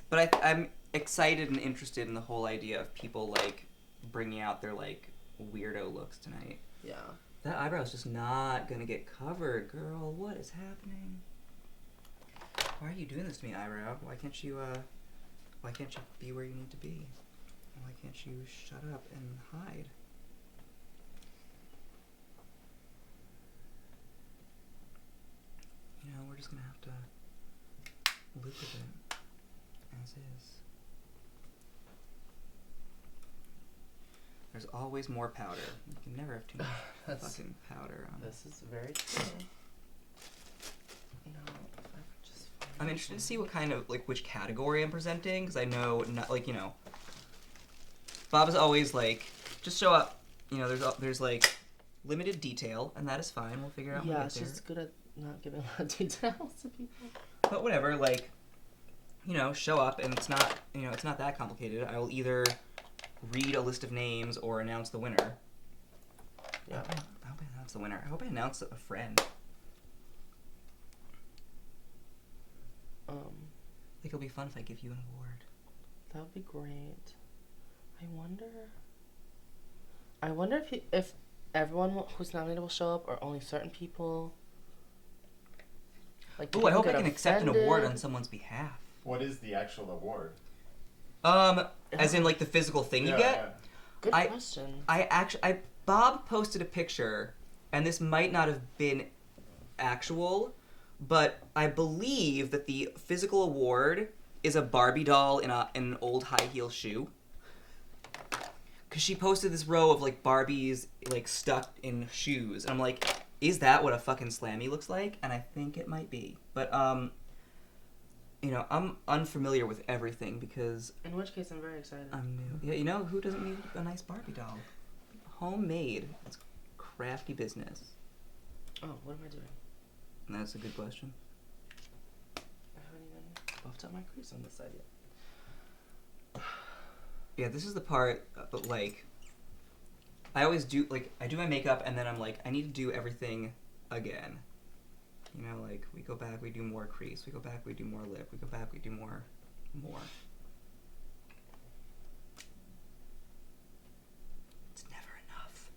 But I'm excited and interested in the whole idea of people like bringing out their like weirdo looks tonight. Yeah. That eyebrow's just not gonna get covered, girl. What is happening? Why are you doing this to me, eyebrow? Why can't you be where you need to be? Why can't you shut up and hide? You know, we're just gonna have to live with it as is. There's always more powder. You can never have too much fucking powder on. This is very true. No, I'm interested to see what kind of like which category I'm presenting because I know not like Bob is always like just show up. You know, there's like limited detail and that is fine. We'll figure out. Yeah, she's good at not giving a lot of details to people. But whatever, like show up and it's not that complicated. I will either read a list of names or announce the winner. Yeah. I hope I announce the winner. I hope I announce a friend. I think it'll be fun if I give you an award. That would be great. I wonder if everyone who's nominated will show up or only certain people. Like, ooh, I hope I can accept an award on someone's behalf. What is the actual award? As in like the physical thing you get? Yeah. Good question. Bob posted a picture, and this might not have been actual, but I believe that the physical award is a Barbie doll in an old high heel shoe. Cause she posted this row of like Barbies like stuck in shoes, and I'm like, is that what a fucking Slammy looks like? And I think it might be, but I'm unfamiliar with everything because. In which case, I'm very excited. I'm new. Yeah, who doesn't need a nice Barbie doll? Homemade. It's crafty business. Oh, what am I doing? That's a good question. I haven't even buffed up my crease on this side yet. Yeah, this is the part, but like, I always do, like, I do my makeup and then I'm like, I need to do everything again. Like, we go back, we do more crease, we go back, we do more lip, we go back, we do more. It's never enough.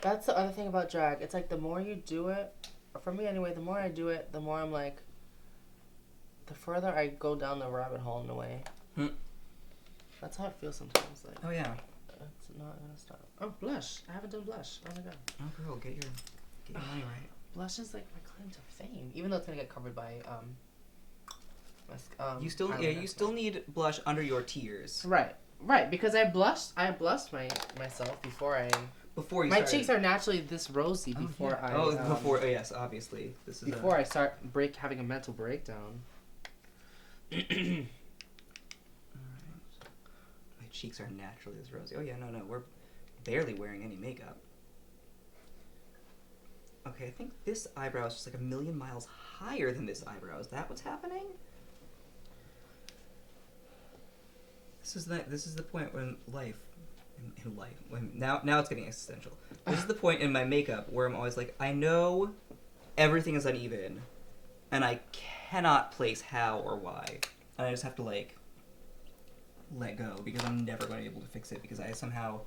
That's the other thing about drag. It's like the more you do it, or for me anyway, the more I do it, the more I'm like, the further I go down the rabbit hole in a way. That's how it feels sometimes. Like, oh yeah. It's not gonna stop. Oh, blush. I haven't done blush. Oh my god. Oh girl, get your money right. Blush is like my claim to fame, even though it's gonna get covered by you still need blush under your tears. Right, because I blushed myself before you my started. cheeks are naturally this rosy before yes, obviously. This is before I start having a mental breakdown. Alright. My cheeks are naturally this rosy. Oh yeah, no, we're barely wearing any makeup. Okay, I think this eyebrow is just like a million miles higher than this eyebrow. Is that what's happening? This is the point when now it's getting existential. This is the point in my makeup where I'm always like, I know everything is uneven, and I cannot place how or why, and I just have to like let go because I'm never going to be able to fix it because I somehow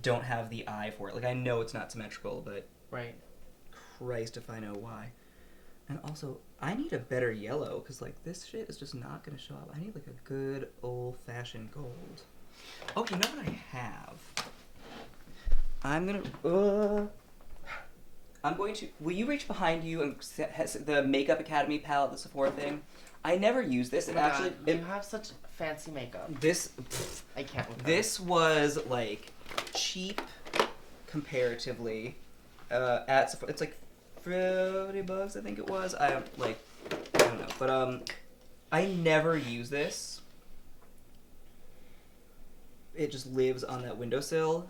don't have the eye for it. Like I know it's not symmetrical, but right. Christ if I know why. And also, I need a better yellow, because, like, this shit is just not going to show up. I need, like, a good old-fashioned gold. Oh, you know what I have? I'm going to... Will you reach behind you and the Makeup Academy palette, the Sephora thing? I never use this. You have such fancy makeup. I can't with that. This was, like, cheap comparatively at Sephora. It's, like, $40, I think it was. I don't know. But I never use this. It just lives on that windowsill.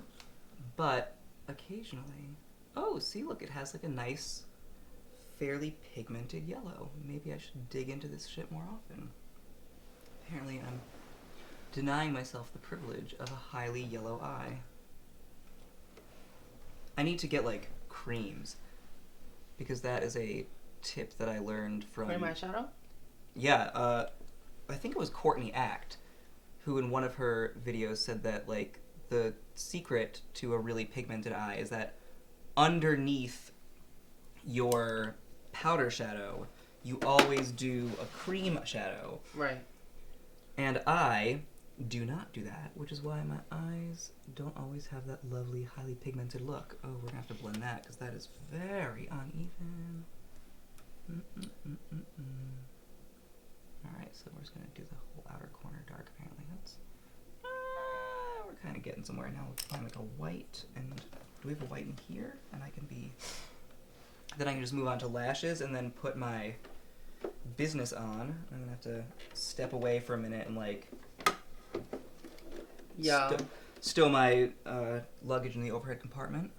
But occasionally... Oh, see, look, it has like a nice, fairly pigmented yellow. Maybe I should dig into this shit more often. Apparently I'm denying myself the privilege of a highly yellow eye. I need to get, like, creams. Because that is a tip that I learned from... Cream eyeshadow? Yeah, I think it was Courtney Act, who in one of her videos said that, like, the secret to a really pigmented eye is that underneath your powder shadow, you always do a cream shadow. Right. And I do not do that, which is why my eyes don't always have that lovely, highly pigmented look. Oh, we're gonna have to blend that, because that is very uneven. Alright, so we're just gonna do the whole outer corner dark, apparently. That's... we're kind of getting somewhere now. We'll find like a white, and do we have a white in here? And I can be... Then I can just move on to lashes, and then put my business on. I'm gonna have to step away for a minute and like... Yeah. Stow my luggage in the overhead compartment.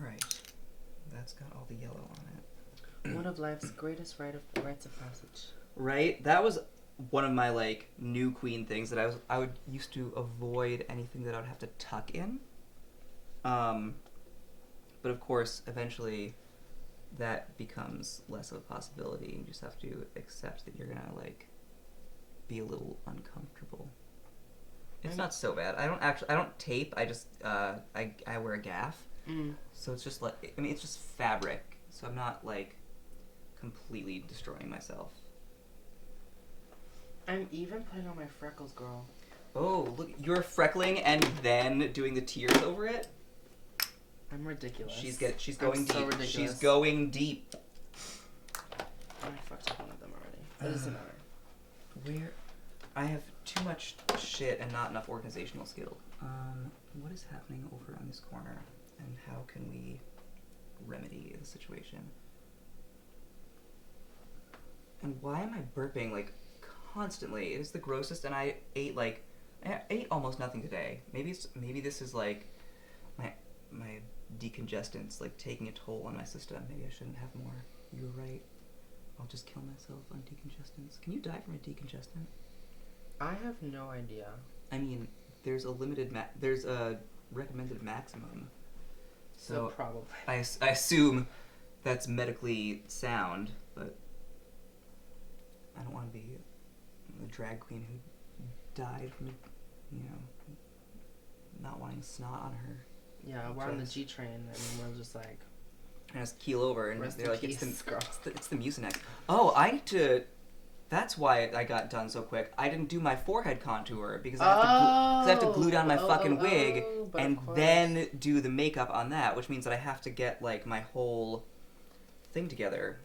Alright. That's got all the yellow on it. One of life's greatest rites of passage. Right? That was one of my like new queen things that I would used to avoid anything that I would have to tuck in. But of course, eventually that becomes less of a possibility. You just have to accept that you're gonna like be a little uncomfortable. It's not so bad. I don't tape. I just I wear a gaff. So it's just like, I mean, it's just fabric. So I'm not like completely destroying myself. I'm even putting on my freckles, girl. Oh, look, you're freckling and then doing the tears over it? I'm ridiculous. She's going deep. So ridiculous. She's going deep. I fucked up one of them already. It doesn't matter. Where? I have too much shit and not enough organizational skill. What is happening over on this corner? And how can we remedy the situation? And why am I burping, like, constantly? It is the grossest, and I ate almost nothing today. Maybe this is, like, my decongestants, like, taking a toll on my system. Maybe I shouldn't have more. You were right. I'll just kill myself on decongestants. Can you die from a decongestant? I have no idea. I mean, there's a recommended maximum. So probably. I assume that's medically sound, but I don't want to be the drag queen who died from, not wanting snot on her. Yeah, we're on the G train, and we're just like... And just keel over, and Rest they're in like, peace, it's the Mucinex. Oh, I need to... That's why I got done so quick. I didn't do my forehead contour, because I have to glue down my fucking wig, and then do the makeup on that, which means that I have to get, like, my whole thing together.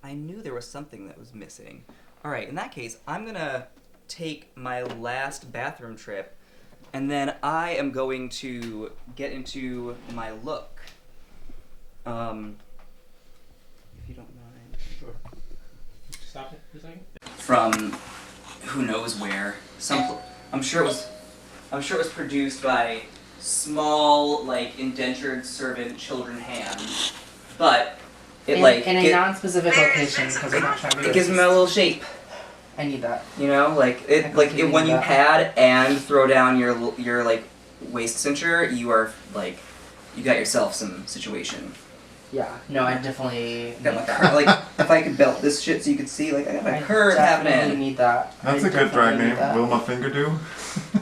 I knew there was something that was missing. Alright, in that case, I'm gonna take my last bathroom trip, and then I am going to get into my look. If you don't mind. Sure. Stop it for a second. From who knows where. I'm sure it was produced by small, like, indentured servant children hands. But it in a non-specific location, because we're not trying to be it gives them a little shape. I need that. You know, when you pad and throw down your like waist cincher, you are like, you got yourself some situation. Yeah. No, I definitely Got need my that. like, if I could belt this shit so you could see, like, I got my curve definitely happening. need that. That's I a good drag definitely need name. that. Will my finger do?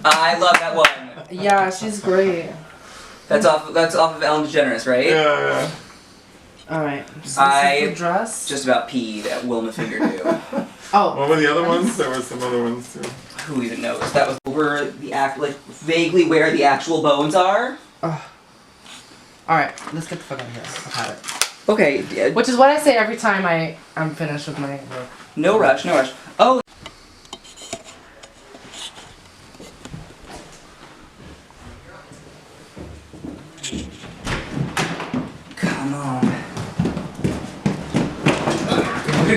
I love that one. Yeah, she's great. That's off of Ellen DeGeneres, right? Yeah. Alright. I dress. just about peed at Wilma Fingerdew. Oh. What were the other ones? There were some other ones too. Who even knows? That was over vaguely where the actual bones are. Alright, let's get the fuck out of here. I've had it. Okay. Yeah. Which is what I say every time I'm finished with my work. No rush, no rush. Oh. Come on.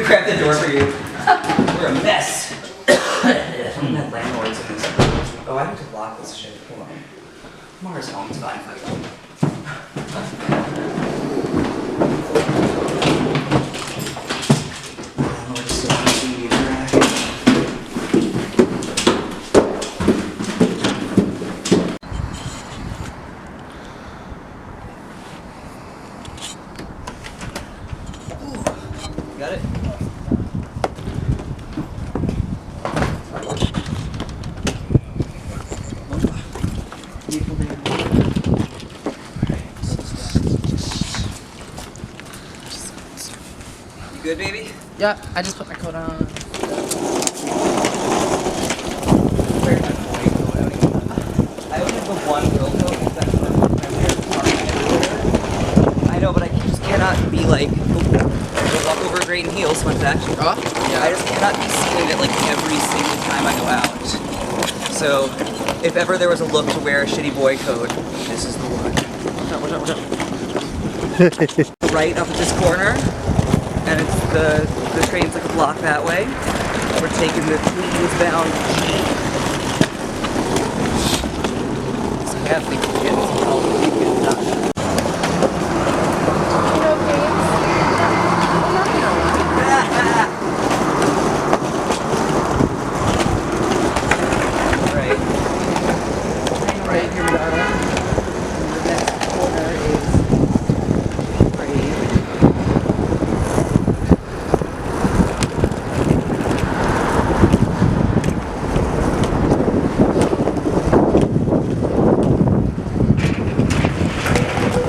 grab the door for you. We're a mess. Landlords in this. Oh, I have to lock this shit. Hold on. Mars home. It's fine. Landlord's still pushing me back. Got it? You good, baby? Yeah, I just put my coat on. I only have the one girl coat because that's what I'm wearing. I know, but I just cannot be like, walk over great in heels, fun fact. Oh? Yeah. I just cannot be seen in it like every single time I go out. So, if ever there was a look to wear a shitty boy coat, this is the one. Watch out. Right up at this corner, and it's the train's like a block that way. We're taking the Queens-bound G. So yeah, things are getting all done. Right here, darling. The next corner is brave.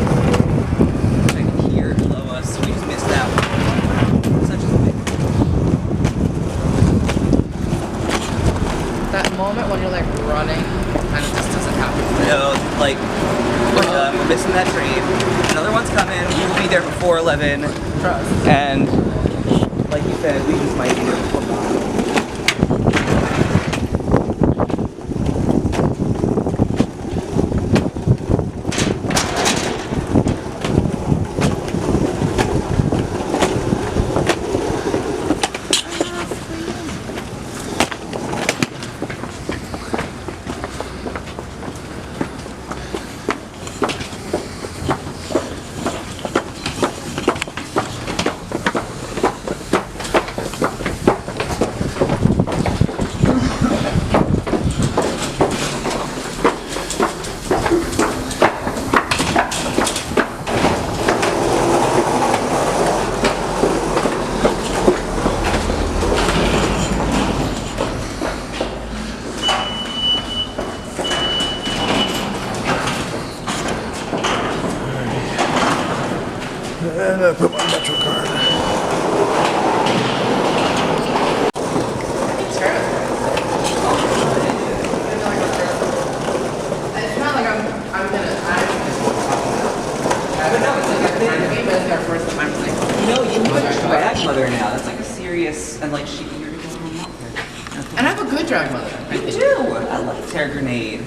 I can hear below us. We just missed that one. Such a thing. That moment when you're like running, kind of just doesn't happen. No, like, we're missing that train. Another one's coming. We'll be there before 11. Trust. And, like you said, we just might be there before 5. And I put my Metro card. It's not like I'm gonna. But no, it's like a game, but it's our first time playing. No, you have a drag mother now. That's like a serious, and like you're going to mother. And I have a good drag mother. I You think. do. I like Terra Grenade.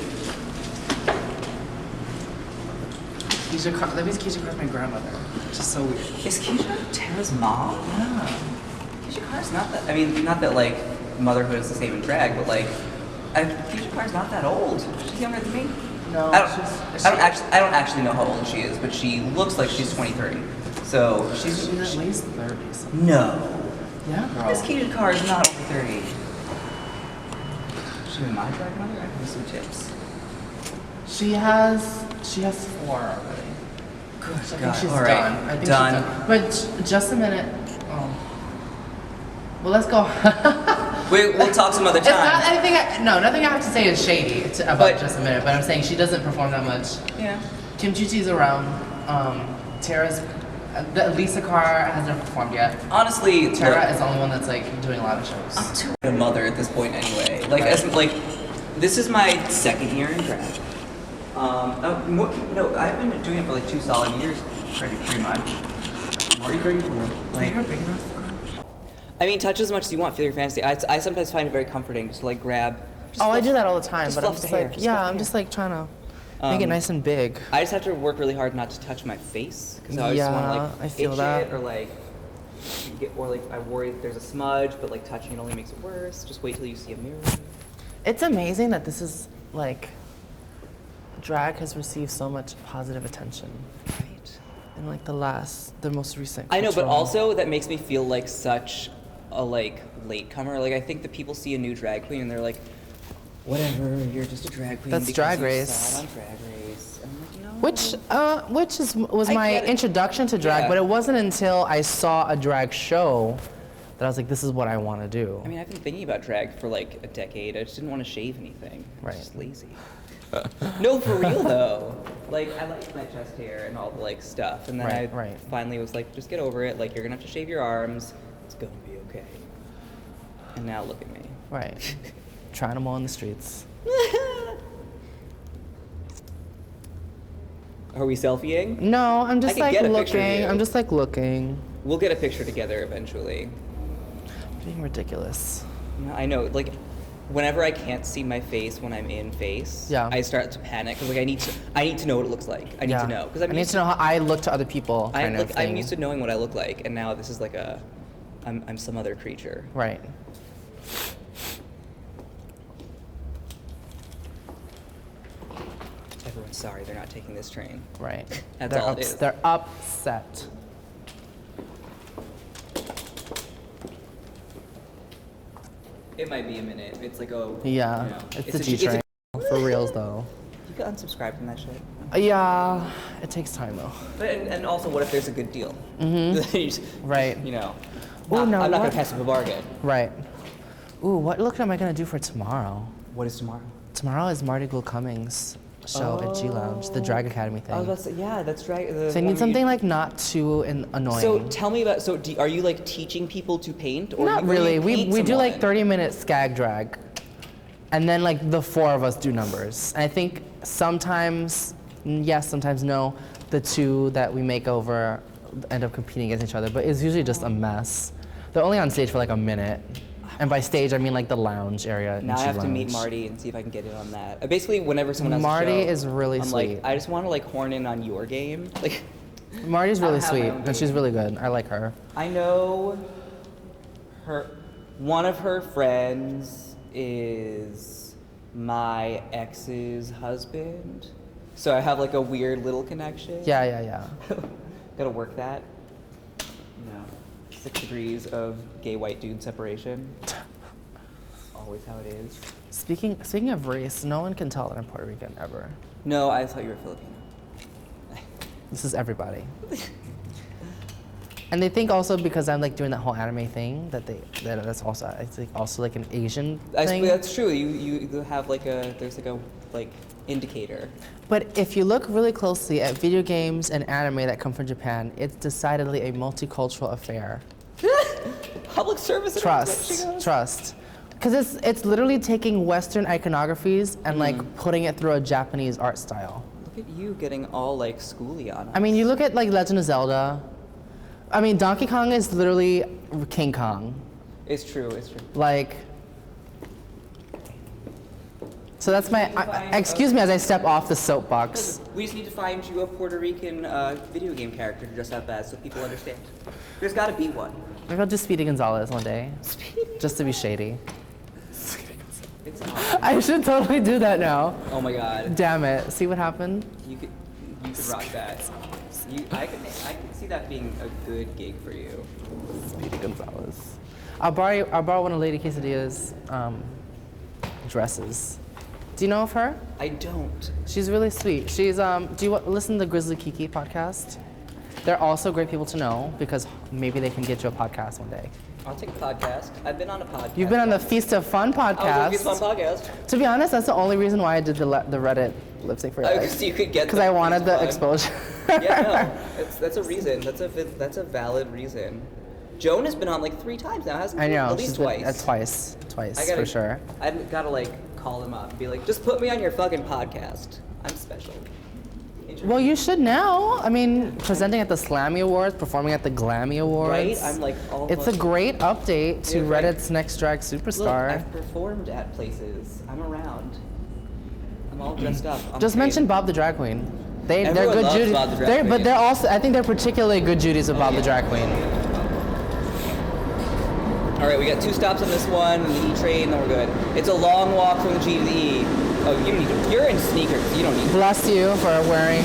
That means Keisha Carr's my grandmother. Which is so weird. Is Keisha Terra's mom? Yeah. Keisha Carr's not that. I mean, not that like motherhood is the same in drag, but like, Keisha Carr's not that old. She's younger than me. No, I don't actually know how old she is, but she looks like she's 23. So she's at least 30s. No. Yeah, girl. This Keisha Carr is not over 30. Is she my drag mother? I have some tips. She has 4 already. Good I think God. she's All right. done. I think Done. she's done. But just a minute. Oh. Well, let's go. We'll talk some other It's not time. anything. Nothing I have to say is shady about But- just a minute. But I'm saying she doesn't perform that much. Yeah. Kim Chichi's around. Tara's. Lisa Carr hasn't performed yet. Honestly, Tara look, is the only one that's like doing a lot of shows. I'm too a mother at this point anyway. Like, Right. as like, this is my 2nd year in drag. No, I've been doing it for like 2 solid years, pretty much. What are you bringing for? Like, You're big enough. I mean, touch as much as you want. Feel your fantasy. I sometimes find it very comforting just to like grab. Just I fluff- do that all the time. just But I'm fluff just the hair, like, just yeah, fluff the I'm hair. just like trying to make it nice and big. I just have to work really hard not to touch my face because I always Yeah, want to like I feel itch that. it or like or like I worry that there's a smudge, but like touching it only makes it worse. Just wait till you see a mirror. It's amazing that this is like drag has received so much positive attention Right. in like the most recent. I know, but cultural- also that makes me feel like such a like latecomer. Like I think that people see a new drag queen and they're like, whatever, you're just a drag queen. That's because Drag you Race. sat on Drag Race. And I'm like, no. was I my get it. introduction to drag, Yeah. but it wasn't until I saw a drag show that I was like, this is what I want to do. I mean, I've been thinking about drag for like a decade. I just didn't want to shave anything. I was Right. just lazy. No, for real though. Like I liked my chest hair and all the like stuff, and then Right. finally was like, just get over it. Like you're gonna have to shave your arms. It's gonna be okay. And now look at me. Right. Trying them all in the streets. Are we selfieing? No, I'm just I could like get a picture of looking. you. I'm just like looking. We'll get a picture together eventually. Being ridiculous. No, I know. Like, whenever I can't see my face when I'm in face, Yeah. I start to panic because like I need to know what it looks like. I need to know because I need to know how I look to other people. Kind of thing. I'm used to knowing what I look like, and now this is like I'm some other creature. Right. Everyone's sorry they're not taking this train. Right. That's they're all it is. They're upset. It might be a minute. It's like a Yeah. you know, It's the a- G train. For reals though. You got unsubscribed from that shit. Yeah. It takes time though. But and also, what if there's a good deal? Mm-hmm. Right. You know. Ooh, no, I'm not gonna what- pass up a bargain. Right. Ooh, what look am I gonna do for tomorrow? What is tomorrow? Tomorrow is Marty Gul Cummings' show at G Lounge, the Drag Academy thing. I was about to say, yeah, that's right. So I need something like not too annoying. So tell me about. So are you like teaching people to paint, or Not you, or really. you We paint do like someone? 30-minute skag drag, and then like the four of us do numbers. And I think sometimes yes, sometimes no. The two that we make over end up competing against each other, but it's usually just a mess. They're only on stage for like a minute, and by stage I mean like the lounge area. in Now I G have to meet Lounge. Marty and see if I can get in on that. Basically, whenever someone has Marty a show, is really I'm sweet. like, I just want to like horn in on your game. Like, Marty's I don't really have my sweet, own and she's game. really good. I like her. I know her. One of her friends is my ex's husband, so I have like a weird little connection. Yeah. Gotta work that. You know, 6 degrees of gay white dude separation. Always how it is. Speaking of race, no one can tell that I'm Puerto Rican ever. No, I thought you were Filipino. This is everybody. And they think also because I'm like doing that whole anime thing that's also it's like also like an Asian thing. That's true. You have like there's like a indicator. But if you look really closely at video games and anime that come from Japan, it's decidedly a multicultural affair. Public service announcement, she goes. Trust. Because it's literally taking Western iconographies and like putting it through a Japanese art style. Look at you getting all like schooly on us. I mean, you look at like Legend of Zelda. I mean, Donkey Kong is literally King Kong. It's true. It's true. Like, so that's my, excuse me as I step off the soapbox. We just need to find you a Puerto Rican video game character to dress up as so people understand. There's got to be one. Maybe I'll do Speedy Gonzalez one day, just to be shady. It's not. I should totally do that now. Oh my god. Damn it, see what happened? You could rock that. I could see that being a good gig for you. Speedy Gonzalez. I'll borrow one of Lady Quesadilla's dresses. Do you know of her? I don't. She's really sweet. She's do you listen to the Grizzly Kiki podcast? They're also great people to know because maybe they can get you a podcast one day. I'll take a podcast. I've been on a podcast. You've been on the Feast of Fun I was on podcast. a Feast of Fun podcast. To be honest, that's the only reason why I did the Reddit lip sync for you. Because you could get. Because I wanted the Feast of Fun. exposure. Yeah, no, that's a reason. That's a valid reason. Joan has been on like 3 times now, hasn't she? I know. At least she's been- twice. Twice for sure. I gotta like call him up and be like, just put me on your fucking podcast. I'm special. Well, you should now. I mean, presenting at the Slammy Awards, performing at the Glammy Awards. Right? I'm like all. It's a great update to Yeah, right. Reddit's Next Drag Look, Superstar. I've performed at places. I'm around. I'm all dressed up. I'm Just paid. mention Bob the Drag Queen. They're Everyone good loves Judy. Bob the Drag But Queen. they're also, I think they're particularly good Judies of Bob the yeah. Drag Queen. All right, we got 2 stops on this one, and the E train, then we're good. It's a long walk from the G to the E. Oh, you're in sneakers. You don't need. Bless you for wearing.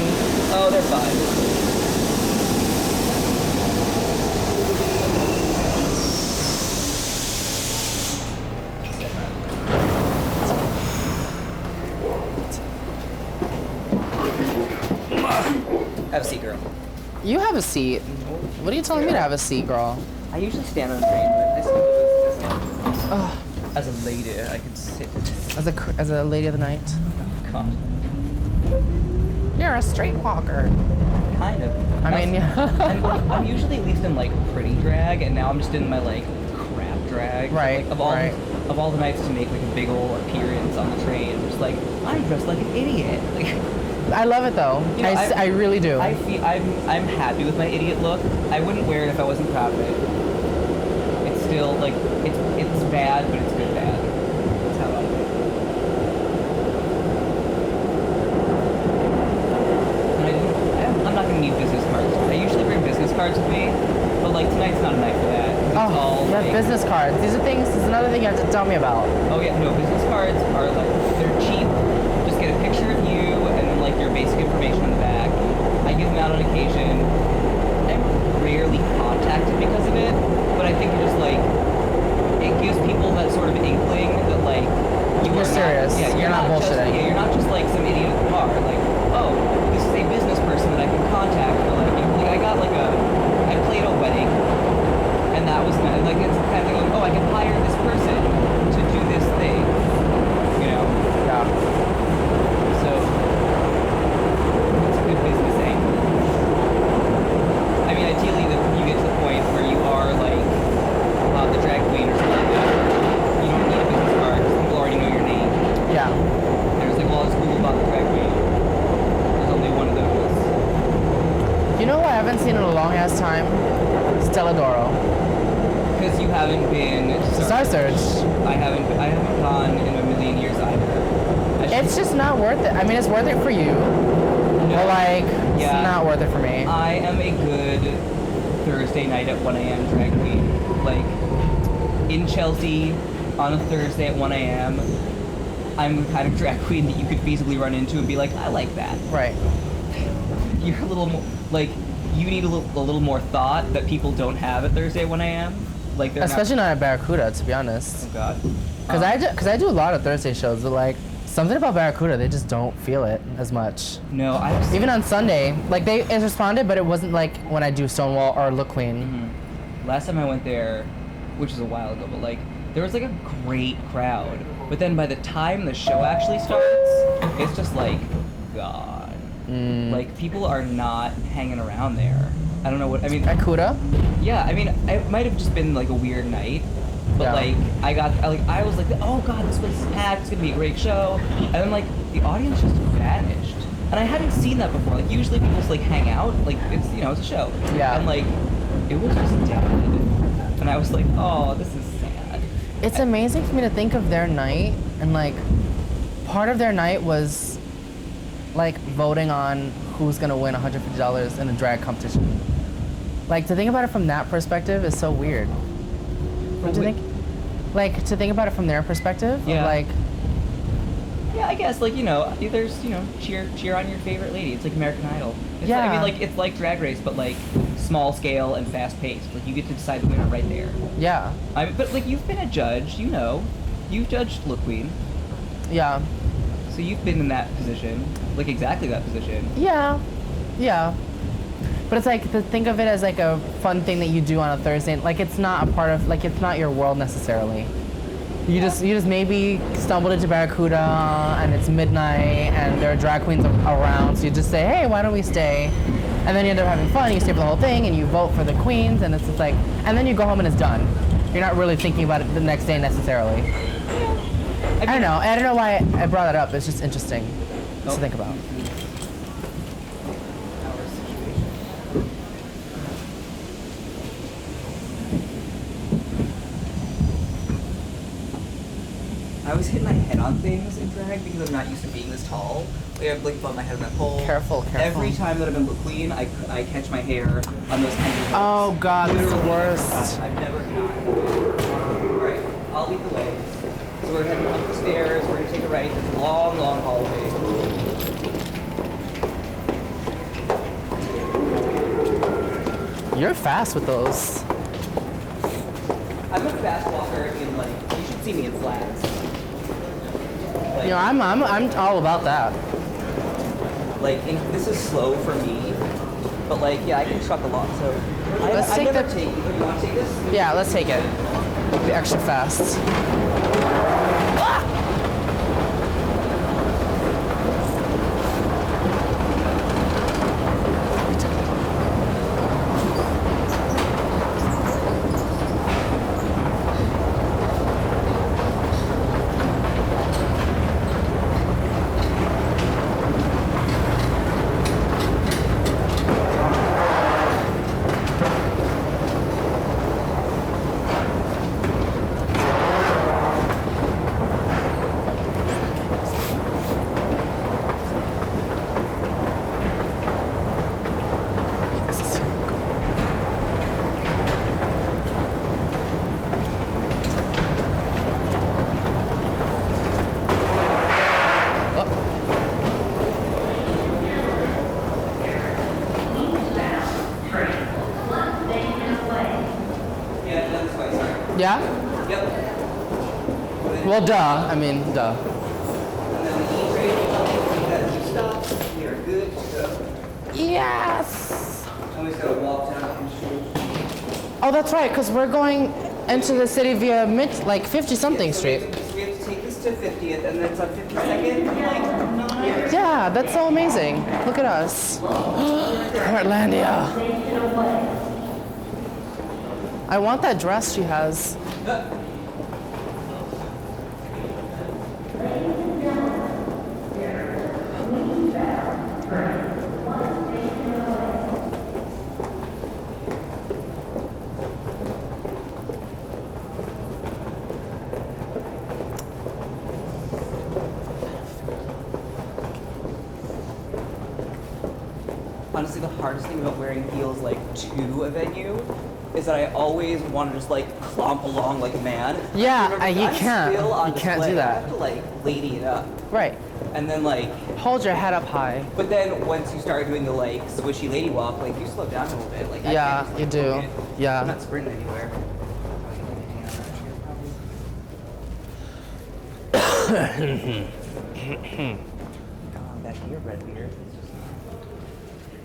Oh, they're fine. Have a seat, girl. You have a seat. What are you telling me to have a seat, girl? I usually stand on the train, but I still as a lady, I can sit. As a lady of the night. God. You're a street walker. Kind of. I mean, yeah. I'm usually at least in like pretty drag, and now I'm just in my like crap drag. Right. Like, of all the nights to make like a big old appearance on the train, I'm just like I'm dressed like an idiot. Like. I love it though. You know, I really do. I'm happy with my idiot look. I wouldn't wear it if I wasn't proud of it. It's still like it's bad, but it's good bad. That's how I do it. And I'm not gonna need business cards. I usually bring business cards with me, but like tonight's not a night for that. It's all you have like, business cards. These are things. This is another thing you have to tell me about. Oh yeah, no, business cards are like they're cheap. Just get a picture of you and then like your basic information on the back. I give them out on occasion. I'm rarely contacted because of it, but I think it just like it gives people that sort of inkling that like You're serious. You're not bullshitting. You're not just like some idiot at the bar. Like, oh, this is a business person that I can contact. Or like, I got like I played a wedding, and that was like it's kind of like, oh, I can hire this person to do this thing. You know. Yeah. So it's a good business angle. I mean, ideally, you get to the point where you are like the drag queen or something like that. You don't need a business card because people already know your name. Yeah. There's like, well, it's Google about the drag queen. There's only one of those. You know who I haven't seen in a long ass time? Stella Doro. Because you haven't been Star Search. I haven't gone in a million years either. It's just not worth it. I mean, it's worth it for you. But like, it's not worth it for me. I am a good Thursday night at 1 a.m. drag queen. Like, in Chelsea, on a Thursday at 1 a.m., I'm the kind of drag queen that you could feasibly run into and be like, I like that. Right. You're a little more, like, you need a little more thought that people don't have at Thursday at 1 a.m. Like, they're especially not at Barracuda, to be honest. Oh, God. Because I do a lot of Thursday shows, but like, something about Barracuda, they just don't feel it as much. No, even on Sunday, like it responded, but it wasn't like when I do Stonewall or Look Queen. Mm-hmm. Last time I went there, which is a while ago, but like there was like a great crowd. But then by the time the show actually starts, it's just like, God, like people are not hanging around there. I don't know what I mean. Barracuda? Yeah, I mean, it might have just been like a weird night. But like I was like, oh God, this place is packed. It's gonna be a great show. And then like the audience just vanished, and I hadn't seen that before. Like usually people just like hang out, like it's it's a show. Yeah. And like it was just dead, and I was like, oh, this is sad. It's amazing for me to think of their night, and like part of their night was like voting on who's gonna win $150 in a drag competition. Like to think about it from that perspective is so weird. Don't you think? Like to think about it from their perspective, Yeah. like. Yeah, I guess like there's cheer on your favorite lady. It's like American Idol. It's Yeah. I mean like it's like Drag Race, but like small scale and fast paced. Like you get to decide the winner right there. Yeah. But like you've been a judge, you've judged Look Queen. Yeah. So you've been in that position, like exactly that position. Yeah. Yeah. But it's like to think of it as like a fun thing that you do on a Thursday. Like it's not a part of like it's not your world necessarily. You just maybe stumbled into Barracuda and it's midnight and there are drag queens around. So you just say, hey, why don't we stay? And then you end up having fun. You stay for the whole thing and you vote for the queens and it's just like, and then you go home and it's done. You're not really thinking about it the next day necessarily. I don't know. I don't know why I brought that up. It's just interesting to think about. I always hit my head on things in drag because I'm not used to being this tall. Like, I like bump my head on that pole. Careful. Every time that I've been Look Queen, I catch my hair on those kind of Oh God, this is the worst. I've never gotten I'll lead the way. So we're heading up the stairs. We're gonna take a right. It's a long, long hallway. You're fast with those. I'm a fast walker in like. You should see me in flats. Like, You know, I'm all about that. Like this is slow for me, but like yeah, I can truck a lot. So Let's I take never the- take. You want to take this? Yeah, let's take it. Be extra fast. Yeah, that's why. Sorry. Yeah? Yep. Well, duh. I mean, duh. And then the E-train, that you stop. We are good to go. Yes! And we just gotta walk down and shoot. Oh, that's right, because we're going into the city via 50-something street. So we have to take this to 50th, and then it's on 52nd. Like 9. Yeah, that's so amazing. Look at us. Heartlandia. I want that dress she has. Honestly, the hardest thing about wearing heels like to a venue is that I always want to just like clomp along like a man. Yeah, Remember, you I'm can't. still on You can't display. do I that. have to like lady it up, Right. and then like. Hold your head up high. But then once you start doing the like swishy lady walk, like you slow down a little bit. Like I Yeah, can't just, you like, do. book it. Yeah. I'm not sprinting anywhere. Gone back here, Redbeard.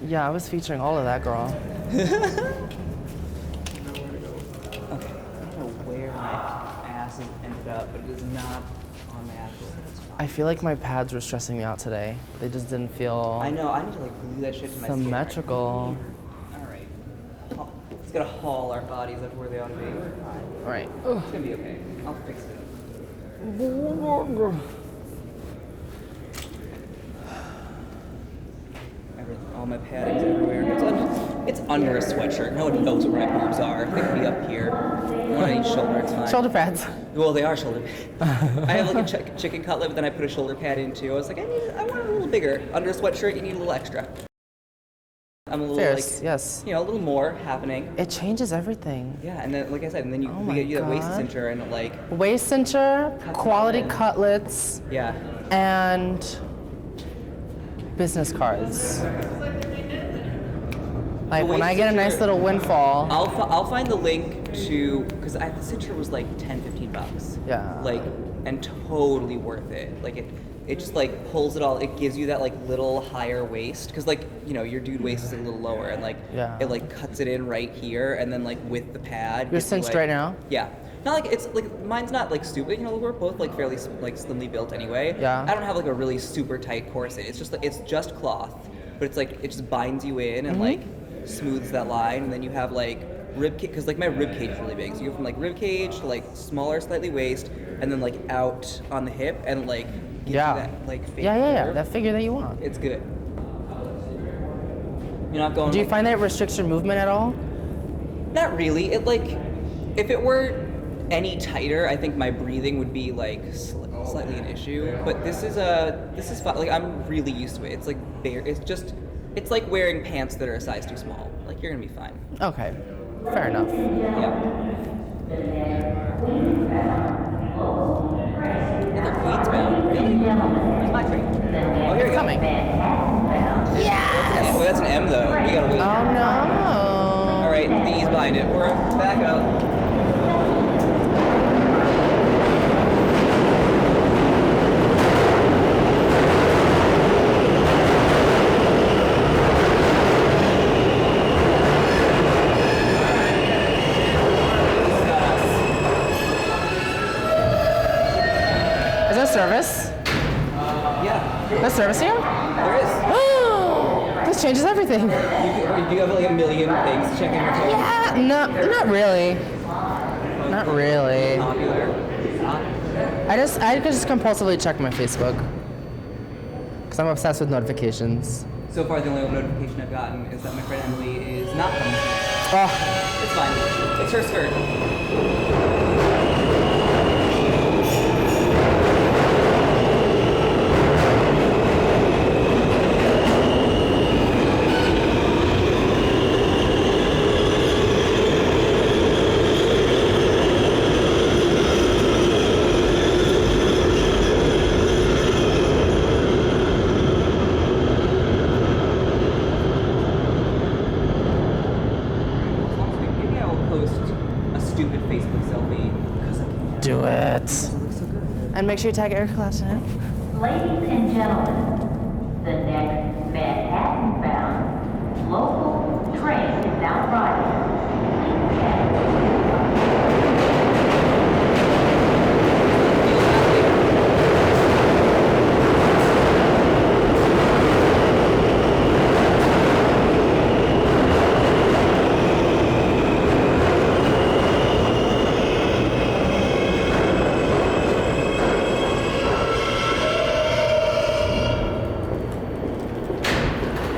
Yeah, I was featuring all of that, girl. Okay, I don't know where my ass has ended up, but it is not on my ass. It's fine. I feel like my pads were stressing me out today. They just didn't feel I know. I need to like glue that shit to my skin. symmetrical. All right. Let's gotta haul our bodies up where they ought to be. We're fine. All right. It's gonna be okay. I'll fix it. All my padding's everywhere. It's under a sweatshirt. No one knows where my boobs are. They could be up here. When I need shoulder, it's fine. Shoulder pads. Well, they are shoulder pads. I have like a chicken cutlet, but then I put a shoulder pad in too. I was like, I want it a little bigger. Under a sweatshirt, you need a little extra. I'm a little Fierce, like, yes. you know, a little more happening. It changes everything. Yeah, and then like I said, and then Oh we my get you that waist God. cincher and like, Waist cincher, Cuts quality in. cutlets, yeah. and business cards. Like when I get a nice little windfall. I'll find the link to, because the cincher was like 10, 15 bucks. Yeah. Like, and totally worth it. Like it just like pulls it all. It gives you that like little higher waist, because like, you know, your dude waist is a little lower, and like Yeah. it like cuts it in right here, and then like with the pad. You're gives you, cinched like- right now? Yeah. Not like it's like mine's not like stupid. You know, we're both like fairly like slimly built anyway. Yeah. I don't have like a really super tight corset. It's just like it's just cloth, but it's like it just binds you in and like smooths that line, and then you have like rib cage, because like my rib cage is really big, so you go from like rib cage to like smaller slightly waist, and then like out on the hip, and like gives Yeah. you that like fake Yeah. curve. That figure that you want. It's good. You're not going. Do you like, find that it restricts your movement at all? Not really. It like, if it were any tighter, I think my breathing would be like slightly an issue. But this is fun. Like I'm really used to it. It's like bare. It's like wearing pants that are a size too small. Like you're gonna be fine. Okay, fair enough. Yeah. Queensbound? Really? Where's my train? Oh, here we go. Coming. Yes! Well, that's an M though. We gotta wait. Oh no. Alright, the E's behind it. We're back up. Is there service? Yeah, There's service here? there is. This changes everything. Do you have like a million things to check in your phone? Yeah, no, not really. Not really. Popular. I just compulsively check my Facebook. Because I'm obsessed with notifications. So far, the only notification I've gotten is that my friend Emily is not coming. Oh, It's fine. It's her skirt. Maybe I will post a stupid Facebook selfie because I can. do it. It looks so good. And make sure you tag Erika Klash in it. Ladies and gentlemen, the next Manhattan-bound local train is now arriving. Please stand.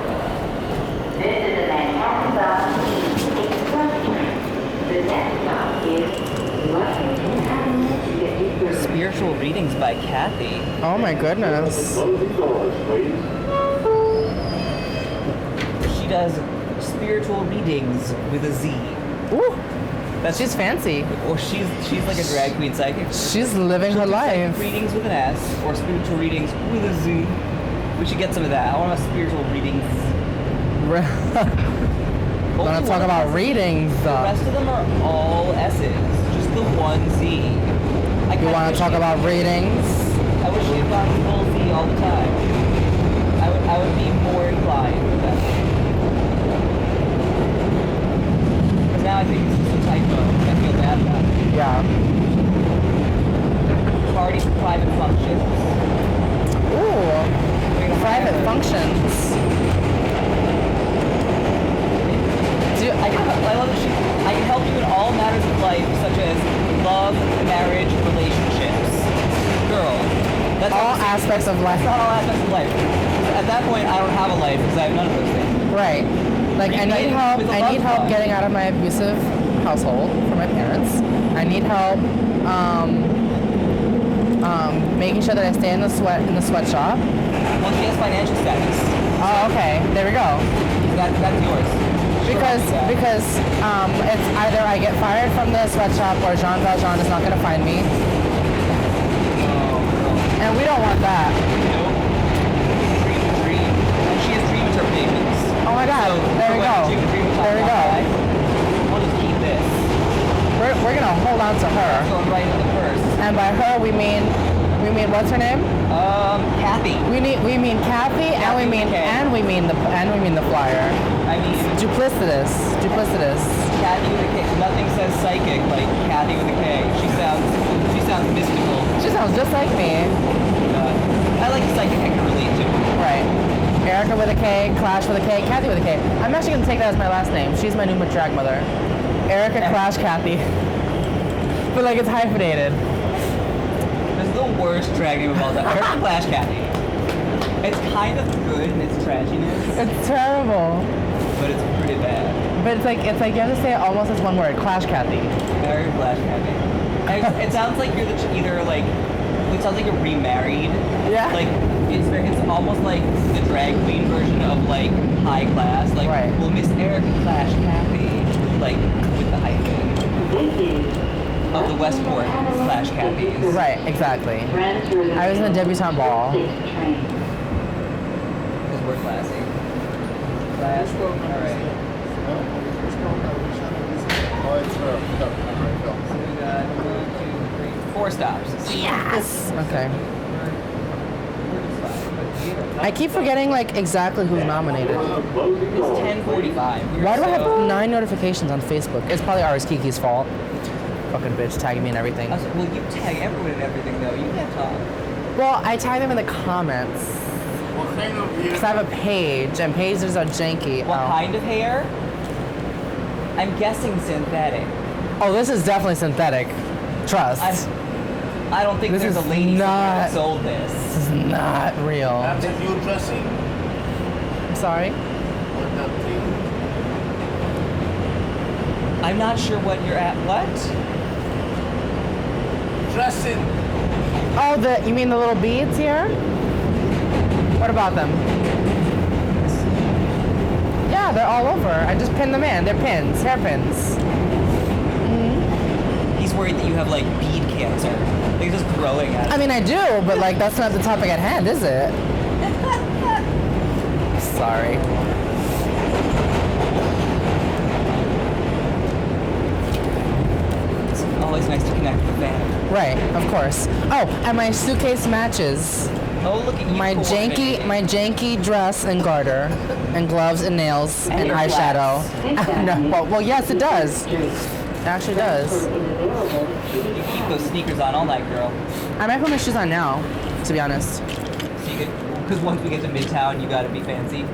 This is the Manhattan-bound express train. The next stop is Washington Avenue. Spiritual readings by Kathy. Oh my goodness. She does spiritual readings with a Z. Ooh, That's she's fancy. Or she's like a drag queen psychic. She's living her life. Readings with an S or spiritual readings with a Z. We should get some of that. I want a spiritual readings. Wanna talk about readings? The rest of them are all S's. Just the one Z. You wanna talk about readings? I wish she had gotten full Z all the time. I would be more inclined with that. Because now I think it's just a typo. I feel bad about it. Yeah. Party private functions. Ooh, private functions. I love that I can help you in all matters of life, such as love, marriage, relationships. Girl, that's All aspects of life. That's not all aspects of life. At that point, I don't have a life because I have none of those things. Right. Like I need Reuniting help. with a I need loved help one. getting out of my abusive household from my parents. I need help making sure that I stay in the sweatshop. Well, she has financial status. Oh, okay. There we go. That's yours. Because it's either I get fired from the sweatshop or Jean Valjean is not gonna find me, and we don't want that. Dream. And she has dream interpretations. Oh my God! So, There we go. There we go. We'll just keep this. We're gonna hold on to her, Going right in the purse. and by her we mean what's her name? Kathy. We mean Kathy, and we mean the flyer. I mean, Duplicitous. Kathy with a K. Nothing says psychic like Kathy with a K. She sounds mystical. She sounds just like me. I like psychic I can relate to. Right. Erika with a K, Klash with a K, Kathy with a K. I'm actually gonna take that as my last name. She's my new drag mother. Erika, Klash, Kathy. But like it's hyphenated. This is the worst drag name of all time. Erika Klash Kathy. It's kind of good in its trashiness, It's terrible. but it's pretty bad. But it's like you have to say it almost as one word. Klash, Kathy. Very Klash Kathy. And it sounds like you're either like, it sounds like you're remarried. Yeah. Like it's almost like the drag queen version of like high class. Like, Right. well, Miss Erika Klash Kathy, like with the hyphen. This is of the Westport Klash Cabbies. Right, exactly. I was in the debutante ball. Because we're classy. Class. Alright. Oh, it's her. No, So we got 1, 2, 3, 4 stops. Yes! Okay. I keep forgetting, like, exactly who's nominated. It's 10:45. Why do I have 9 notifications on Facebook? It's probably ours, Kiki's fault. Fucking bitch, tagging me and everything. I was like, well, you tag everyone and everything, though. You can't talk. Well, I tag them in the comments. Because I have a page, and pages are janky. What kind of hair? I'm guessing synthetic. Oh, this is definitely synthetic. Trust. I don't think This there's a is lady not- that sold this. This is not real. That's if you're dressing I'm sorry? or that thing. I'm not sure what you're at. What? Dressing. Oh, you mean the little beads here? What about them? Yeah, they're all over. I just pinned them in. They're pins, hairpins. He's worried that you have like bead cancer. They're just growing at I it. mean, I do, but like that's not the topic at hand, is it? Sorry. It's always nice to connect with the fan. Right, of course. Oh, and my suitcase matches. Oh, look at you. My janky dress and garter, and gloves and nails and your eyeshadow. flats. No, well, yes, it does. It actually does. You keep those sneakers on all night, girl. I might put my shoes on now, to be honest. So you could, because once we get to Midtown, you gotta be fancy.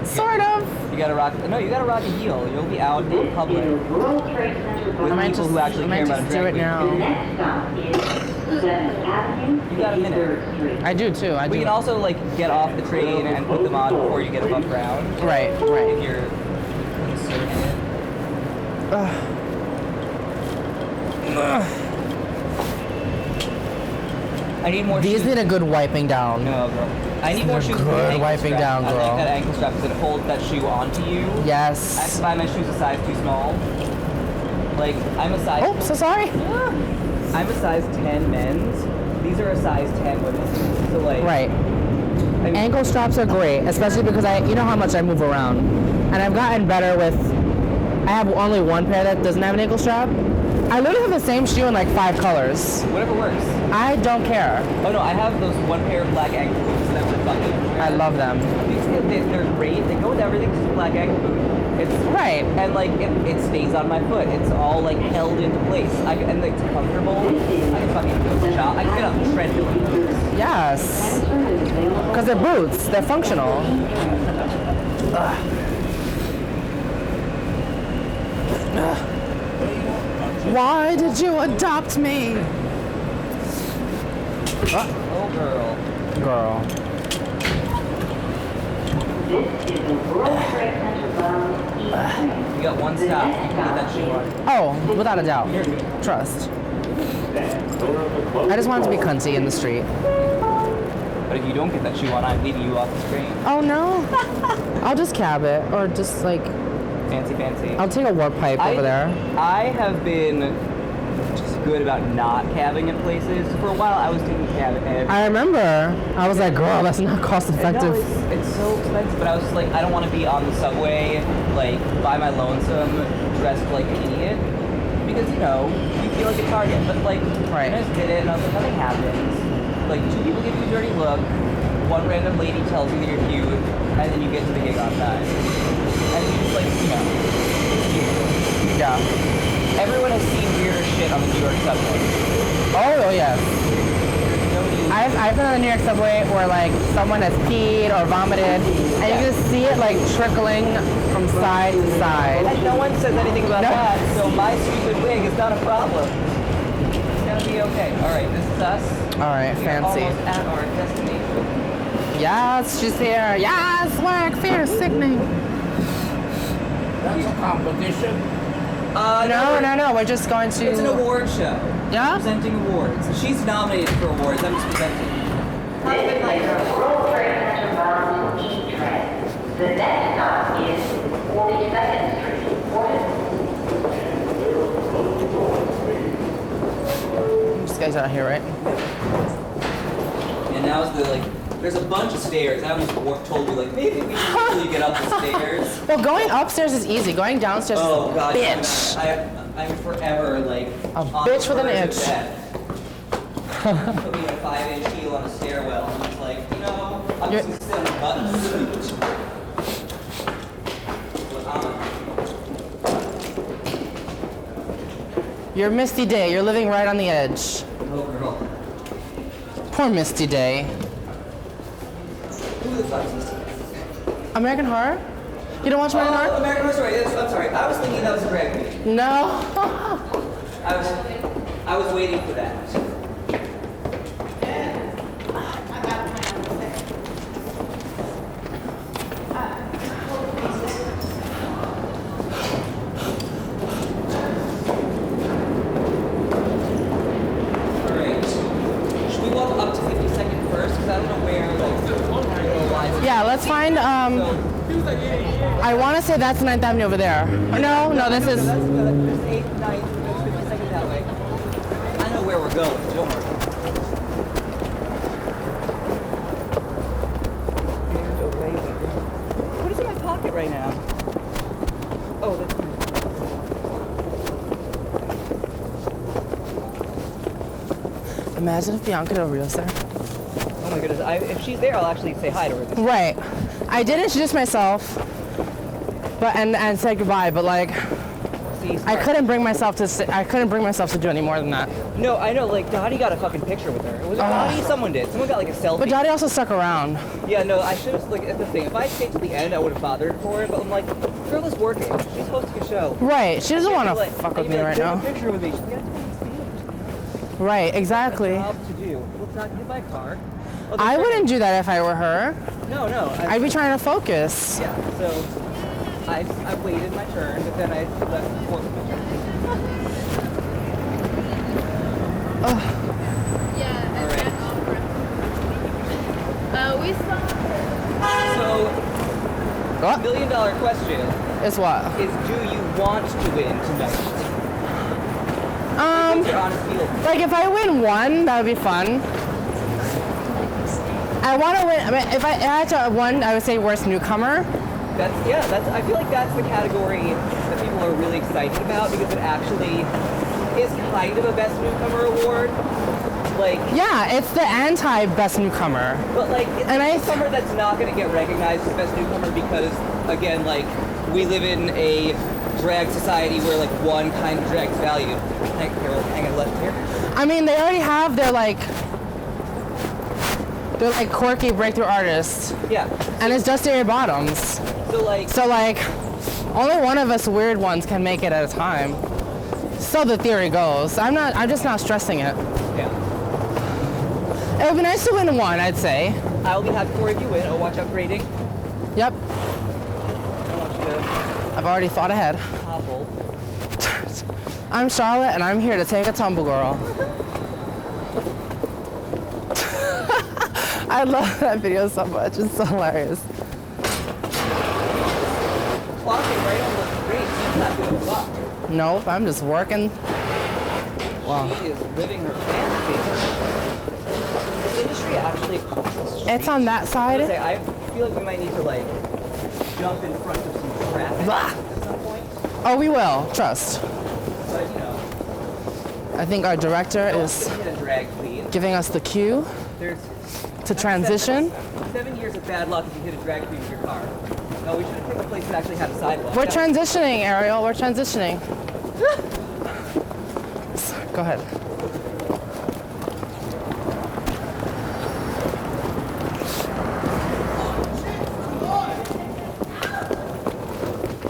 Sort of. You gotta rock. No, you gotta rock a heel. You'll be out in public with people who actually care about a do drag it queen. now. The next stop is 7th Avenue. You got a minute. 83rd Street. I do too. I We do. can also like get off the train and put them on before you get above ground. Right, If right. you're conservative. I need more These shoes. need a good wiping down. No, girl. I need more They're shoes. with good an ankle wiping strap. down, I girl. like that ankle strap because it holds that shoe onto you. I have to Yes. buy my shoes a size too small. Like I'm a size. Oh, so sorry. I'm a size 10 men's. These are a size 10 women's. So like. Right. I mean, Ankle straps are great, especially because you know how much I move around, and I've gotten better with. I have only one pair that doesn't have an ankle strap. I literally have the same shoe in like 5 colors. Whatever works. I don't care. Oh no, I have those one pair of black ankle boots that were fucking. I love them. They're great. They go with everything. Just a black ankle boot. It's Right. and like it stays on my foot. It's all like held into place. And it's comfortable. I can fucking go shop. I can get on the treadmill in those. Yes. Because they're boots. They're functional. Why did you adopt me? Oh girl. Girl. This is the World Trade Center bound East train. You got one stop. You can get that shoe on. Oh, without a doubt. Trust. I just want it to be cunty in the street. But if you don't get that shoe on, I'm leaving you off the train. Oh no. I'll just cab it, or just like Fancy. I'll take a warp pipe over there. I have been just good about not cabbing at places. For a while, I was taking cab at I remember. I was like, girl, that's not cost effective. No, it's so expensive, but I was just like, I don't want to be on the subway, like, by my lonesome, dressed like an idiot. Because, you know, you feel like a target. But, like, Right. I just did it, and I was like, nothing happens. Like, 2 people give you a dirty look, one random lady tells you that you're cute, and then you get to the gig on time. And you just, like, you know. Yeah. Everyone has seen weirder shit on the New York subway. Oh yeah. No need. I've been on the New York subway where like someone has peed or vomited, and you just see it like trickling from side to side. And no one says anything about No. that, so my stupid wig is not a problem. It's gonna be okay. Alright, this is us. All right, We are fancy. almost at our destination. Yes, she's here. Yes, work, fear, sickening. That's a competition. No, we're just going to. It's an award show. Yeah? Presenting awards. She's nominated for awards. I'm just presenting. This is the World Trade Center bound E train. The next stop is 42nd Street. guy's out here, right? And now's the like. There's a bunch of stairs. I was told you like maybe we should really get up the stairs. Well, going upstairs is easy. Going downstairs is a God, bitch. I'm forever like A bitch with an itch. Put me a 5-inch heel on a stairwell, and it's like, you know, I'm just gonna sit on the buttons. Your Misty Day. You're living right on the edge. Oh, girl. Poor Misty Day. Who the fuck is this? American Horror? You don't watch American Horror? American Horror Story. I'm sorry. I was thinking that was a drag queen. No. I was waiting for that. Yeah, let's find, I want to say that's 9th Avenue over there. No, this is... That's 8th, 9th, 52nd that way. I know where we're going, don't worry. What is in my pocket right now? Oh, that's... Imagine if Bianca Del Rio's there. Oh my goodness, if she's there, I'll actually say hi to her. Right. I did introduce myself, but and say goodbye, but like, I couldn't bring myself to do any more than that. No, I know, like, Dottie got a fucking picture with her. It was Dottie, someone did. Someone got like a selfie. But Dottie also stuck around. Yeah, no, I should have, like, it's the thing. If I stayed to the end, I would have bothered for it, but I'm like, girl is working. She's hosting a show. Right, she doesn't want to like, fuck with me right take now. a picture with me. She's like, Right, exactly. job to do. Let's not hit by a car. Oh, I wouldn't do that if I were her. No. I'd be trying to focus. Yeah, so I waited my turn, but then I left before my turn. Yeah, and Alright. we saw. So, What? $1 million question Is what? is, do you want to win tonight? What's your honest feeling? Like if I win one, that would be fun. I want to win. I mean, if I had to one, I would say worst newcomer. I feel like that's the category that people are really excited about because it actually is kind of a best newcomer award. Like, Yeah, it's the anti-best newcomer. but like it's And a I- newcomer that's not going to get recognized as best newcomer because, again, like we live in a drag society where like one kind of drag is valued. Hang on, left here. I mean, they already have their like quirky breakthrough artists, Yeah. and it's just their bottoms. So like, Only one of us weird ones can make it at a time. So the theory goes. I'm just not stressing it. yeah. It would be nice to win one, I'd say. I'll be happy for if you win. Oh, watch out grading. Yep. I want you to I've already thought ahead. hobble. I'm Charlotte, and I'm here to take a tumble, girl. I love that video so much. It's so hilarious. Clocking right on the grade. She's not doing a clock. Nope, I'm just working. Wow. She is living her fantasy. This industry actually across the street. It's on that I side. feel like we might need to like jump in front of some traffic Blah. at some point. Oh, we will. Trust. But you know, I think our director is hit a drag queen. giving us the cue There's to transition. 7 years of bad luck if you hit a drag queen with your car. No, we should have picked a place that actually had a sidewalk. We're transitioning, Ariel. We're transitioning. Go ahead.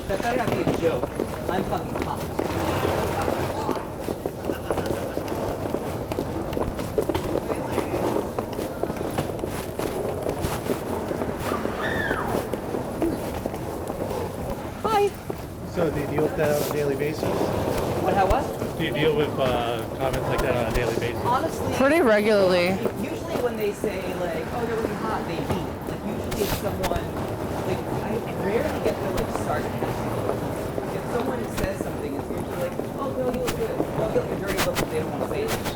That better not be a joke. I'm fucking hot. Hi. So do you deal with that on a daily basis? What? Do you deal with comments like that on a daily basis? Honestly, Pretty regularly. usually when they say like, oh, they're really hot, they beat. Like usually it's someone, like I rarely get the like sarcastic. If someone says something, it's usually like, oh no, you look good. They'll get like a dirty look if they don't want to say it.